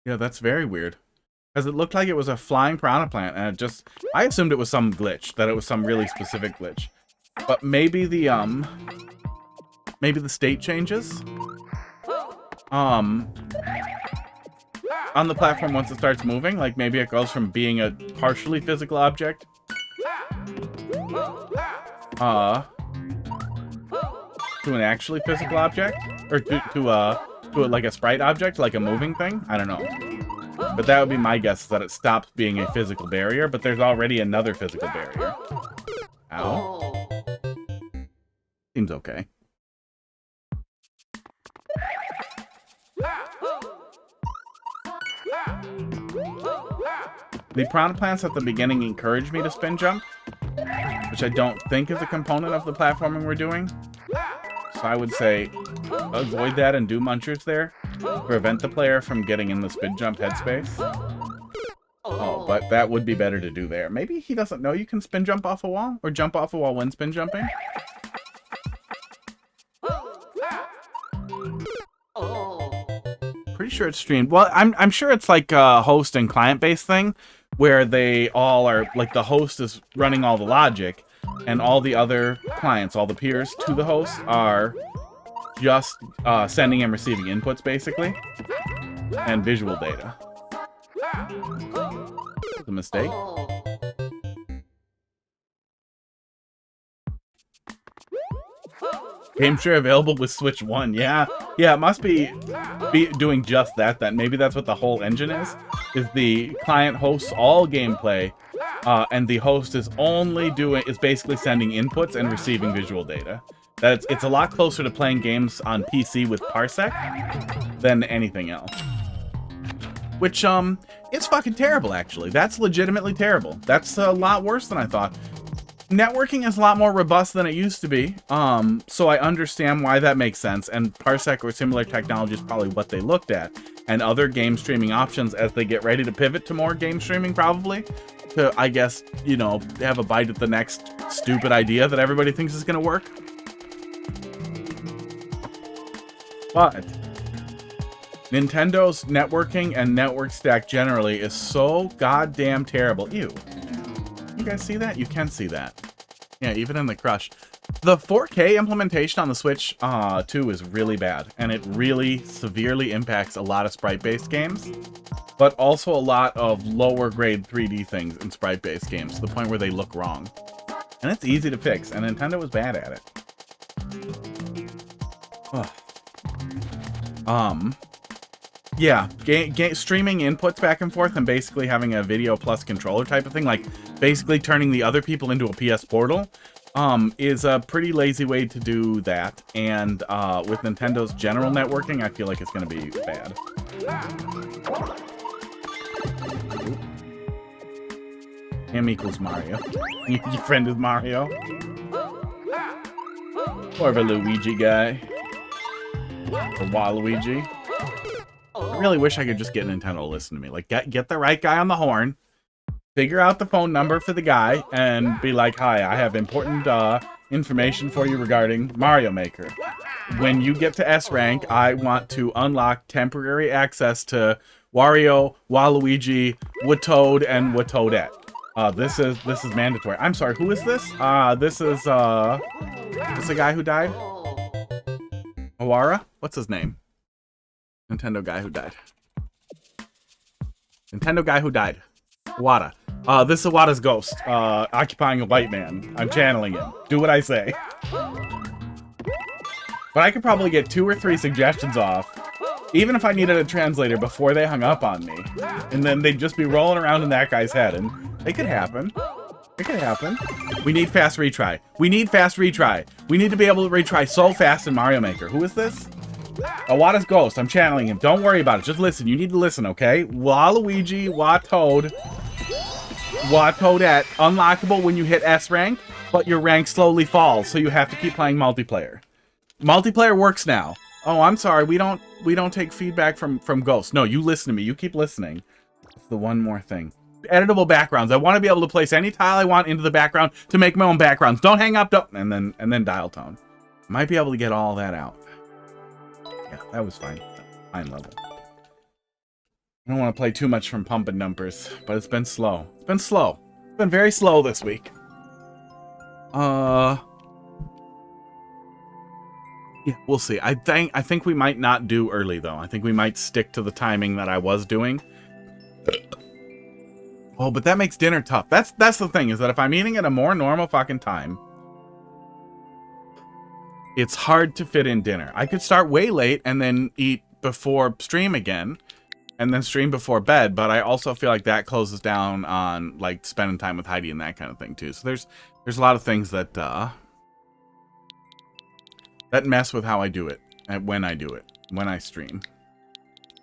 Yeah, that's very weird. Because it looked like it was a flying piranha plant, and it just... I assumed it was some glitch, that it was some really specific glitch. But maybe the, maybe the state changes? On the platform once it starts moving, like maybe it goes from being a partially physical object to an actually physical object, or to like a sprite object, like a moving thing. I don't know, but that would be my guess, is that it stops being a physical barrier, but there's already another physical barrier. Ow. Seems okay. The piranha plants at the beginning encourage me to spin jump, which I don't think is a component of the platforming we're doing. So I would say avoid that and do munchers there. Prevent the player from getting in the spin jump headspace. Oh, but that would be better to do there. Maybe he doesn't know you can spin jump off a wall, or jump off a wall when spin jumping. Pretty sure it's streamed. Well, I'm sure it's like a host and client-based thing, where they all are, like, the host is running all the logic, and all the other clients, all the peers to the host, are just sending and receiving inputs, basically, and visual data. That's a mistake. Game share available with Switch 1. Yeah, it must be doing just that then. Maybe that's what the whole engine is the client hosts all gameplay, and the host is basically sending inputs and receiving visual data. It's a lot closer to playing games on PC with Parsec than anything else. Which, it's fucking terrible, actually. That's legitimately terrible. That's a lot worse than I thought. Networking is a lot more robust than it used to be, so I understand why that makes sense, and Parsec or similar technology is probably what they looked at, and other game streaming options as they get ready to pivot to more game streaming, probably, to, I guess, you know, have a bite at the next stupid idea that everybody thinks is going to work. But Nintendo's networking and network stack generally is so goddamn terrible. Ew. You guys see that? You can see that. Yeah, even in the crush. The 4K implementation on the Switch 2 is really bad, and it really severely impacts a lot of sprite-based games, but also a lot of lower-grade 3D things in sprite-based games, to the point where they look wrong. And it's easy to fix, and Nintendo was bad at it. Yeah, streaming inputs back and forth and basically having a video plus controller type of thing, like basically turning the other people into a PS Portal, is a pretty lazy way to do that. And with Nintendo's general networking, I feel like it's going to be bad. Him equals Mario. Your friend is Mario. More of a Luigi guy. Or Waluigi. I really wish I could just get Nintendo to listen to me. Like, get the right guy on the horn, figure out the phone number for the guy, and be like, hi, I have important information for you regarding Mario Maker. When you get to S rank, I want to unlock temporary access to Wario, Waluigi, Watoad, and Watoadette. This is mandatory. I'm sorry, who is this? This is the guy who died? Awara? What's his name? Nintendo guy who died. Nintendo guy who died. Iwata. This is Iwata's ghost, occupying a white man. I'm channeling him. Do what I say. But I could probably get 2 or 3 suggestions off, even if I needed a translator before they hung up on me. And then they'd just be rolling around in that guy's head, and it could happen. It could happen. We need fast retry. We need fast retry. We need to be able to retry so fast in Mario Maker. Who is this? Iwata's ghost. I'm channeling him. Don't worry about it. Just listen. You need to listen, okay? Waluigi, Watoad. Toadette. Unlockable when you hit S rank, but your rank slowly falls, so you have to keep playing multiplayer. Multiplayer works now. Oh, I'm sorry. We don't take feedback from ghosts. No, you listen to me. You keep listening. That's the one more thing. Editable backgrounds. I want to be able to place any tile I want into the background to make my own backgrounds. Don't hang up, don't, and then dial tone. Might be able to get all that out. Yeah, that was fine. Fine level. I don't want to play too much from Pump and Dumpers, but it's been slow. It's been slow. It's been very slow this week. Yeah, we'll see. I think we might not do early though. I think we might stick to the timing that I was doing. Oh, but that makes dinner tough. That's the thing, is that if I'm eating at a more normal fucking time, it's hard to fit in dinner. I could start way late and then eat before stream again, and then stream before bed, but I also feel like that closes down on like spending time with Heidi and that kind of thing too. So there's a lot of things that that mess with how I do it and when I do it, when I stream.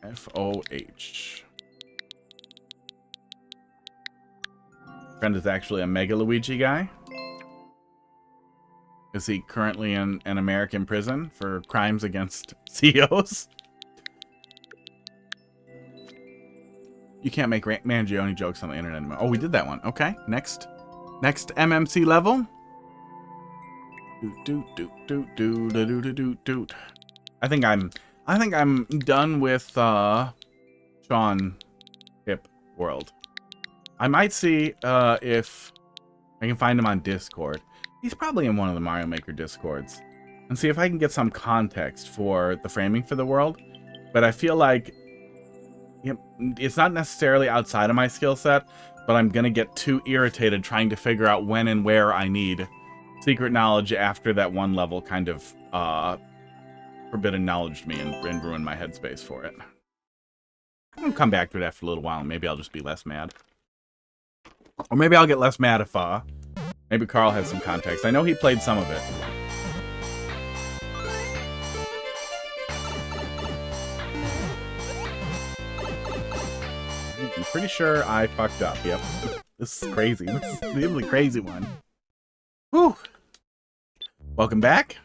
FOH. Friend is actually a Mega Luigi guy. Is he currently in an American prison for crimes against CEOs? You can't make Mangione jokes on the internet anymore. Oh, we did that one. Okay, next MMC level. I think I'm done with Sean Hip World. I might see if I can find him on Discord. He's probably in one of the Mario Maker Discords. And see if I can get some context for the framing for the world. But I feel like it's not necessarily outside of my skill set, but I'm going to get too irritated trying to figure out when and where I need secret knowledge after that one level kind of forbidden knowledge me and ruined my headspace for it. I'm going to come back to it after a little while, and maybe I'll just be less mad. Or maybe I'll get less mad if maybe Carl has some context. I know he played some of it. I'm pretty sure I fucked up. Yep. This is crazy. This is the really crazy one. Whew. Welcome back.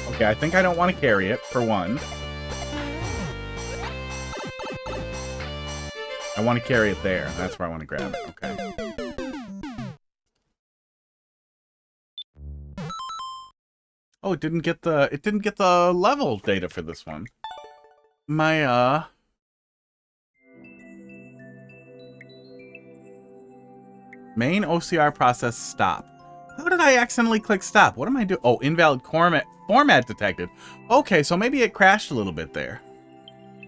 Okay, I think I don't want to carry it, for one. I want to carry it there. That's where I want to grab it. Okay. Oh, it didn't get the level data for this one. My main OCR process stop. How did I accidentally click stop? What am I doing? Oh, invalid format detected. Okay, so maybe it crashed a little bit there.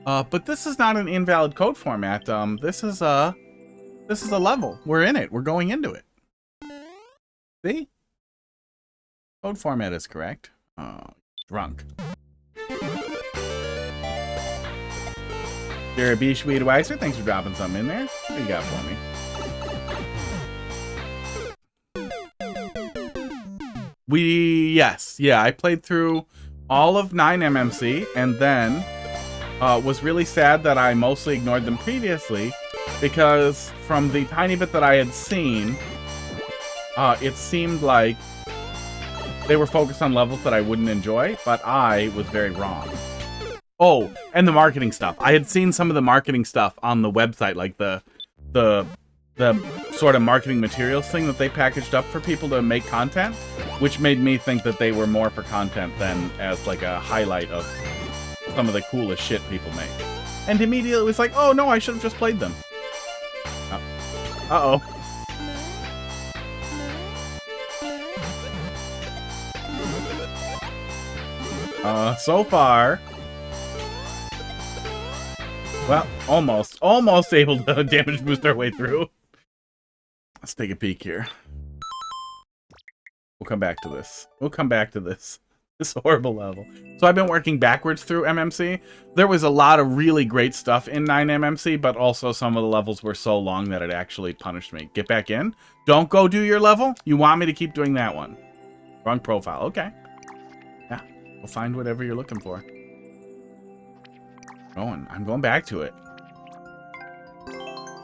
But this is not an invalid code format. This is a level. We're in it. We're going into it. See? Code format is correct. Drunk. Jerry Schweedweiser, thanks for dropping something in there. What do you got for me? Yeah, I played through all of 9MMC and then was really sad that I mostly ignored them previously, because from the tiny bit that I had seen, it seemed like they were focused on levels that I wouldn't enjoy, but I was very wrong. Oh, and the marketing stuff. I had seen some of the marketing stuff on the website, like the sort of marketing materials thing that they packaged up for people to make content, which made me think that they were more for content than as like a highlight of some of the coolest shit people make. And immediately it was like, oh no, I should have just played them. Uh-oh. So far... Well, almost able to damage boost our way through. Let's take a peek here. We'll come back to this. This horrible level. So I've been working backwards through MMC. There was a lot of really great stuff in 9MMC, but also some of the levels were so long that it actually punished me. Get back in. Don't go do your level. You want me to keep doing that one. Wrong profile. Okay. Yeah. We'll find whatever you're looking for. I'm going back to it.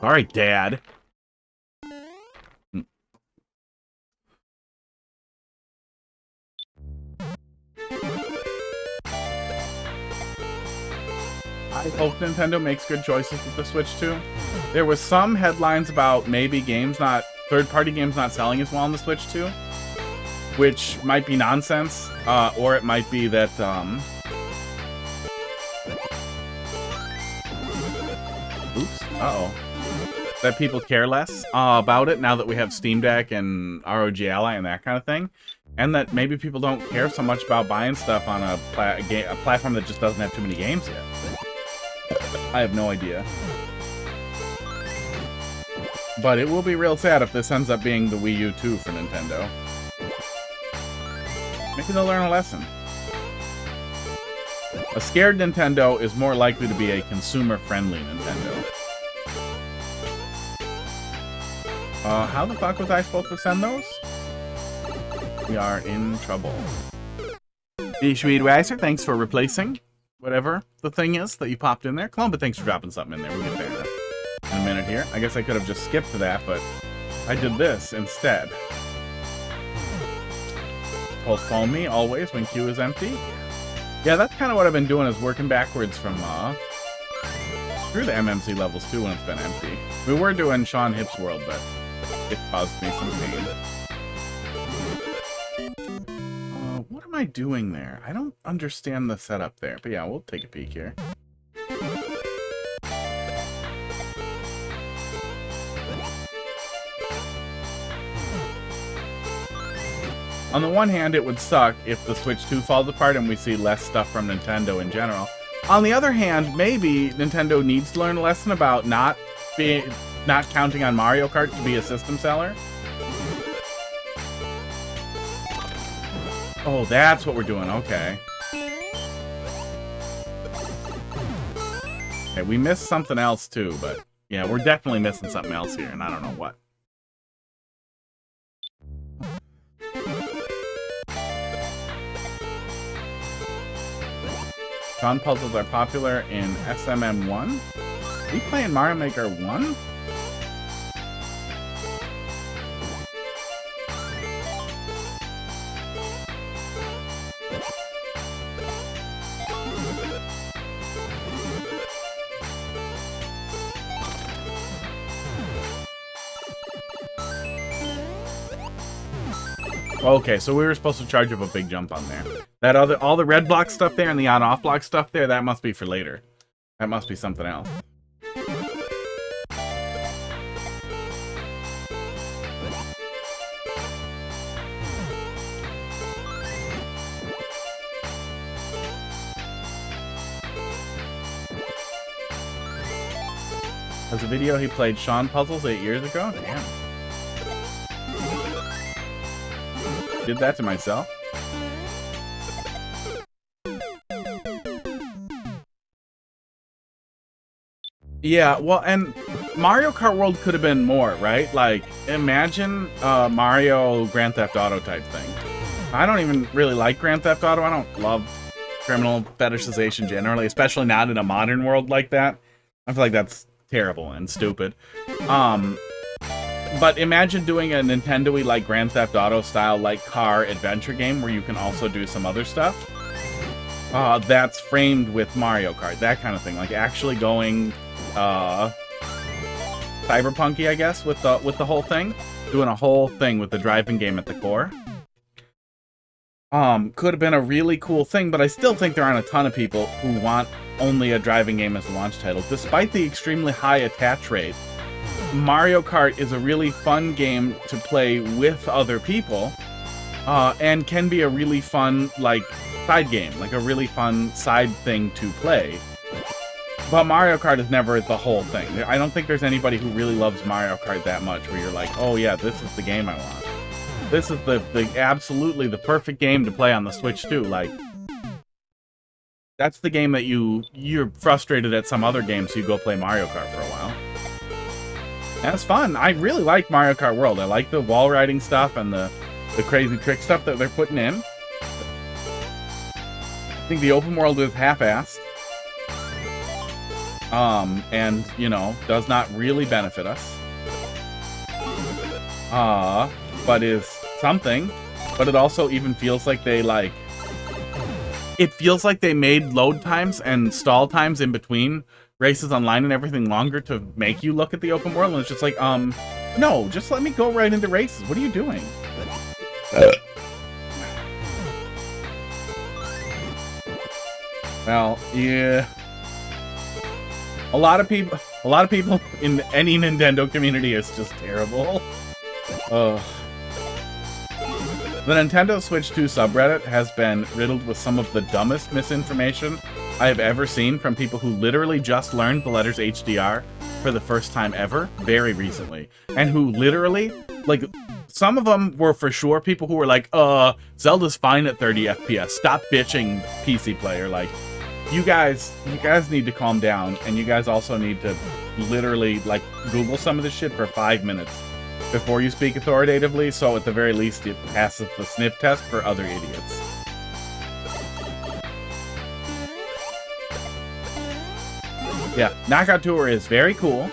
Sorry, Dad. I hope Nintendo makes good choices with the Switch 2. There was some headlines about maybe third-party games not selling as well on the Switch 2, which might be nonsense, or it might be that, oops, uh-oh. That people care less about it now that we have Steam Deck and ROG Ally and that kind of thing. And that maybe people don't care so much about buying stuff on a platform that just doesn't have too many games yet. I have no idea. But it will be real sad if this ends up being the Wii U 2 for Nintendo. Maybe they'll learn a lesson. A scared Nintendo is more likely to be a consumer-friendly Nintendo. How the fuck was I supposed to send those? We are in trouble. Schmiedweiser, thanks for replacing whatever the thing is that you popped in there. Columba, thanks for dropping something in there. We'll get there in a minute here. I guess I could have just skipped to that, but I did this instead. Postpone me always when queue is empty. Yeah, that's kind of what I've been doing, is working backwards from through the MMC levels too when it's been empty. We were doing Sean Hip's World, but it caused me some pain. What am I doing there? I don't understand the setup there, but yeah, we'll take a peek here. On the one hand, it would suck if the Switch 2 falls apart and we see less stuff from Nintendo in general. On the other hand, maybe Nintendo needs to learn a lesson about not counting on Mario Kart to be a system seller. Oh, that's what we're doing. Okay. Okay, we missed something else too, but yeah, we're definitely missing something else here, and I don't know what. Tron puzzles are popular in SMM1. Are you playing Mario Maker 1? Okay, so we were supposed to charge up a big jump on there. That all the red block stuff there and the on-off block stuff there, that must be for later. That must be something else. There's a video he played Sean puzzles 8 years ago? Damn. Did that to myself. Yeah, well, and Mario Kart World could have been more, right? Like, imagine Mario Grand Theft Auto type thing. I don't even really like Grand Theft Auto. I don't love criminal fetishization generally, especially not in a modern world like that. I feel like that's terrible and stupid. But imagine doing a Nintendo-y like Grand Theft Auto style like car adventure game where you can also do some other stuff. That's framed with Mario Kart, that kind of thing. Like actually going cyberpunky, I guess, with the whole thing. Doing a whole thing with the driving game at the core. Could have been a really cool thing, but I still think there aren't a ton of people who want only a driving game as a launch title. Despite the extremely high attach rate, Mario Kart is a really fun game to play with other people, and can be a really fun, like, side game, like a really fun side thing to play. But Mario Kart is never the whole thing. I don't think there's anybody who really loves Mario Kart that much where you're like, oh yeah, this is the game I want. This is the absolutely the perfect game to play on the Switch too. Like, that's the game that you're frustrated at some other game, so you go play Mario Kart for a while. And it's fun. I really like Mario Kart World. I like the wall riding stuff and the crazy trick stuff that they're putting in. I think the open world is half-assed. and, you know, does not really benefit us. But is something. But it also even feels like they, like... It feels like they made load times and stall times in between races online and everything longer to make you look at the open world, and it's just like, no, just let me go right into races. What are you doing? Well, yeah. A lot of people in any Nintendo community is just terrible. The Nintendo Switch 2 subreddit has been riddled with some of the dumbest misinformation I have ever seen from people who literally just learned the letters HDR for the first time ever, very recently. And who literally, like, some of them were for sure people who were like, Zelda's fine at 30 FPS, stop bitching PC player. Like, you guys need to calm down, and you guys also need to literally, like, Google some of this shit for 5 minutes before you speak authoritatively, so at the very least it passes the sniff test for other idiots. Yeah, Knockout Tour is very cool.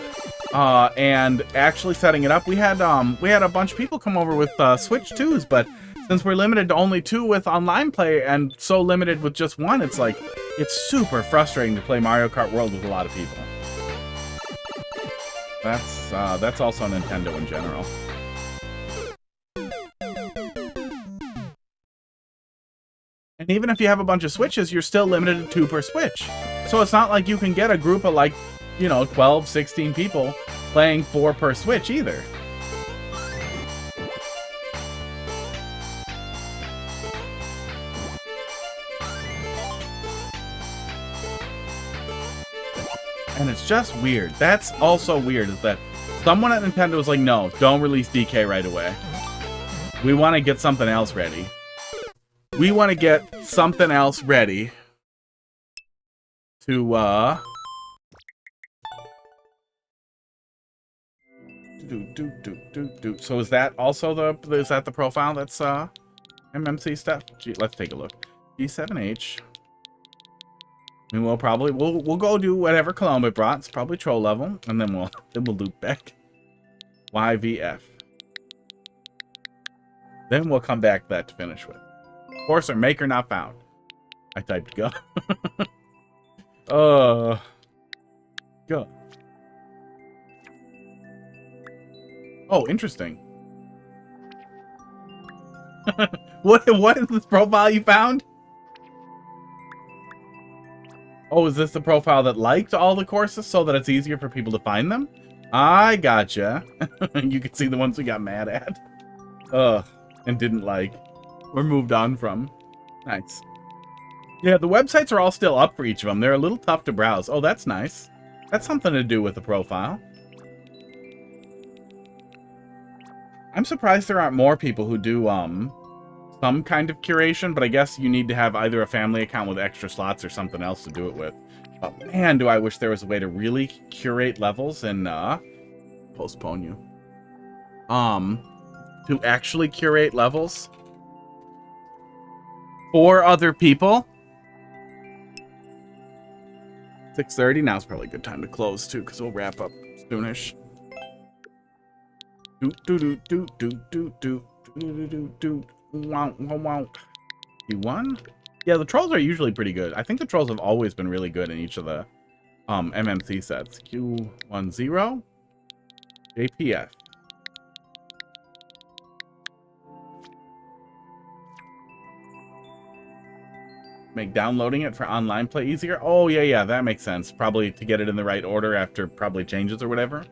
And actually setting it up, we had a bunch of people come over with Switch 2s, but since we're limited to only 2 with online play and so limited with just 1, it's like, it's super frustrating to play Mario Kart World with a lot of people. That's also Nintendo in general. And even if you have a bunch of Switches, you're still limited to 2 per Switch. So it's not like you can get a group of, like, you know, 12, 16 people playing 4 per Switch either. And it's just weird. That's also weird, is that someone at Nintendo was like, no, don't release DK right away. We want to get something else ready. We want to get something else ready to, So is that also the profile that's, MMC stuff? Gee, let's take a look. G7H. And we'll go do whatever Colombo brought. It's probably troll level, and then we'll loop back. YVF. Then we'll come back to that to finish with. Courser maker not found. I typed go. Go. Oh, interesting. What is this profile you found? Oh, is this the profile that liked all the courses so that it's easier for people to find them? I gotcha. You can see the ones we got mad at. And didn't like. Or moved on from. Nice. Yeah, the websites are all still up for each of them. They're a little tough to browse. Oh, that's nice. That's something to do with the profile. I'm surprised there aren't more people who do, some kind of curation, but I guess you need to have either a family account with extra slots or something else to do it with. But man, do I wish there was a way to really curate levels and, postpone you. To actually curate levels for other people. 6:30, now's probably a good time to close too, because we'll wrap up soonish. Q1? Yeah, the trolls are usually pretty good. I think the trolls have always been really good in each of the MMC sets. Q10 JPF. Make downloading it for online play easier. Oh yeah, that makes sense. Probably to get it in the right order after probably changes or whatever.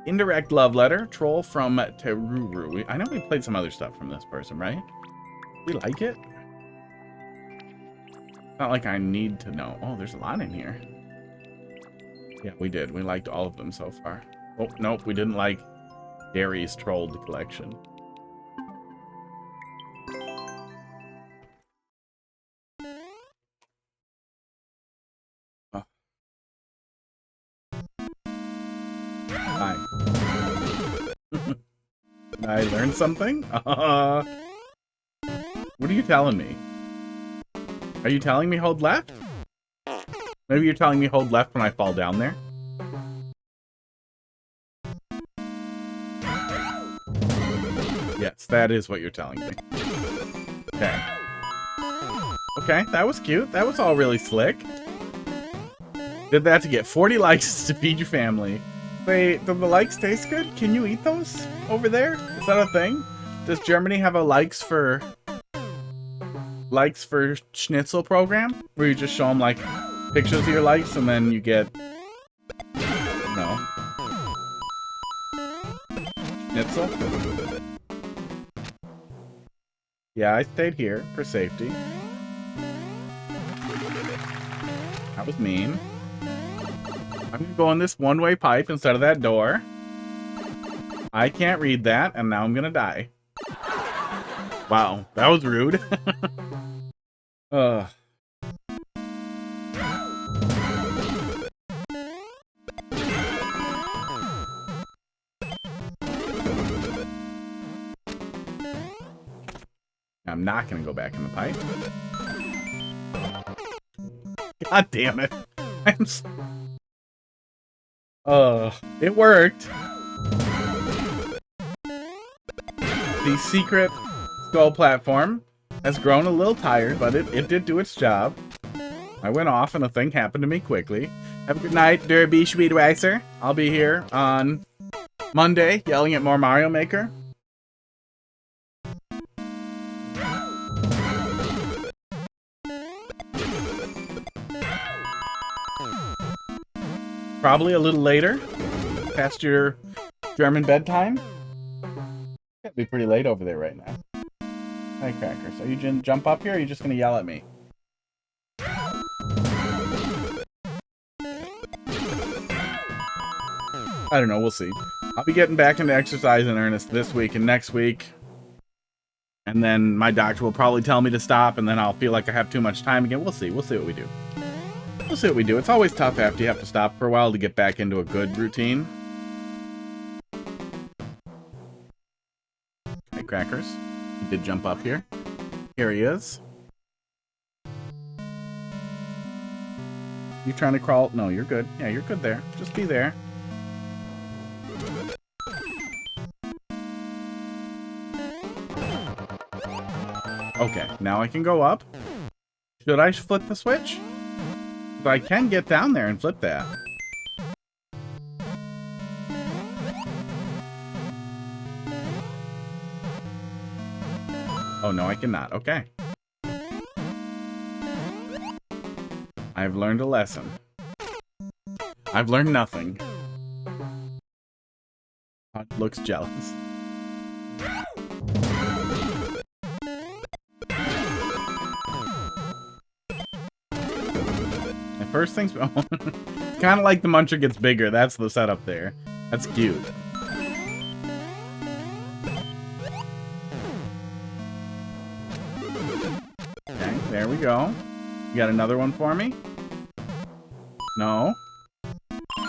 Indirect love letter. Troll from Teruru. I know we played some other stuff from this person, right? We like it? It's not like I need to know. Oh, there's a lot in here. Yeah, we did. We liked all of them so far. Oh, nope, we didn't like Gary's trolled collection. Oh. Hi. I learned something? What are you telling me? Are you telling me hold left? Maybe you're telling me hold left when I fall down there? That is what you're telling me. Okay. Okay, that was cute. That was all really slick. Did that to get 40 likes to feed your family. Wait, do the likes taste good? Can you eat those over there? Is that a thing? Does Germany have a likes for schnitzel program? Where you just show them, like, pictures of your likes and then you get... No. Schnitzel? Yeah, I stayed here for safety. That was mean. I'm gonna go in this one-way pipe instead of that door. I can't read that, and now I'm gonna die. Wow, that was rude. Ugh. I'm not gonna go back in the pipe. God damn it. It worked. The secret skull platform has grown a little tired, but it did do its job. I went off and a thing happened to me quickly. Have a good night, Derby Schmiedweiser. I'll be here on Monday yelling at more Mario Maker. Probably a little later, past your German bedtime. It'd be pretty late over there right now. Hi, Crackers. Are you gonna jump up here, or are you just gonna yell at me? I don't know, we'll see. I'll be getting back into exercise in earnest this week and next week. And then my doctor will probably tell me to stop, and then I'll feel like I have too much time again. We'll see. We'll see what we do. We'll see what we do. It's always tough after you have to stop for a while to get back into a good routine. Hey, Crackers. He did jump up here. Here he is. You trying to crawl? No, you're good. Yeah, you're good there. Just be there. Okay, now I can go up. Should I flip the switch? So I can get down there and flip that. Oh, no, I cannot. Okay. I've learned a lesson. I've learned nothing. Hot looks jealous. First things, kind of like the muncher gets bigger. That's the setup there. That's cute. Okay, there we go. You got another one for me? No.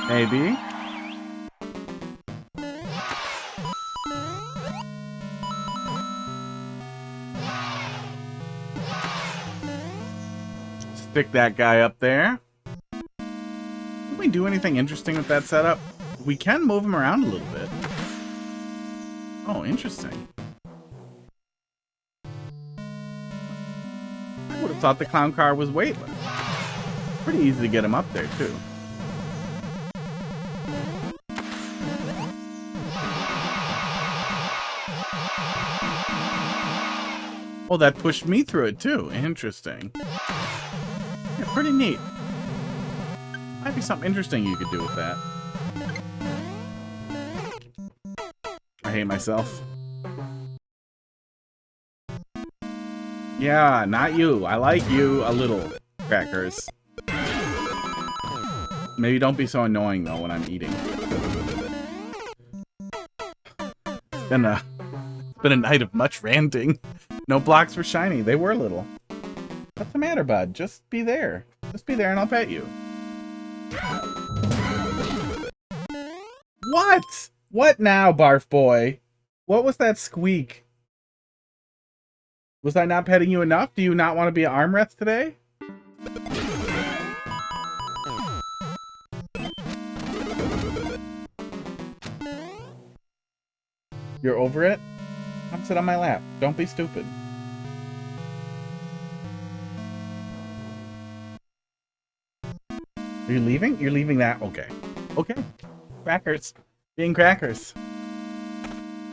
Maybe. Stick that guy up there. Can we do anything interesting with that setup? We can move him around a little bit. Oh, interesting. I would have thought the clown car was weightless. Pretty easy to get him up there, too. Oh, that pushed me through it, too. Interesting. Yeah, pretty neat. Might be something interesting you could do with that. I hate myself. Yeah, not you. I like you a little, Crackers. Maybe don't be so annoying, though, when I'm eating. It's been a night of much ranting. No blocks were shiny. They were little. What's the matter, bud? Just be there. Just be there and I'll pet you. What? What now, Barf Boy? What was that squeak? Was I not petting you enough? Do you not want to be an armrest today? You're over it? Come sit on my lap. Don't be stupid. Are you leaving? You're leaving that? Okay. Okay. Crackers. Being crackers.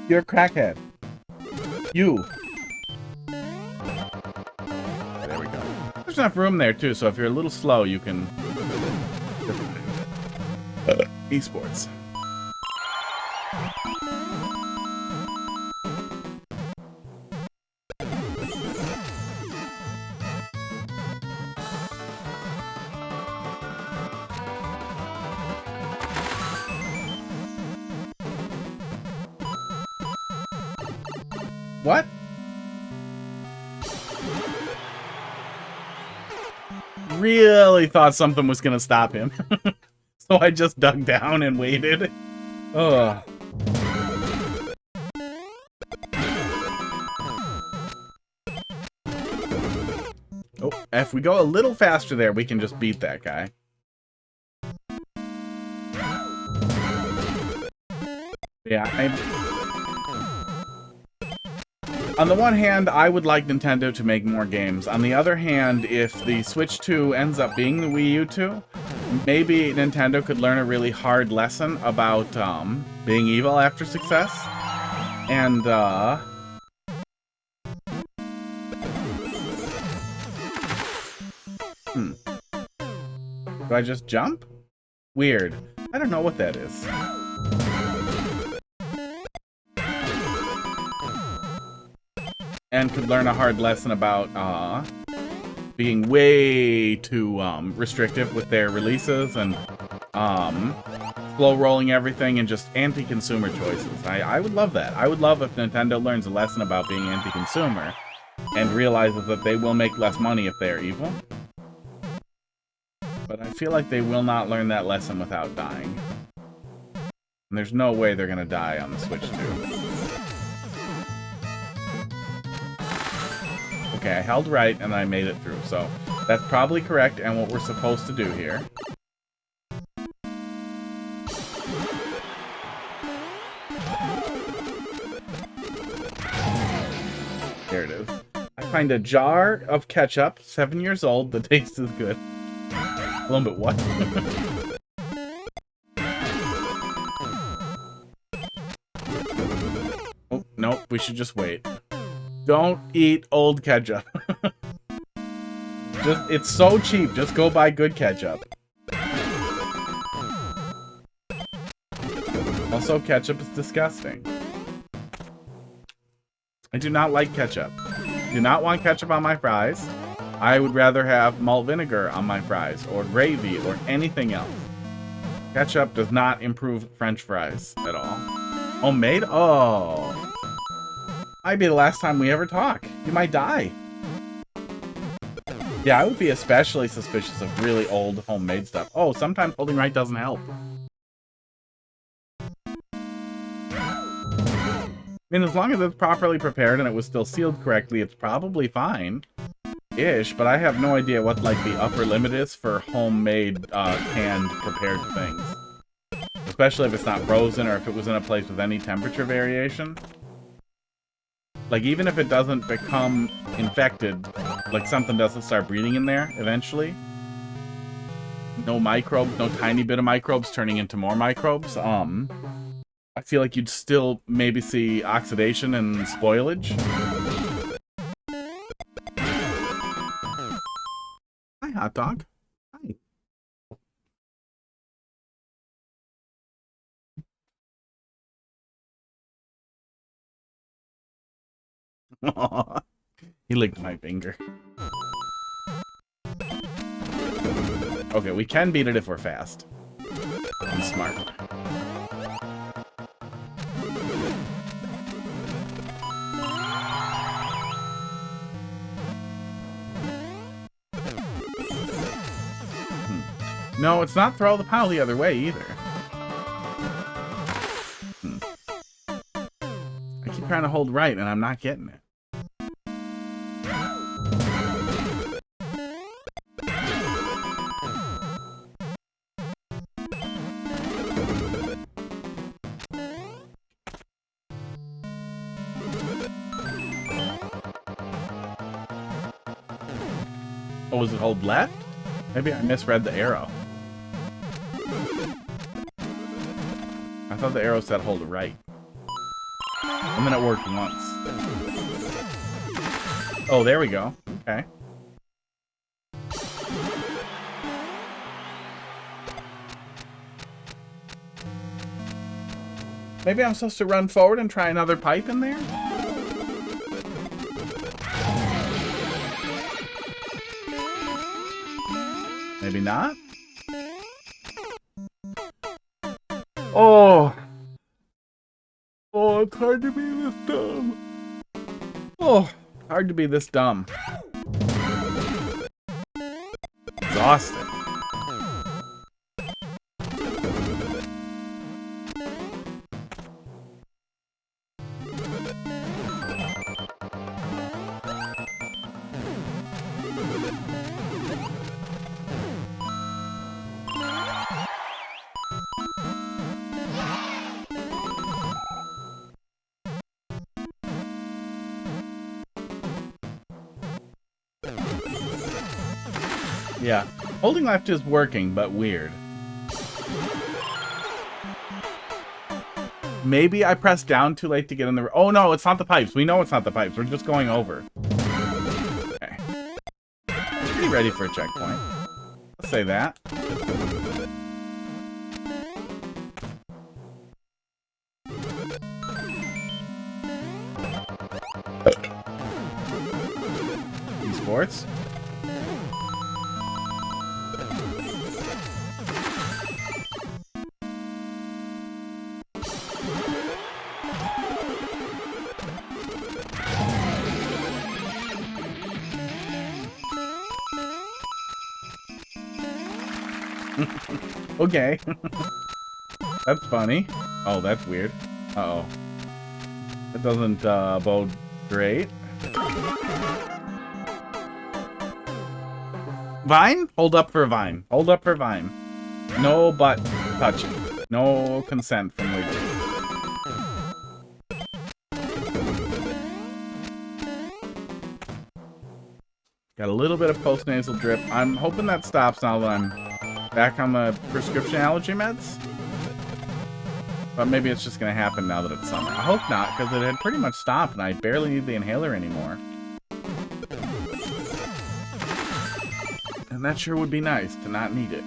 You're a crackhead. You. There we go. There's enough room there, too, so if you're a little slow, you can... Esports. What? Really thought something was gonna stop him. So I just dug down and waited. Ugh. Oh, if we go a little faster there, we can just beat that guy. Yeah, on the one hand, I would like Nintendo to make more games. On the other hand, if the Switch 2 ends up being the Wii U 2, maybe Nintendo could learn a really hard lesson about being evil after success. And, Do I just jump? Weird. I don't know what that is. And could learn a hard lesson about being way too restrictive with their releases and slow rolling everything and just anti-consumer choices. I would love that. I would love if Nintendo learns a lesson about being anti-consumer and realizes that they will make less money if they're evil. But I feel like they will not learn that lesson without dying. And there's no way they're gonna die on the Switch 2. Okay, I held right and I made it through, so that's probably correct and what we're supposed to do here. There it is. I find a jar of ketchup, 7 years old, the taste is good. A little bit what? Oh, nope, we should just wait. Don't eat old ketchup. It's so cheap. Just go buy good ketchup. Also, ketchup is disgusting. I do not like ketchup. Do not want ketchup on my fries. I would rather have malt vinegar on my fries, or gravy, or anything else. Ketchup does not improve French fries at all. Homemade? Oh. Might be the last time we ever talk. You might die. Yeah, I would be especially suspicious of really old homemade stuff. Oh, sometimes holding right doesn't help. I mean, as long as it's properly prepared and it was still sealed correctly, it's probably fine-ish, but I have no idea what, like, the upper limit is for homemade, canned, prepared things. Especially if it's not frozen or if it was in a place with any temperature variation. Like, even if it doesn't become infected, like something doesn't start breeding in there eventually. No microbes, no tiny bit of microbes turning into more microbes. I feel like you'd still maybe see oxidation and spoilage. Hi, hot dog. Hi. He licked my finger. Okay, we can beat it if we're fast. And smart. No, it's not throw the POW the other way either. I keep trying to hold right and I'm not getting it. Oh, was it hold left? Maybe I misread the arrow. I thought the arrow said hold right. And then it worked once. Oh, there we go. Okay. Maybe I'm supposed to run forward and try another pipe in there? Maybe not? Oh! Oh, it's hard to be this dumb. Oh, hard to be this dumb. Exhausting. Yeah, holding left is working, but weird. Maybe I pressed down too late to get in the... Oh no, it's not the pipes. We know it's not the pipes. We're just going over. Okay. Pretty ready for a checkpoint. Let's say that. Esports. Okay. That's funny. Oh, that's weird. Uh-oh. That doesn't bode great. Vine? Hold up for Vine. Hold up for Vine. No butt touching. No consent from Wiggly. Got a little bit of post-nasal drip. I'm hoping that stops now that I'm back on the prescription allergy meds. But maybe it's just going to happen now that it's summer. I hope not, because it had pretty much stopped and I barely need the inhaler anymore. And that sure would be nice to not need it.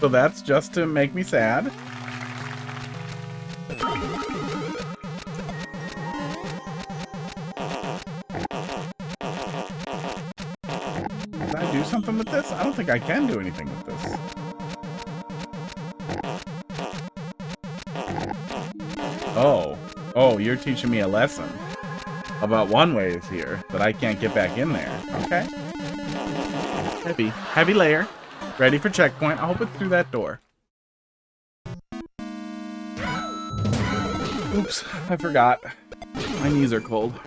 So that's just to make me sad. Can I do something with this? I don't think I can do anything with this. Oh. Oh, you're teaching me a lesson about one-ways here, that I can't get back in there. Okay. Heavy layer. Ready for checkpoint. I hope it's through that door. Oops, I forgot. My knees are cold.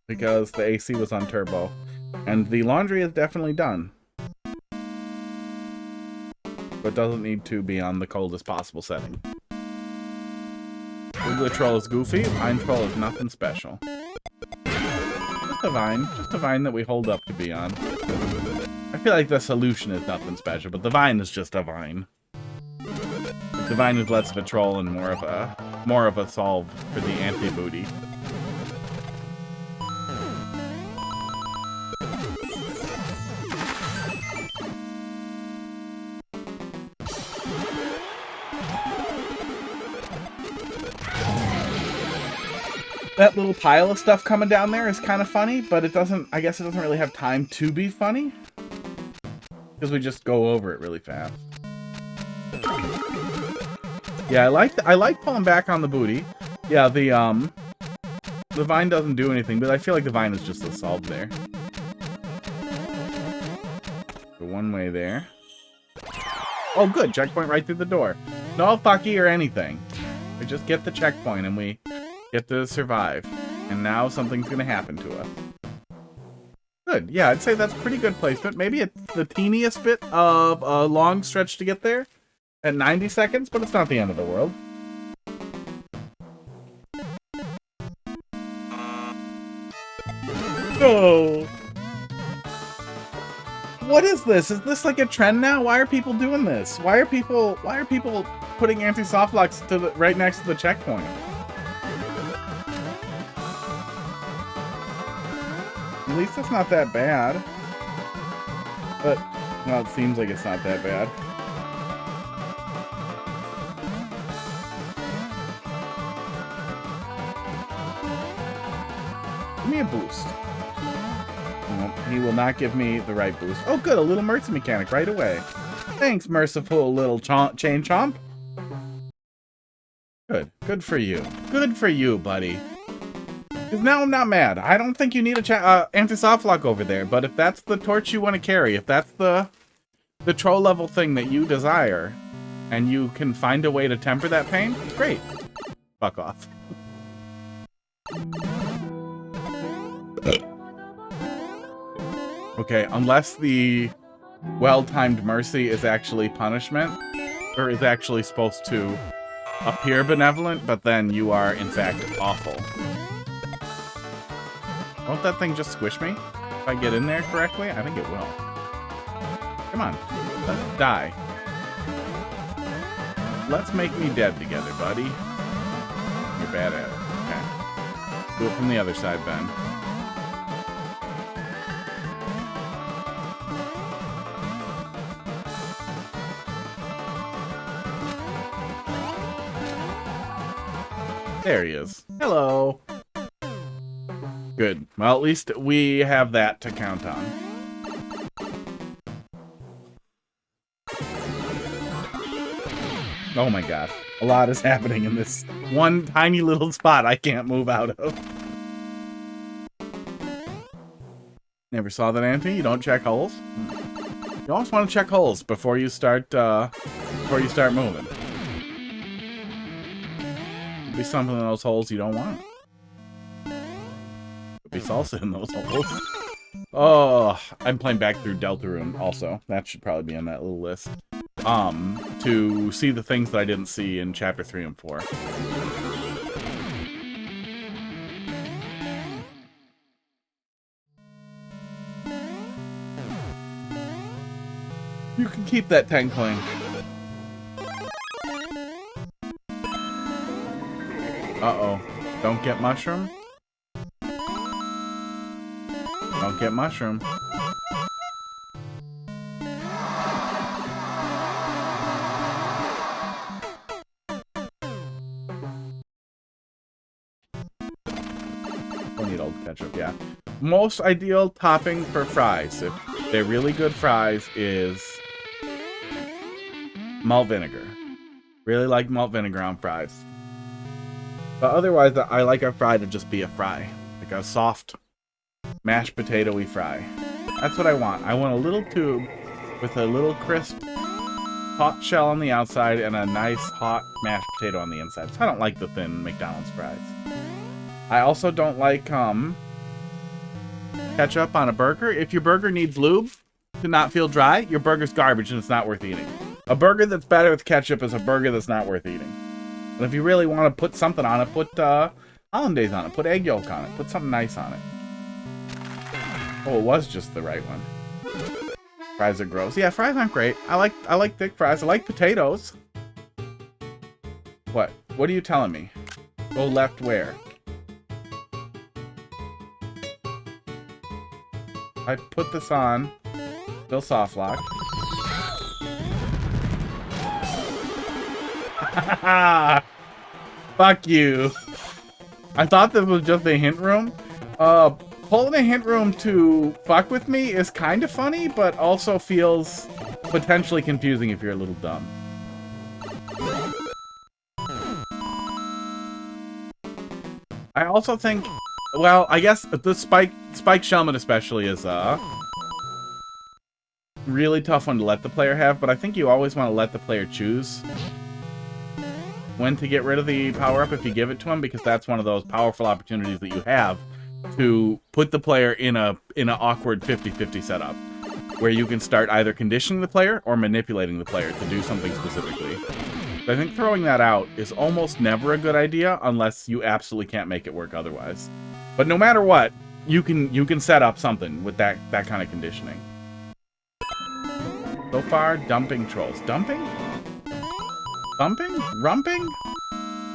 Because the AC was on turbo. And the laundry is definitely done. But doesn't need to be on the coldest possible setting. Wiggly Troll is goofy. Vine Troll is nothing special. Just a vine. Just a vine that we hold up to be on. I feel like the solution is nothing special, but the vine is just a vine. The vine is less of a troll and more of a solve for the anti-booty. That little pile of stuff coming down there is kind of funny, but it doesn't, I guess it doesn't really have time to be funny. Because we just go over it really fast. Yeah, I like pulling back on the booty. Yeah, the vine doesn't do anything, but I feel like the vine is just a solve there. The one way there. Oh, good. Checkpoint right through the door. No fucky or anything. We just get the checkpoint and we get to survive. And now something's going to happen to us. Good. Yeah, I'd say that's pretty good placement. Maybe it's the teeniest bit of a long stretch to get there at 90 seconds, but it's not the end of the world. No. What is this? Is this like a trend now? Why are people doing this? Why are people putting anti-soft locks to right next to the checkpoint? At least it's not that bad. But, well, it seems like it's not that bad. Give me a boost. No, he will not give me the right boost. Oh, good, a little mercy mechanic right away. Thanks, merciful little chain chomp. Good. Good for you. Good for you, buddy. Because now I'm not mad. I don't think you need a anti-soft lock over there, but if that's the torch you want to carry, if that's the troll level thing that you desire, and you can find a way to temper that pain, great. Fuck off. Okay, unless the well-timed mercy is actually punishment, or is actually supposed to appear benevolent, but then you are, in fact, awful. Won't that thing just squish me? If I get in there correctly? I think it will. Come on. Let's die. Let's make me dead together, buddy. You're bad at it. Okay. Do it from the other side, Ben. There he is. Hello. Good. Well, at least we have that to count on. Oh my god. A lot is happening in this one tiny little spot I can't move out of. Never saw that, Anthony? You don't check holes? You always want to check holes before you start moving. Could be something in those holes you don't want. Be salsa in those holes. Oh, I'm playing back through Deltarune also. That should probably be on that little list. To see the things that I didn't see in chapter 3 and 4. You can keep that 10 coin. Uh-oh. Don't get mushroom? Don't get mushroom. Don't need old ketchup, yeah. Most ideal topping for fries, if they're really good fries, is malt vinegar. Really like malt vinegar on fries. But otherwise, I like a fry to just be a fry. Like a soft mashed potato-y fry. That's what I want. I want a little tube with a little crisp hot shell on the outside and a nice hot mashed potato on the inside. So I don't like the thin McDonald's fries. I also don't like ketchup on a burger. If your burger needs lube to not feel dry, your burger's garbage and it's not worth eating. A burger that's better with ketchup is a burger that's not worth eating. And if you really want to put something on it, put hollandaise on it, put egg yolk on it, put something nice on it. Oh, it was just the right one. Fries are gross. Yeah, fries aren't great. I like thick fries. I like potatoes. What? What are you telling me? Go left where? I put this on. Still soft lock. Fuck you. I thought this was just a hint room. Pulling a hint room to fuck with me is kind of funny, but also feels potentially confusing if you're a little dumb. I also think, well, I guess the Spike Shelmet especially is really tough one to let the player have, but I think you always want to let the player choose when to get rid of the power-up if you give it to him, because that's one of those powerful opportunities that you have to put the player in an awkward 50-50 setup where you can start either conditioning the player or manipulating the player to do something specifically. I think throwing that out is almost never a good idea unless you absolutely can't make it work otherwise. But no matter what, you can set up something with that kind of conditioning. So far, dumping trolls. Dumping? Bumping? Rumping?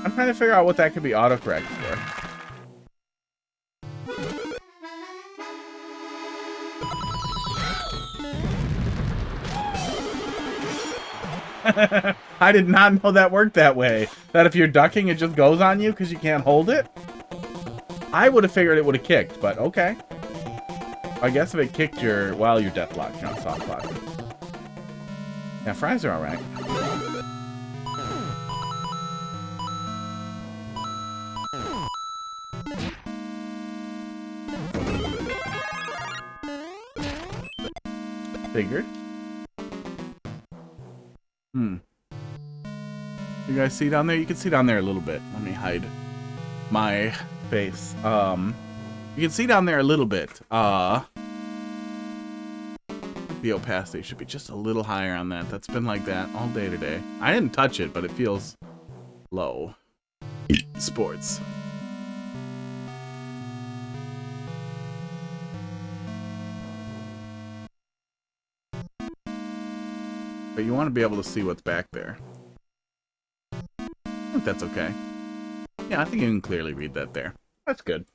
I'm trying to figure out what that could be autocorrect for. I did not know that worked that way. That if you're ducking, it just goes on you because you can't hold it? I would have figured it would have kicked, but okay. I guess if it kicked your... Well, you're deathlocked. You're not soft locked. Yeah, fries are alright. Figured. You guys see down there? You can see down there a little bit. Let me hide my face. You can see down there a little bit. The opacity should be just a little higher on that. That's been like that all day today. I didn't touch it, but it feels low. Sports. But you want to be able to see what's back there. I think that's okay. Yeah, I think you can clearly read that there. That's good.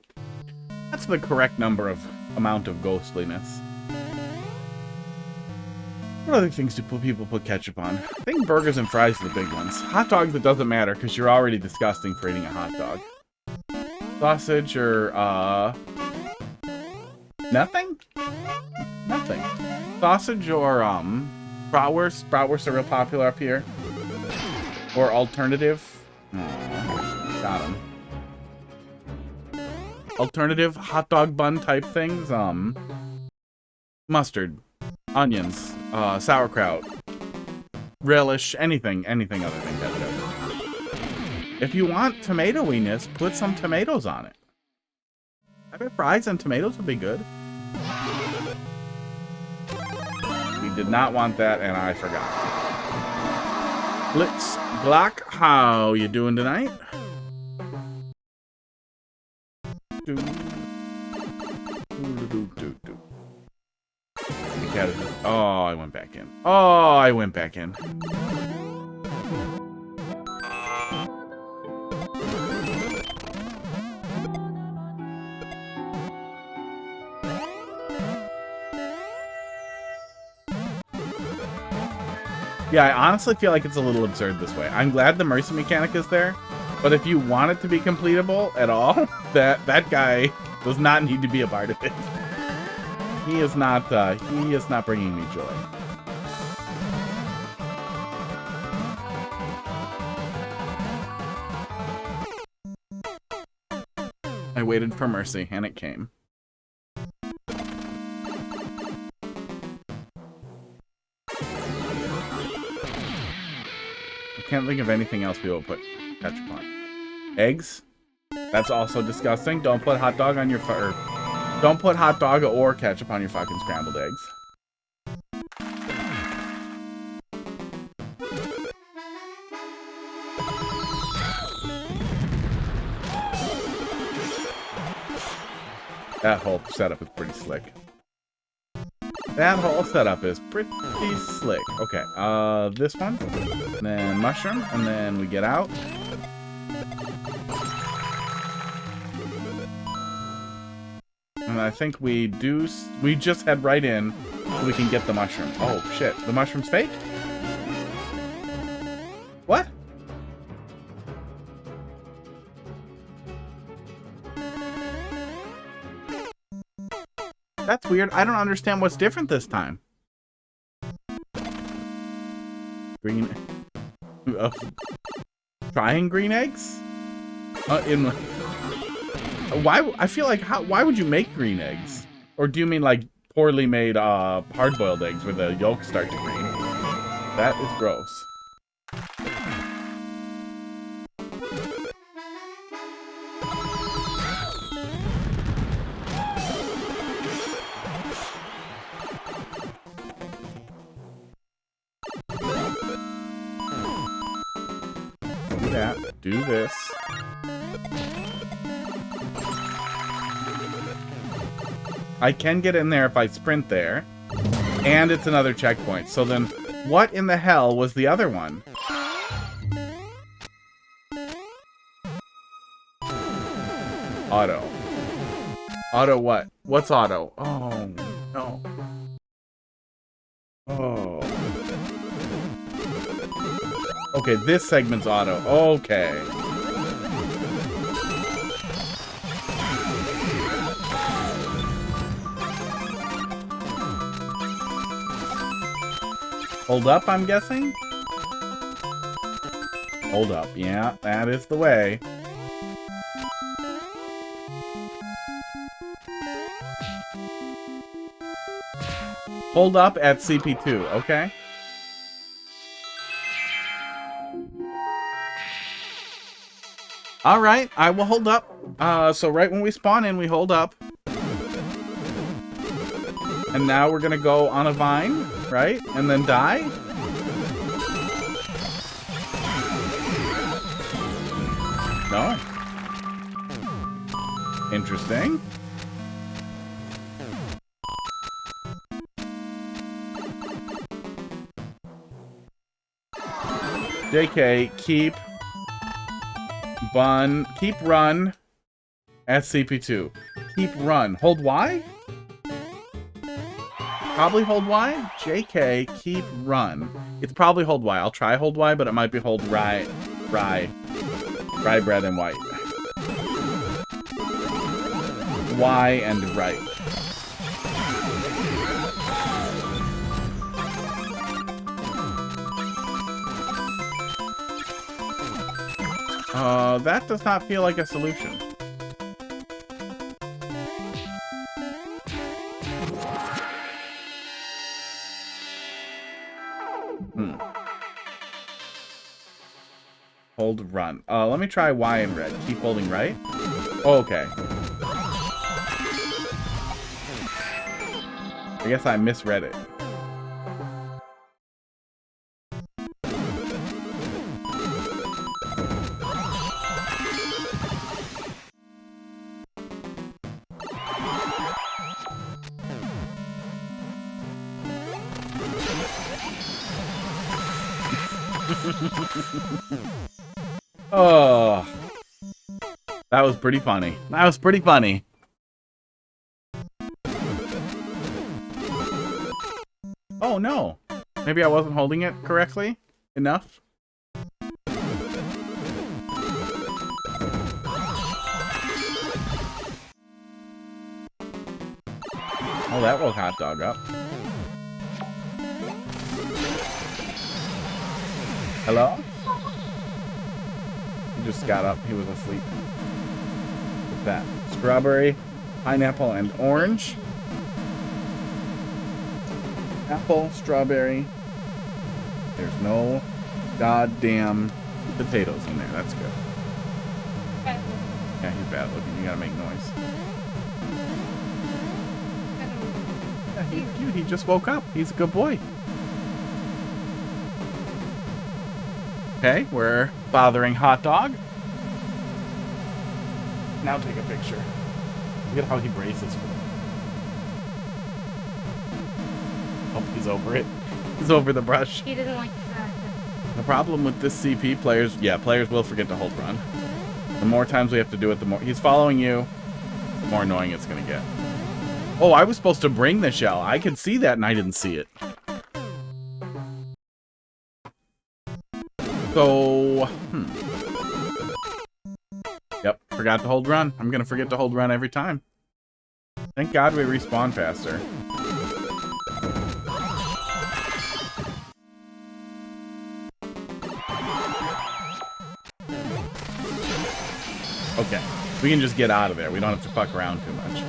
That's the correct amount of ghostliness. What other things do people put ketchup on? I think burgers and fries are the big ones. Hot dogs, it doesn't matter because you're already disgusting for eating a hot dog. Sausage or, nothing? Nothing. Sausage or, bratwurst. Bratwurst are real popular up here. Or alternative. Got him. Alternative hot dog bun type things. Mustard. Onions. Sauerkraut. Relish. Anything other than ketchup. If you want tomato-iness, put some tomatoes on it. I bet fries and tomatoes would be good. We did not want that, and I forgot. Blitz Glock, how you doing tonight? Oh, I went back in. Oh, I went back in. Yeah, I honestly feel like it's a little absurd this way. I'm glad the mercy mechanic is there, but if you want it to be completable at all, that guy does not need to be a part of it. He is not bringing me joy. I waited for mercy, and it came. Can't think of anything else people put ketchup on. Eggs? That's also disgusting. Don't put hot dog on your don't put hot dog or ketchup on your fucking scrambled eggs. That whole setup is pretty slick. That whole setup is pretty slick. Okay, this one, and then mushroom, and then we get out. And I think we just head right in so we can get the mushroom. Oh, shit, the mushroom's fake? What? That's weird. I don't understand what's different this time. Green... trying green eggs? Why? I feel like, why would you make green eggs? Or do you mean like poorly made hard-boiled eggs where the yolks start to green? That is gross. do this. I can get in there if I sprint there. And it's another checkpoint. So then, what in the hell was the other one? Auto. Auto what? What's auto? Oh, no. Oh. Okay, this segment's auto. Okay. Hold up, I'm guessing? Hold up. Yeah, that is the way. Hold up at CP2, okay? Alright, I will hold up. So right when we spawn in, we hold up. And now we're gonna go on a vine, right? And then die? No? Interesting. JK, keep run at CP2. Keep run. Hold Y? Probably hold Y? JK, keep run. It's probably hold Y. I'll try hold Y, but it might be hold rye bread and white. Y and right. That does not feel like a solution. Hold run. Let me try Y and red. Keep holding right. Oh, okay. I guess I misread it. Oh, that was pretty funny. That was pretty funny. Oh no, maybe I wasn't holding it correctly enough. Oh, that woke hot dog up. Hello? He just got up. He was asleep. What's that? Strawberry, pineapple, and orange. Apple, strawberry. There's no goddamn potatoes in there. That's good. Okay. Yeah, he's bad looking. You gotta make noise. Yeah, he's cute. He just woke up. He's a good boy. Okay, we're bothering Hot Dog. Now take a picture. Look at how he braces for it. Oh, he's over it. He's over the brush. He doesn't like that. The problem with this CP, players will forget to hold run. The more times we have to do it, the more... He's following you, the more annoying it's going to get. Oh, I was supposed to bring the shell. I could see that and I didn't see it. So, Yep, forgot to hold run. I'm gonna forget to hold run every time. Thank God we respawn faster. Okay, we can just get out of there. We don't have to fuck around too much.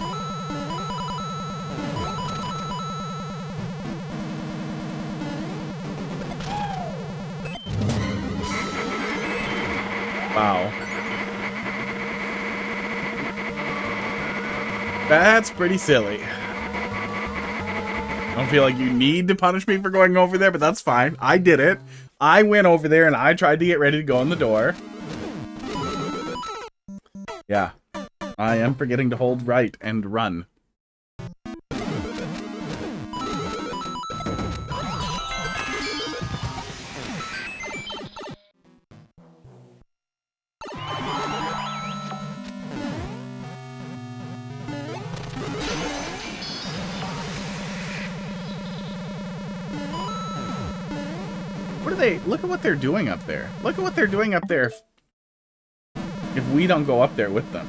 Wow. That's pretty silly. I don't feel like you need to punish me for going over there, but that's fine. I did it. I went over there and I tried to get ready to go in the door. Yeah. I am forgetting to hold right and run. What are they? Look at what they're doing up there. Look at what they're doing up there if we don't go up there with them.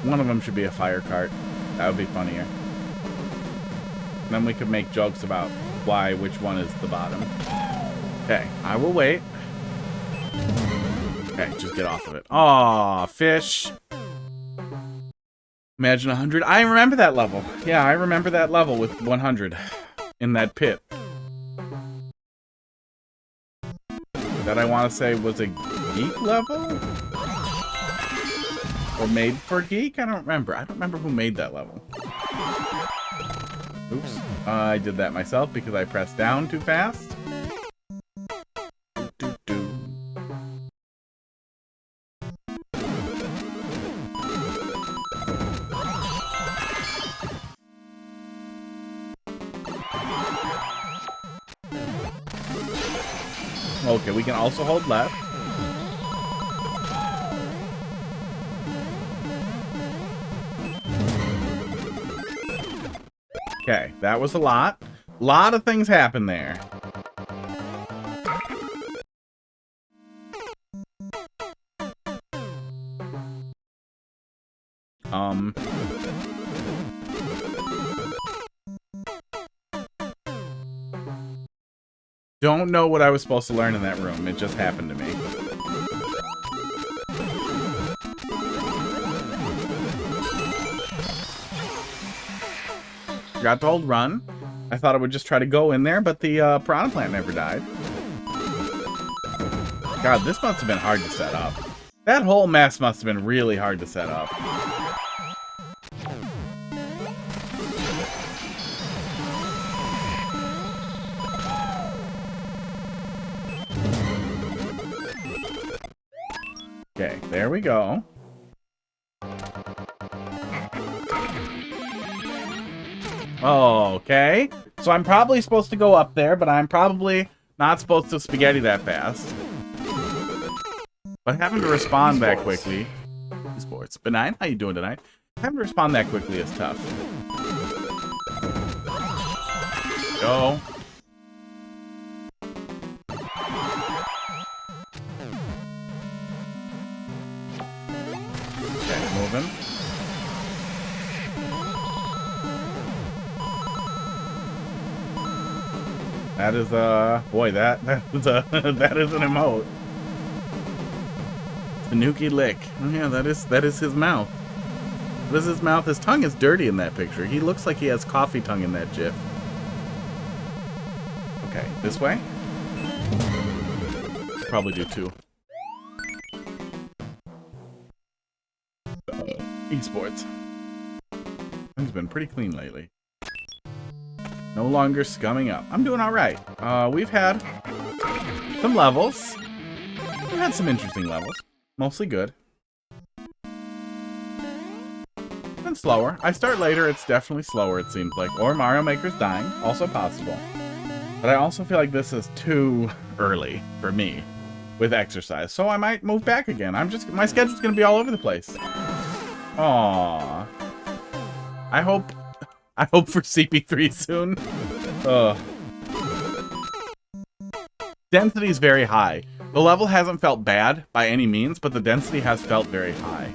One of them should be a fire cart. That would be funnier. Then we could make jokes about which one is the bottom. Okay, I will wait. Okay, just get off of it. Aw, fish. Imagine 100. I remember that level. Yeah, I remember that level with 100 in that pit. That I want to say was a geek level? Or made for geek? I don't remember. I don't remember who made that level. Oops. I did that myself because I pressed down too fast. Okay, we can also hold left. Okay, that was a lot. A lot of things happened there. Don't know what I was supposed to learn in that room. It just happened to me. Forgot to hold run. I thought I would just try to go in there, but the piranha plant never died. God, this must have been hard to set up. That whole mess must have been really hard to set up. Okay, there we go. Okay. So I'm probably supposed to go up there, but I'm probably not supposed to spaghetti that fast. But having to respond that quickly... Sports. Benign, how you doing tonight? Having to respond that quickly is tough. Go. Okay, moving. That is boy, that is an emote. Tanuki lick. Oh, yeah, that is his mouth. What is his mouth? His tongue is dirty in that picture. He looks like he has coffee tongue in that gif. Okay, this way. Probably do two. Esports. He's been pretty clean lately. No longer scumming up. I'm doing all right. We've had some levels. We've had some interesting levels. Mostly good. And slower. I start later. It's definitely slower, it seems like. Or Mario Maker's dying. Also possible. But I also feel like this is too early for me with exercise. So I might move back again. My schedule's going to be all over the place. Aww. I hope for CP3 soon. Density is very high. The level hasn't felt bad by any means, but the density has felt very high.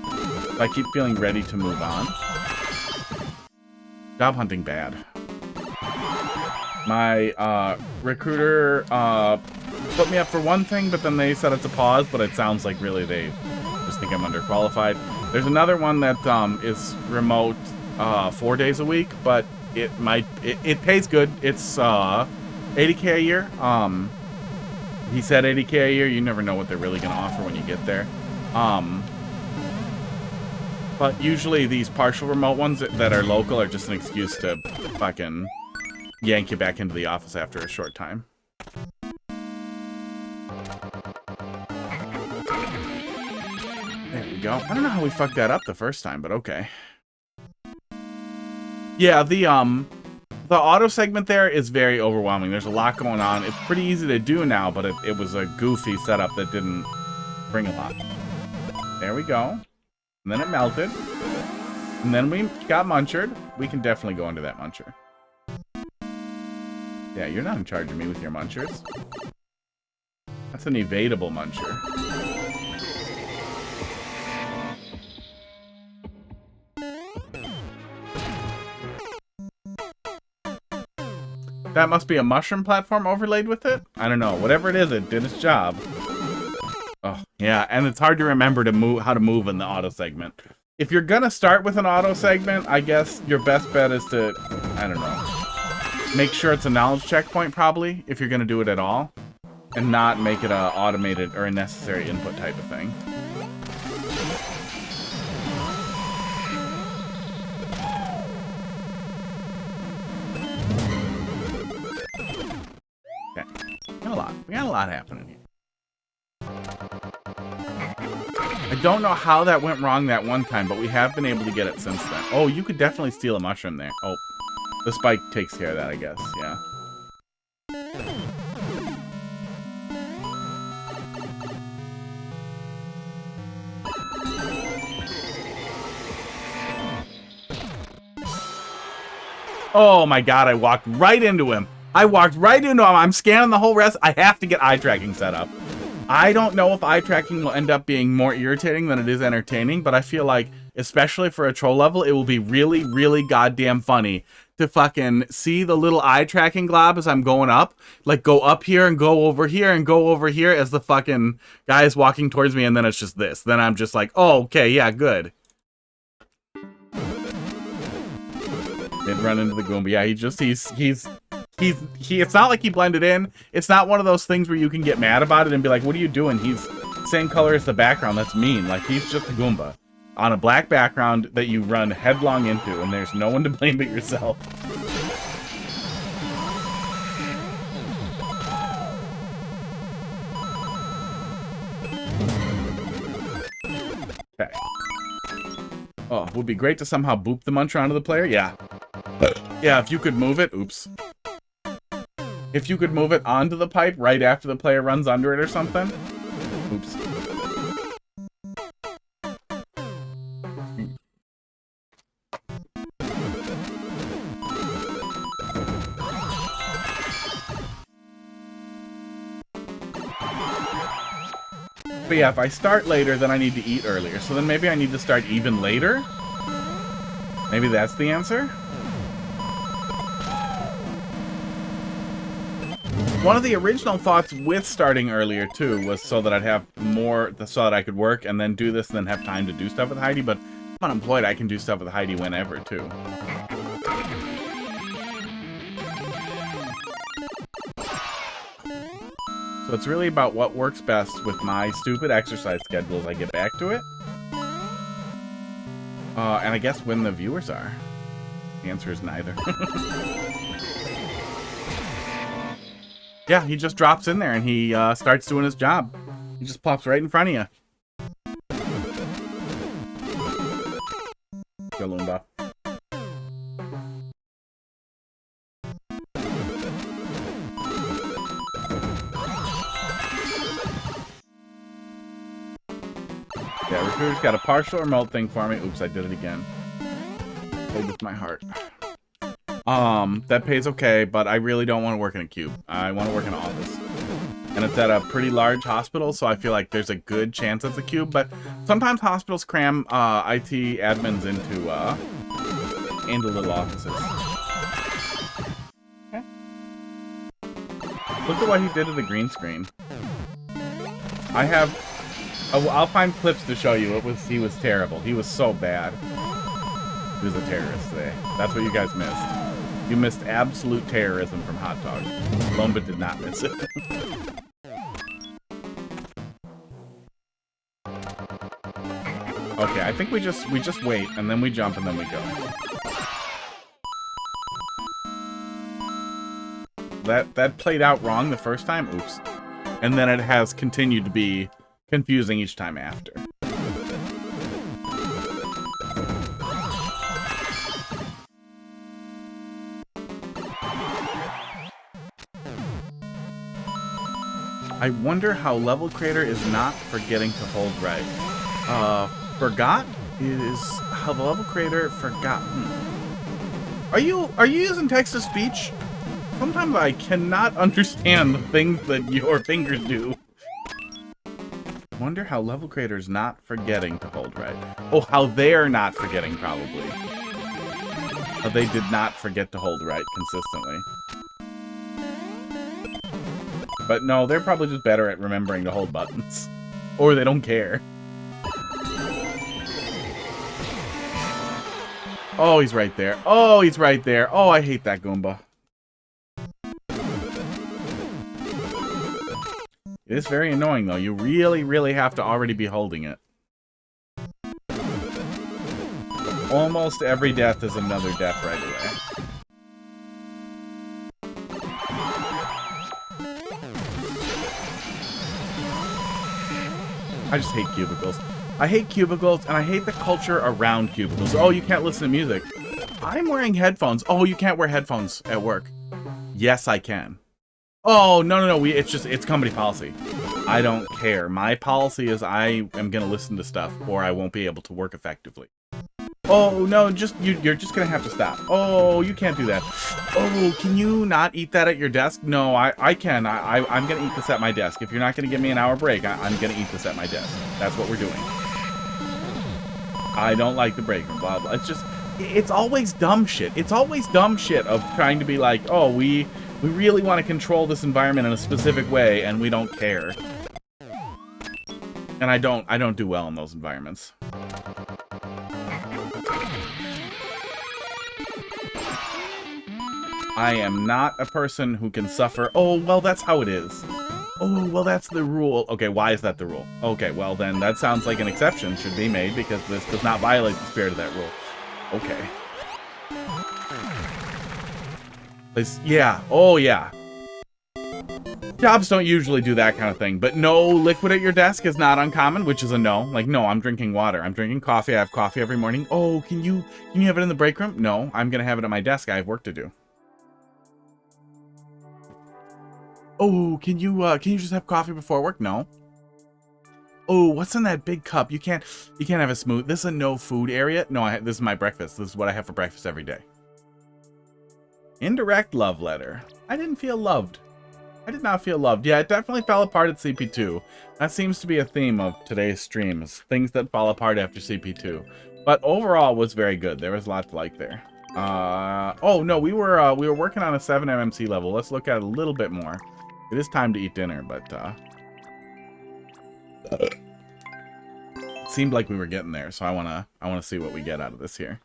So I keep feeling ready to move on. Job hunting bad. My recruiter put me up for one thing, but then they said it's a pause, but it sounds like really they just think I'm underqualified. There's another one that is remote 4 days a week, but it pays good. It's 80K a year. He said 80K a year. You never know what they're really gonna offer when you get there. But usually these partial remote ones that are local are just an excuse to fucking yank you back into the office after a short time. There we go. I don't know how we fucked that up the first time, but okay. Yeah, the auto segment there is very overwhelming. There's a lot going on. It's pretty easy to do now, but it was a goofy setup that didn't bring a lot. There we go. And then it melted. And then we got munchered. We can definitely go into that muncher. Yeah, you're not in charge of me with your munchers. That's an evadable muncher. That must be a mushroom platform overlaid with it? I don't know. Whatever it is, it did its job. Oh, yeah, and it's hard to remember to move how to move in the auto segment. If you're gonna start with an auto segment, I guess your best bet is to, I don't know, make sure it's a knowledge checkpoint probably, if you're gonna do it at all, and not make it a automated or a necessary input type of thing. Okay, we got a lot happening here. I don't know how that went wrong that one time, but we have been able to get it since then. Oh, you could definitely steal a mushroom there. Oh, the spike takes care of that, I guess. Yeah. Oh my god, I walked right into him. I'm scanning the whole rest. I have to get eye tracking set up. I don't know if eye tracking will end up being more irritating than it is entertaining, but I feel like, especially for a troll level, it will be really, really goddamn funny to fucking see the little eye tracking glob as I'm going up. Like, go up here and go over here and go over here as the fucking guy is walking towards me, and then it's just this. Then I'm just like, oh, okay, yeah, good. Didn't run into the Goomba. Yeah, it's not like he blended in. It's not one of those things where you can get mad about it and be like, what are you doing? He's same color as the background. That's mean. Like, he's just a Goomba on a black background that you run headlong into, and there's no one to blame but yourself. Okay. Oh, it would be great to somehow boop the muncher onto the player. Yeah. Yeah, if you could move it. Oops. If you could move it onto the pipe right after the player runs under it or something. Oops. But yeah, if I start later, then I need to eat earlier. So then maybe I need to start even later? Maybe that's the answer? One of the original thoughts with starting earlier, too, was so that I'd have more, so that I could work and then do this and then have time to do stuff with Heidi, but if I'm unemployed, I can do stuff with Heidi whenever, too. So it's really about what works best with my stupid exercise schedule as I get back to it. And I guess when the viewers are. The answer is neither. Yeah, he just drops in there and he starts doing his job. He just plops right in front of you. Go, Loomba. Yeah, Recruiter's got a partial remote thing for me. Oops, I did it again. Played with my heart. That pays okay, but I really don't want to work in a cube. I want to work in an office. And it's at a pretty large hospital, so I feel like there's a good chance it's a cube, but sometimes hospitals cram IT admins into little offices. Okay. Look at what he did to the green screen. I'll find clips to show you. He was terrible. He was so bad. He was a terrorist today. That's what you guys missed. You missed absolute terrorism from Hot Dog. Lomba did not miss it. Okay, Okay, I think we just wait, and then we jump, and then we go. That played out wrong the first time. Oops. And then it has continued to be confusing each time after. I wonder how level creator is not forgetting to hold right. Forgot is how the level creator forgot. Are you using text to speech? Sometimes I cannot understand the things that your fingers do. Wonder how level creator is not forgetting to hold right. Oh, how they're not forgetting, probably. How they did not forget to hold right consistently. But no, they're probably just better at remembering to hold buttons. Or they don't care. Oh, he's right there. Oh, he's right there. Oh, I hate that Goomba. It is very annoying, though. You really, really have to already be holding it. Almost every death is another death right away. I just hate cubicles. I hate cubicles, and I hate the culture around cubicles. Oh, you can't listen to music. I'm wearing headphones. Oh, you can't wear headphones at work. Yes, I can. Oh, no. It's company policy. I don't care. My policy is I am going to listen to stuff, or I won't be able to work effectively. Oh, no, you're just going to have to stop. Oh, you can't do that. Oh, can you not eat that at your desk? No, I can. I'm going to eat this at my desk. If you're not going to give me an hour break, I'm going to eat this at my desk. That's what we're doing. I don't like the break room, blah, blah. It's always dumb shit. It's always dumb shit of trying to be like, oh, we really want to control this environment in a specific way, and we don't care. And I don't do well in those environments. I am not a person who can suffer. Oh, well, that's how it is. Oh, well, that's the rule. Okay, why is that the rule? Okay, well, then that sounds like an exception should be made because this does not violate the spirit of that rule. Okay. Yeah. Oh, yeah. Jobs don't usually do that kind of thing, but no liquid at your desk is not uncommon, which is a no. Like, no, I'm drinking water. I'm drinking coffee. I have coffee every morning. Oh, can you have it in the break room? No, I'm going to have it at my desk. I have work to do. Oh, can you just have coffee before work? No. Oh, what's in that big cup? You can't have a smoothie. This is a no food area. No, this is my breakfast. This is what I have for breakfast every day. Indirect love letter. I didn't feel loved. I did not feel loved. Yeah, it definitely fell apart at CP2. That seems to be a theme of today's streams. Things that fall apart after CP2. But overall, it was very good. There was a lot to like there. Oh no, we were working on a 7 MMC level. Let's look at it a little bit more. It is time to eat dinner, but it seemed like we were getting there, so I wanna see what we get out of this here.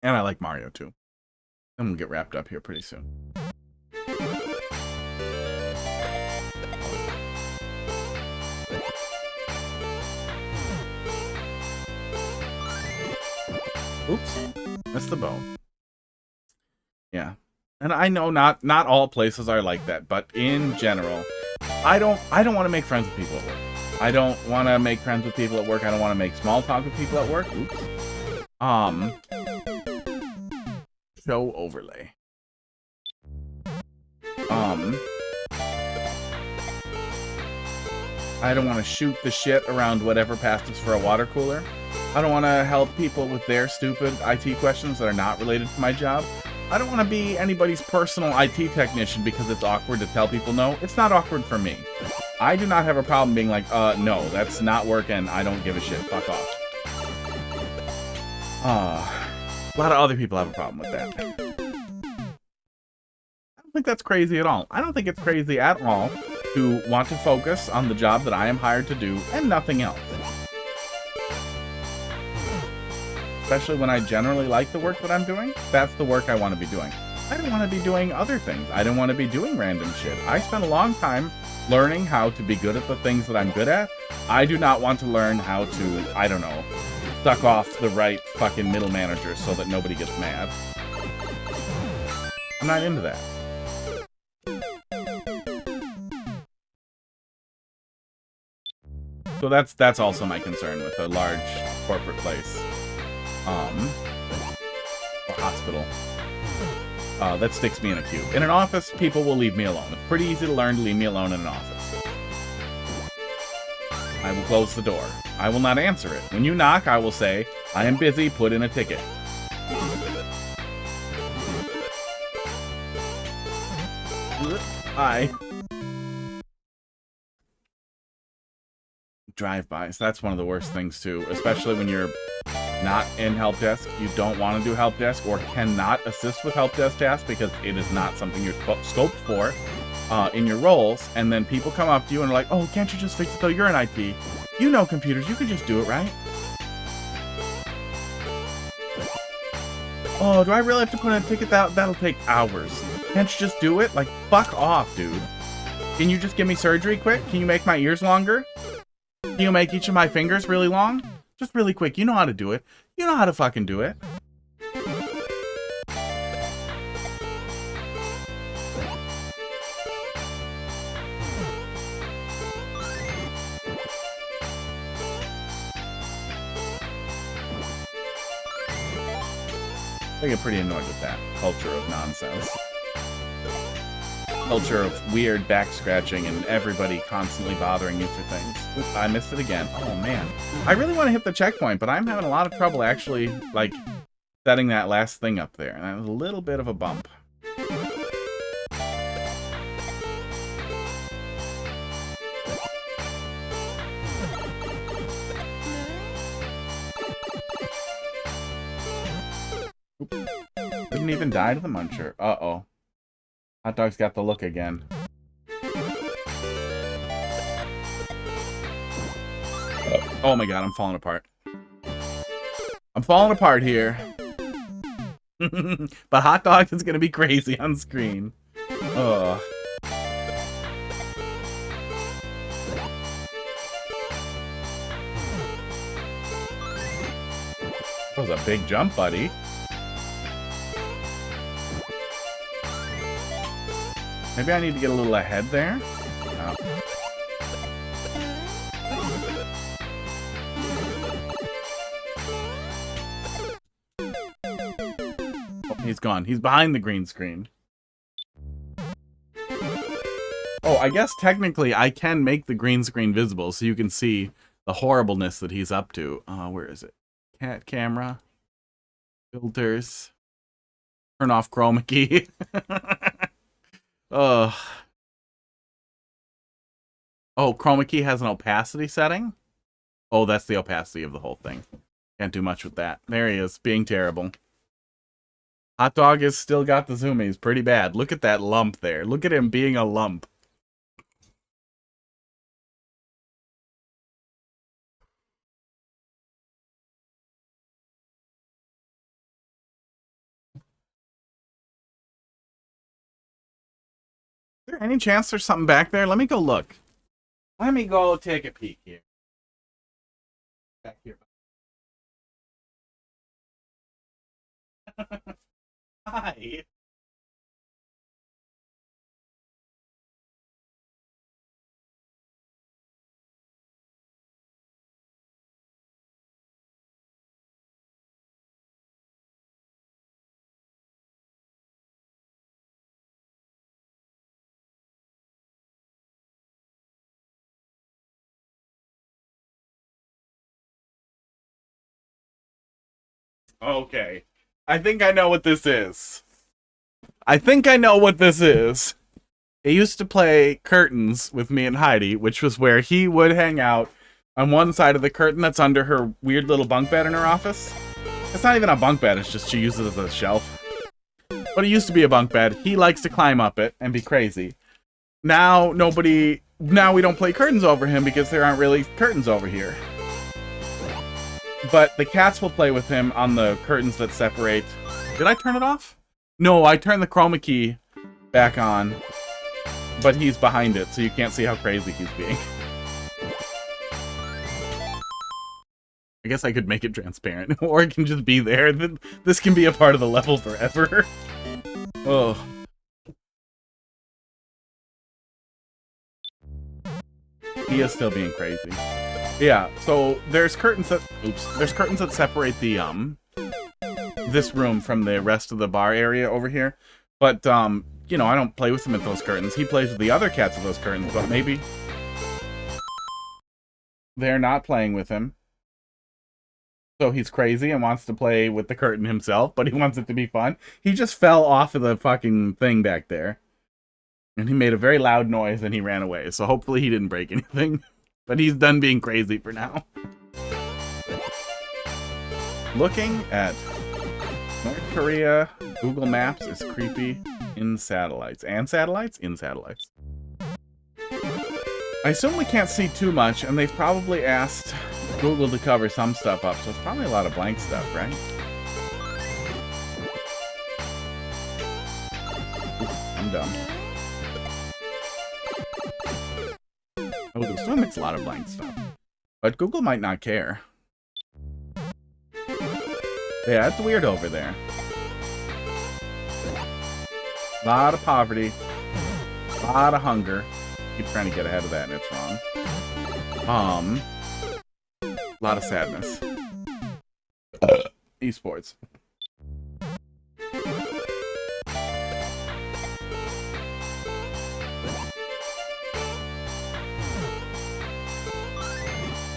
And I like Mario too. And we'll get wrapped up here pretty soon. Oops, that's the bow. Yeah. And I know not all places are like that, but in general, I don't want to make friends with people at work. I don't want to make friends with people at work. I don't want to make small talk with people at work. Oops. Show overlay. I don't want to shoot the shit around whatever passes for a water cooler. I don't want to help people with their stupid IT questions that are not related to my job. I don't want to be anybody's personal IT technician because it's awkward to tell people no. It's not awkward for me. I do not have a problem being like, no, that's not working. I don't give a shit. Fuck off. A lot of other people have a problem with that. I don't think that's crazy at all. I don't think it's crazy at all to want to focus on the job that I am hired to do and nothing else. Especially when I generally like the work that I'm doing. That's the work I want to be doing. I didn't want to be doing other things. I didn't want to be doing random shit. I spent a long time learning how to be good at the things that I'm good at. I do not want to learn how to, I don't know, suck off the right fucking middle manager so that nobody gets mad. I'm not into that. So that's also my concern with a large corporate place. Or hospital. That sticks me in a queue. In an office, people will leave me alone. It's pretty easy to learn to leave me alone in an office. I will close the door. I will not answer it. When you knock, I will say, I am busy, put in a ticket. Hi. Drive-bys. That's one of the worst things, too. Especially when you're not in help desk, you don't want to do help desk, or cannot assist with help desk tasks because it is not something you're scoped for in your roles, and then people come up to you and are like, oh, can't you just fix it though? You're in IT. You know computers, you can just do it, right? Oh, do I really have to put in a ticket? That'll take hours. Can't you just do it? Like, fuck off, dude. Can you just give me surgery quick? Can you make my ears longer? Can you make each of my fingers really long? Just really quick. You know how to do it. You know how to fucking do it. I get pretty annoyed with that culture of nonsense. Culture of weird back scratching and everybody constantly bothering you for things. Oops, I missed it again. Oh man. I really want to hit the checkpoint, but I'm having a lot of trouble actually, like, setting that last thing up there. And that was a little bit of a bump. Oop. Didn't even die to the muncher. Uh-oh. Hot dog's got the look again. Oh my god, I'm falling apart. I'm falling apart here. But hot dog is gonna be crazy on screen. Ugh. That was a big jump, buddy. Maybe I need to get a little ahead there. Oh. Oh, he's gone. He's behind the green screen. Oh, I guess technically I can make the green screen visible so you can see the horribleness that he's up to. Where is it? Cat camera. Filters. Turn off chroma key. Oh, chroma key has an opacity setting? Oh, that's the opacity of the whole thing. Can't do much with that. There he is, being terrible. Hot dog has still got the zoomies pretty bad. Look at that lump there. Look at him being a lump. Is there any chance there's something back there? Let me go look. Let me go take a peek here. Back here. Hi. Okay. I think I know what this is. I used to play Curtains with me and Heidi, which was where he would hang out on one side of the curtain that's under her weird little bunk bed in her office. It's not even a bunk bed, it's just she uses it as a shelf. But it used to be a bunk bed. He likes to climb up it and be crazy. Now we don't play curtains over him because there aren't really curtains over here. But the cats will play with him on the curtains that separate. Did I turn it off? No, I turned the chroma key back on, but he's behind it, so you can't see how crazy he's being. I guess I could make it transparent, or it can just be there. This can be a part of the level forever. Oh. He is still being crazy. Yeah, so there's curtains that... Oops. There's curtains that separate the, this room from the rest of the bar area over here. But, you know, I don't play with him at those curtains. He plays with the other cats at those curtains, but maybe they're not playing with him. So he's crazy and wants to play with the curtain himself, but he wants it to be fun. He just fell off of the fucking thing back there. And he made a very loud noise and he ran away. So hopefully he didn't break anything. But he's done being crazy for now. Looking at North Korea, Google Maps is creepy in satellites. And satellites? In satellites. I assume we can't see too much, and they've probably asked Google to cover some stuff up, so it's probably a lot of blank stuff, right? Oops, I'm dumb. I would assume it's a lot of blank stuff. But Google might not care. Yeah, it's weird over there. A lot of poverty. A lot of hunger. Keep trying to get ahead of that and it's wrong. A lot of sadness. Esports.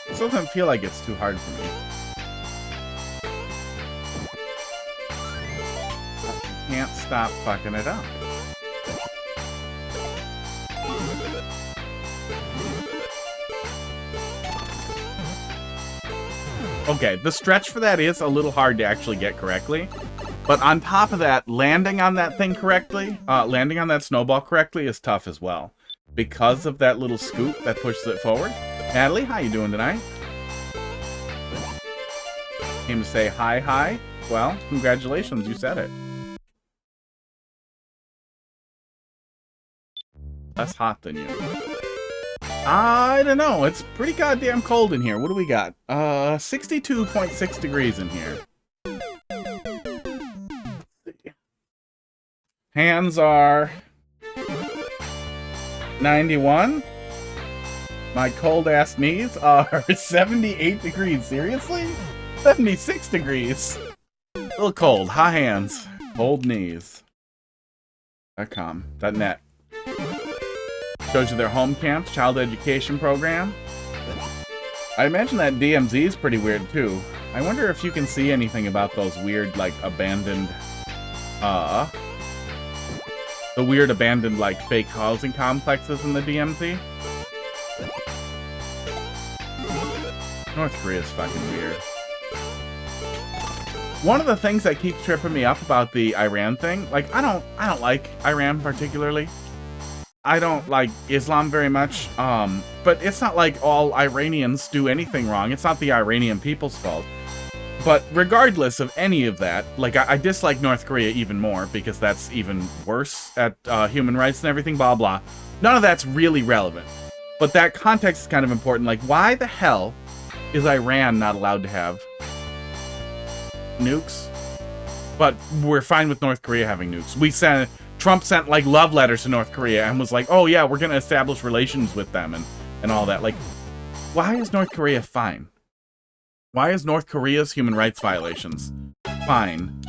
It doesn't feel like it's too hard for me. I can't stop fucking it up. Okay, the stretch for that is a little hard to actually get correctly. But on top of that, landing on that thing correctly, landing on that snowball correctly is tough as well. Because of that little scoop that pushes it forward. Natalie, how you doing tonight? Came to say hi. Well, congratulations, you said it. Less hot than you. I don't know. It's pretty goddamn cold in here. What do we got? 62.6 degrees in here. Hands are 91. My cold-ass knees are 78 degrees. Seriously? 76 degrees. A little cold. Hot hands. Cold knees. .com. .net. Shows you their home camps, child education program. I imagine that DMZ is pretty weird too. I wonder if you can see anything about those weird, like, abandoned, the weird abandoned, like, fake housing complexes in the DMZ. North Korea's fucking weird. One of the things that keeps tripping me up about the Iran thing, like, I don't like Iran particularly. I don't like Islam very much, but it's not like all Iranians do anything wrong. It's not the Iranian people's fault. But regardless of any of that, like, I dislike North Korea even more because that's even worse at human rights and everything, blah, blah. None of that's really relevant. But that context is kind of important. Like, why the hell is Iran not allowed to have nukes? But we're fine with North Korea having nukes. Trump sent, like, love letters to North Korea and was like, oh, yeah, we're going to establish relations with them and all that. Like, why is North Korea fine? Why is North Korea's human rights violations fine?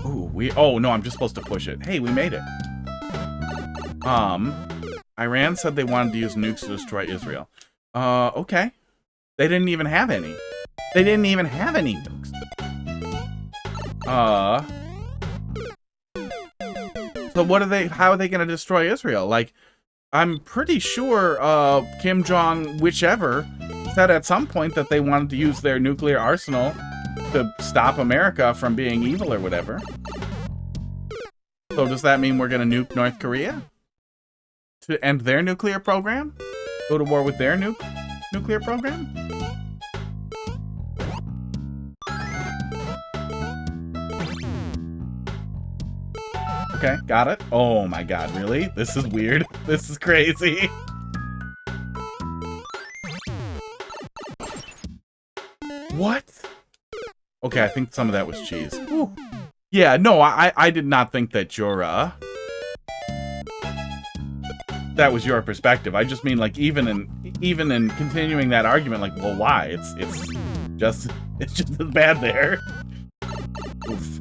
Ooh, oh, no, I'm just supposed to push it. Hey, we made it. Iran said they wanted to use nukes to destroy Israel. Okay. They didn't even have any. They didn't even have any nukes. So how are they going to destroy Israel? Like, I'm pretty sure, Kim Jong, whichever, said at some point that they wanted to use their nuclear arsenal to stop America from being evil or whatever. So does that mean we're going to nuke North Korea? To end their nuclear program? Go to war with their nuclear program? Okay, got it. Oh my god, really? This is weird. This is crazy. What? Okay, I think some of that was cheese. Ooh. Yeah, no, I did not think that your, that was your perspective. I just mean, like, even in continuing that argument, like, well, why? It's just as bad there. Oof.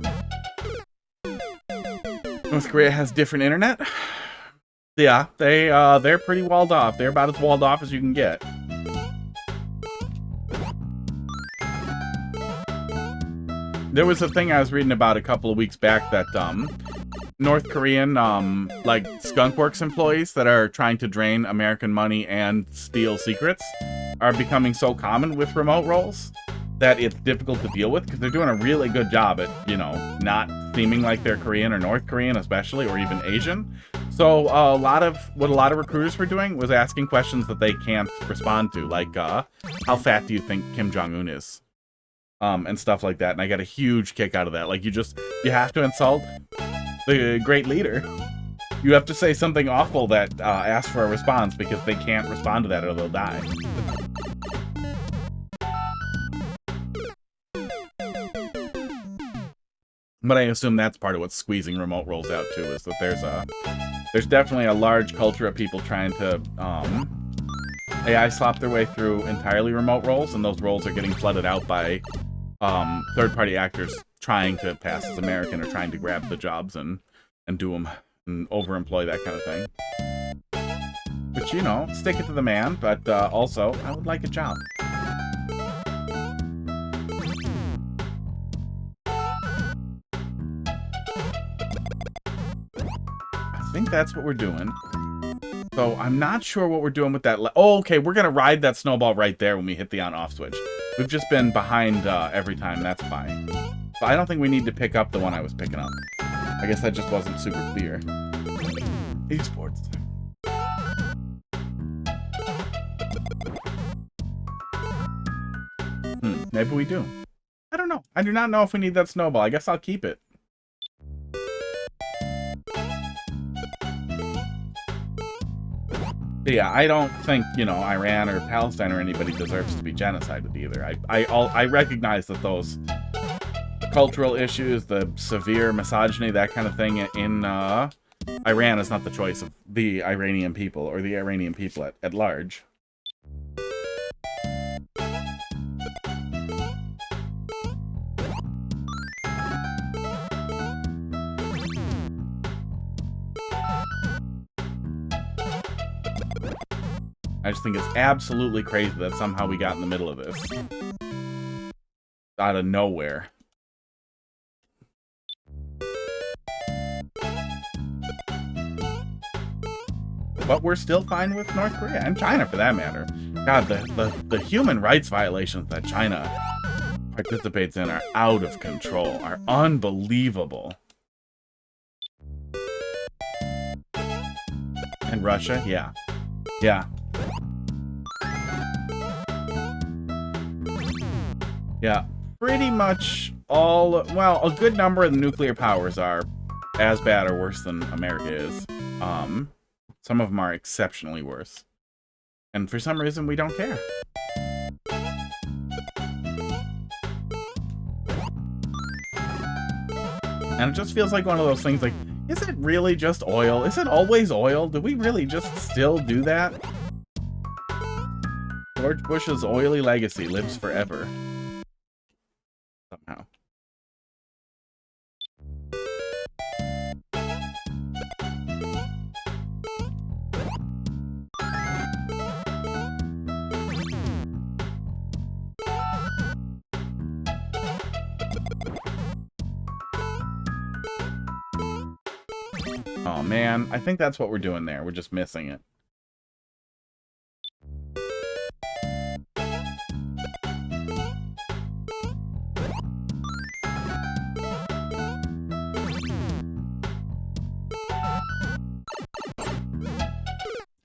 North Korea has different internet? Yeah, they're pretty walled off. They're about as walled off as you can get. There was a thing I was reading about a couple of weeks back that North Korean like skunkworks employees that are trying to drain American money and steal secrets are becoming so common with remote roles that it's difficult to deal with because they're doing a really good job at, you know, not seeming like they're Korean or North Korean especially, or even Asian. So a lot of recruiters were doing was asking questions that they can't respond to, like how fat do you think Kim Jong-un is? And stuff like that, and I got a huge kick out of that. Like, you have to insult the great leader. You have to say something awful that asks for a response because they can't respond to that or they'll die. But I assume that's part of what's squeezing remote roles out too, is that there's definitely a large culture of people trying to AI slop their way through entirely remote roles, and those roles are getting flooded out by third-party actors trying to pass as American or trying to grab the jobs and do them and overemploy that kind of thing. But, you know, stick it to the man, but also, I would like a job. I think that's what we're doing. So I'm not sure what we're doing with that. Oh, okay, we're going to ride that snowball right there when we hit the on-off switch. We've just been behind every time. That's fine. But I don't think we need to pick up the one I was picking up. I guess that just wasn't super clear. Esports. Maybe we do. I don't know. I do not know if we need that snowball. I guess I'll keep it. But yeah, I don't think, you know, Iran or Palestine or anybody deserves to be genocided either. I recognize that those cultural issues, the severe misogyny, that kind of thing in Iran is not the choice of the Iranian people or the Iranian people at large. I just think it's absolutely crazy that somehow we got in the middle of this. Out of nowhere. But we're still fine with North Korea and China for that matter. God, the human rights violations that China participates in are out of control, are unbelievable. And Russia, yeah. Yeah. Yeah, pretty much all, well, a good number of the nuclear powers are as bad or worse than America is. Some of them are exceptionally worse. And for some reason, we don't care. And it just feels like one of those things like, is it really just oil? Is it always oil? Do we really just still do that? George Bush's oily legacy lives forever. Somehow. Oh man, I think that's what we're doing there. We're just missing it.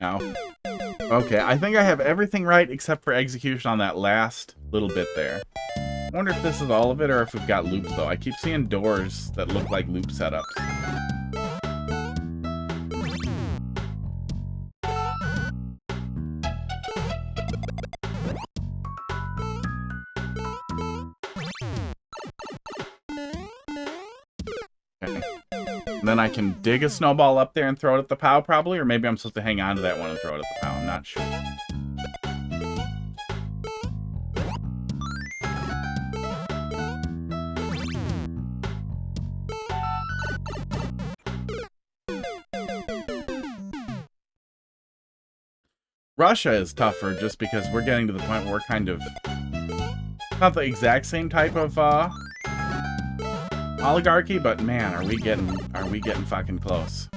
No. Okay, I think I have everything right except for execution on that last little bit there. I wonder if this is all of it or if we've got loops though. I keep seeing doors that look like loop setups. Okay. And then I can dig a snowball up there and throw it at the POW, probably, or maybe I'm supposed to hang on to that one and throw it at the POW. I'm not sure. Russia is tougher just because we're getting to the point where we're kind of not the exact same type of oligarchy, but man, are we getting fucking close.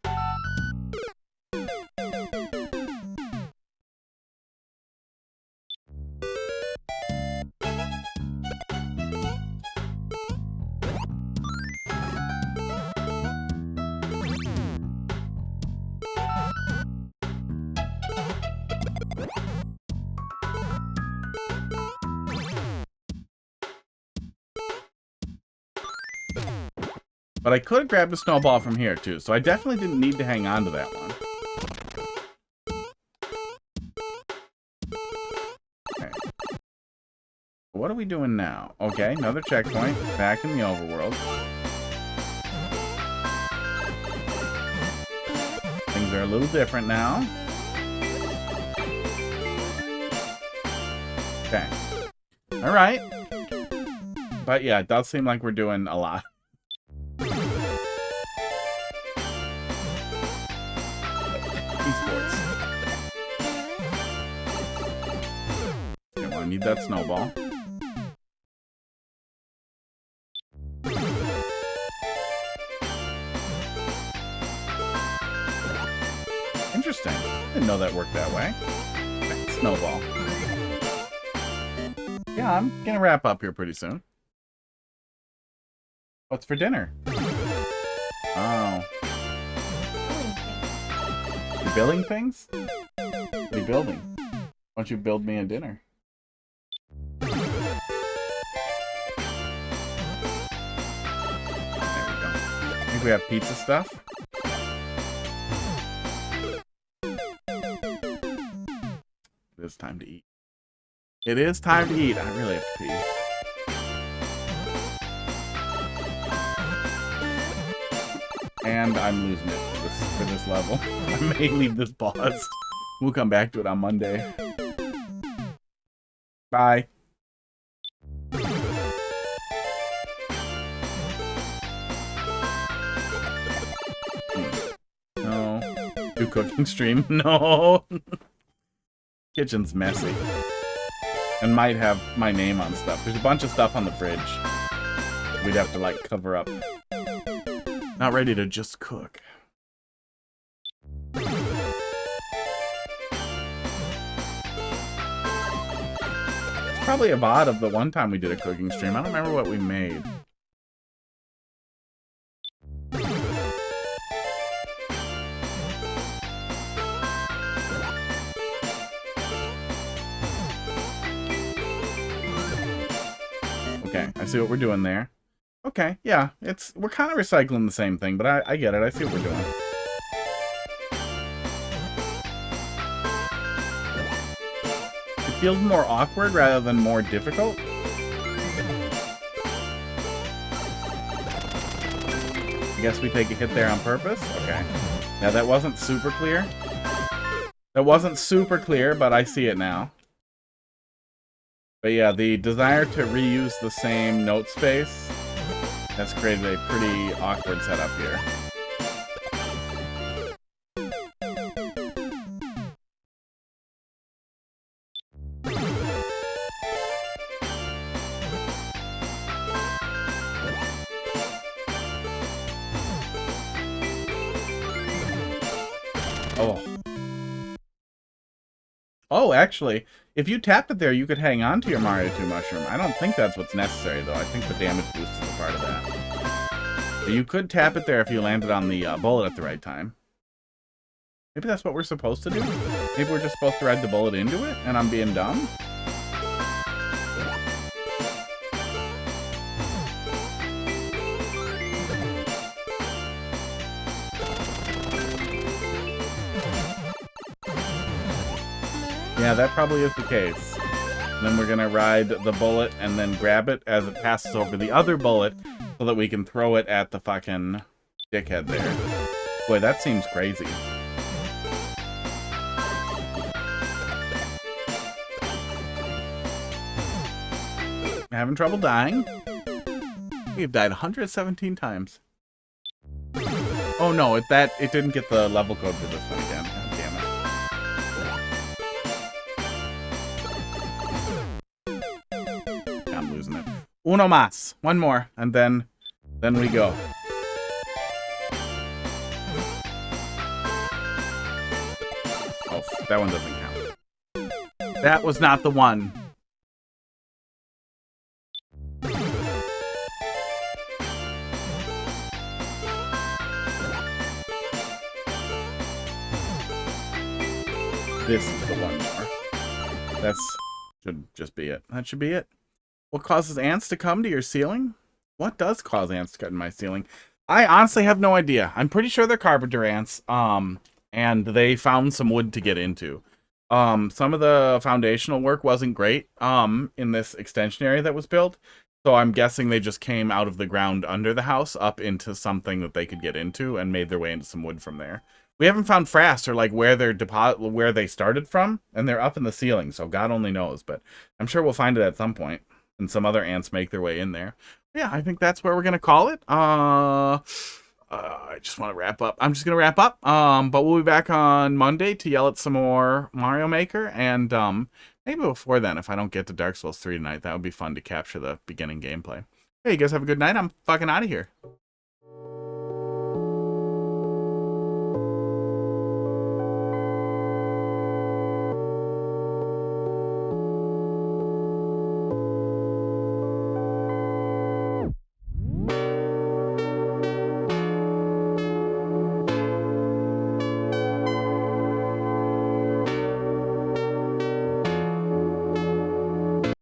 But I could have grabbed a snowball from here, too, so I definitely didn't need to hang on to that one. Okay. What are we doing now? Okay, another checkpoint. Back in the overworld. Things are a little different now. Okay. Alright. But yeah, it does seem like we're doing a lot. Esports. Okay, well, I need that snowball. Interesting. Didn't know that worked that way. Okay, snowball. Yeah, I'm gonna wrap up here pretty soon. What's for dinner? Oh. You building things? What are you building? Why don't you build me a dinner? There we go. I think we have pizza stuff. It is time to eat. It is time to eat. I really have to pee. And I'm losing it for this level. I may leave this paused. We'll come back to it on Monday. Bye. No. Do cooking stream? No. Kitchen's messy. And might have my name on stuff. There's a bunch of stuff on the fridge we'd have to, like, cover up. Not ready to just cook. It's probably a VOD of the one time we did a cooking stream. I don't remember what we made. Okay, I see what we're doing there. Okay, yeah, we're kind of recycling the same thing, but I get it. I see what we're doing. It feels more awkward rather than more difficult. I guess we take a hit there on purpose. Okay. Yeah, that wasn't super clear. That wasn't super clear, but I see it now. But yeah, the desire to reuse the same note space has created a pretty awkward setup here. Oh. Oh, actually, if you tap it there, you could hang on to your Mario 2 mushroom. I don't think that's what's necessary, though. I think the damage boost is a part of that. But you could tap it there if you landed on the bullet at the right time. Maybe that's what we're supposed to do? Maybe we're just supposed to ride the bullet into it, and I'm being dumb? Yeah, that probably is the case. And then we're gonna ride the bullet and then grab it as it passes over the other bullet so that we can throw it at the fucking dickhead there. Boy, that seems crazy. Having trouble dying? We've died 117 times. Oh no, it didn't get the level code for this one again. God damn it. I'm losing it. Uno más. One more, and then we go. Oh, that one doesn't count. That was not the one. This is the one more. That's should just be it. That should be it. What causes ants to come to your ceiling? What does cause ants to come to my ceiling? I honestly have no idea. I'm pretty sure they're carpenter ants. And they found some wood to get into. Some of the foundational work wasn't great in this extension area that was built. So I'm guessing they just came out of the ground under the house up into something that they could get into and made their way into some wood from there. We haven't found Frast or like where they started from, and they're up in the ceiling, so God only knows. But I'm sure we'll find it at some point, and some other ants make their way in there. Yeah, I think that's where we're gonna call it. I just want to wrap up. I'm just gonna wrap up. But we'll be back on Monday to yell at some more Mario Maker, and maybe before then, if I don't get to Dark Souls 3 tonight, that would be fun to capture the beginning gameplay. Hey, you guys have a good night. I'm fucking out of here.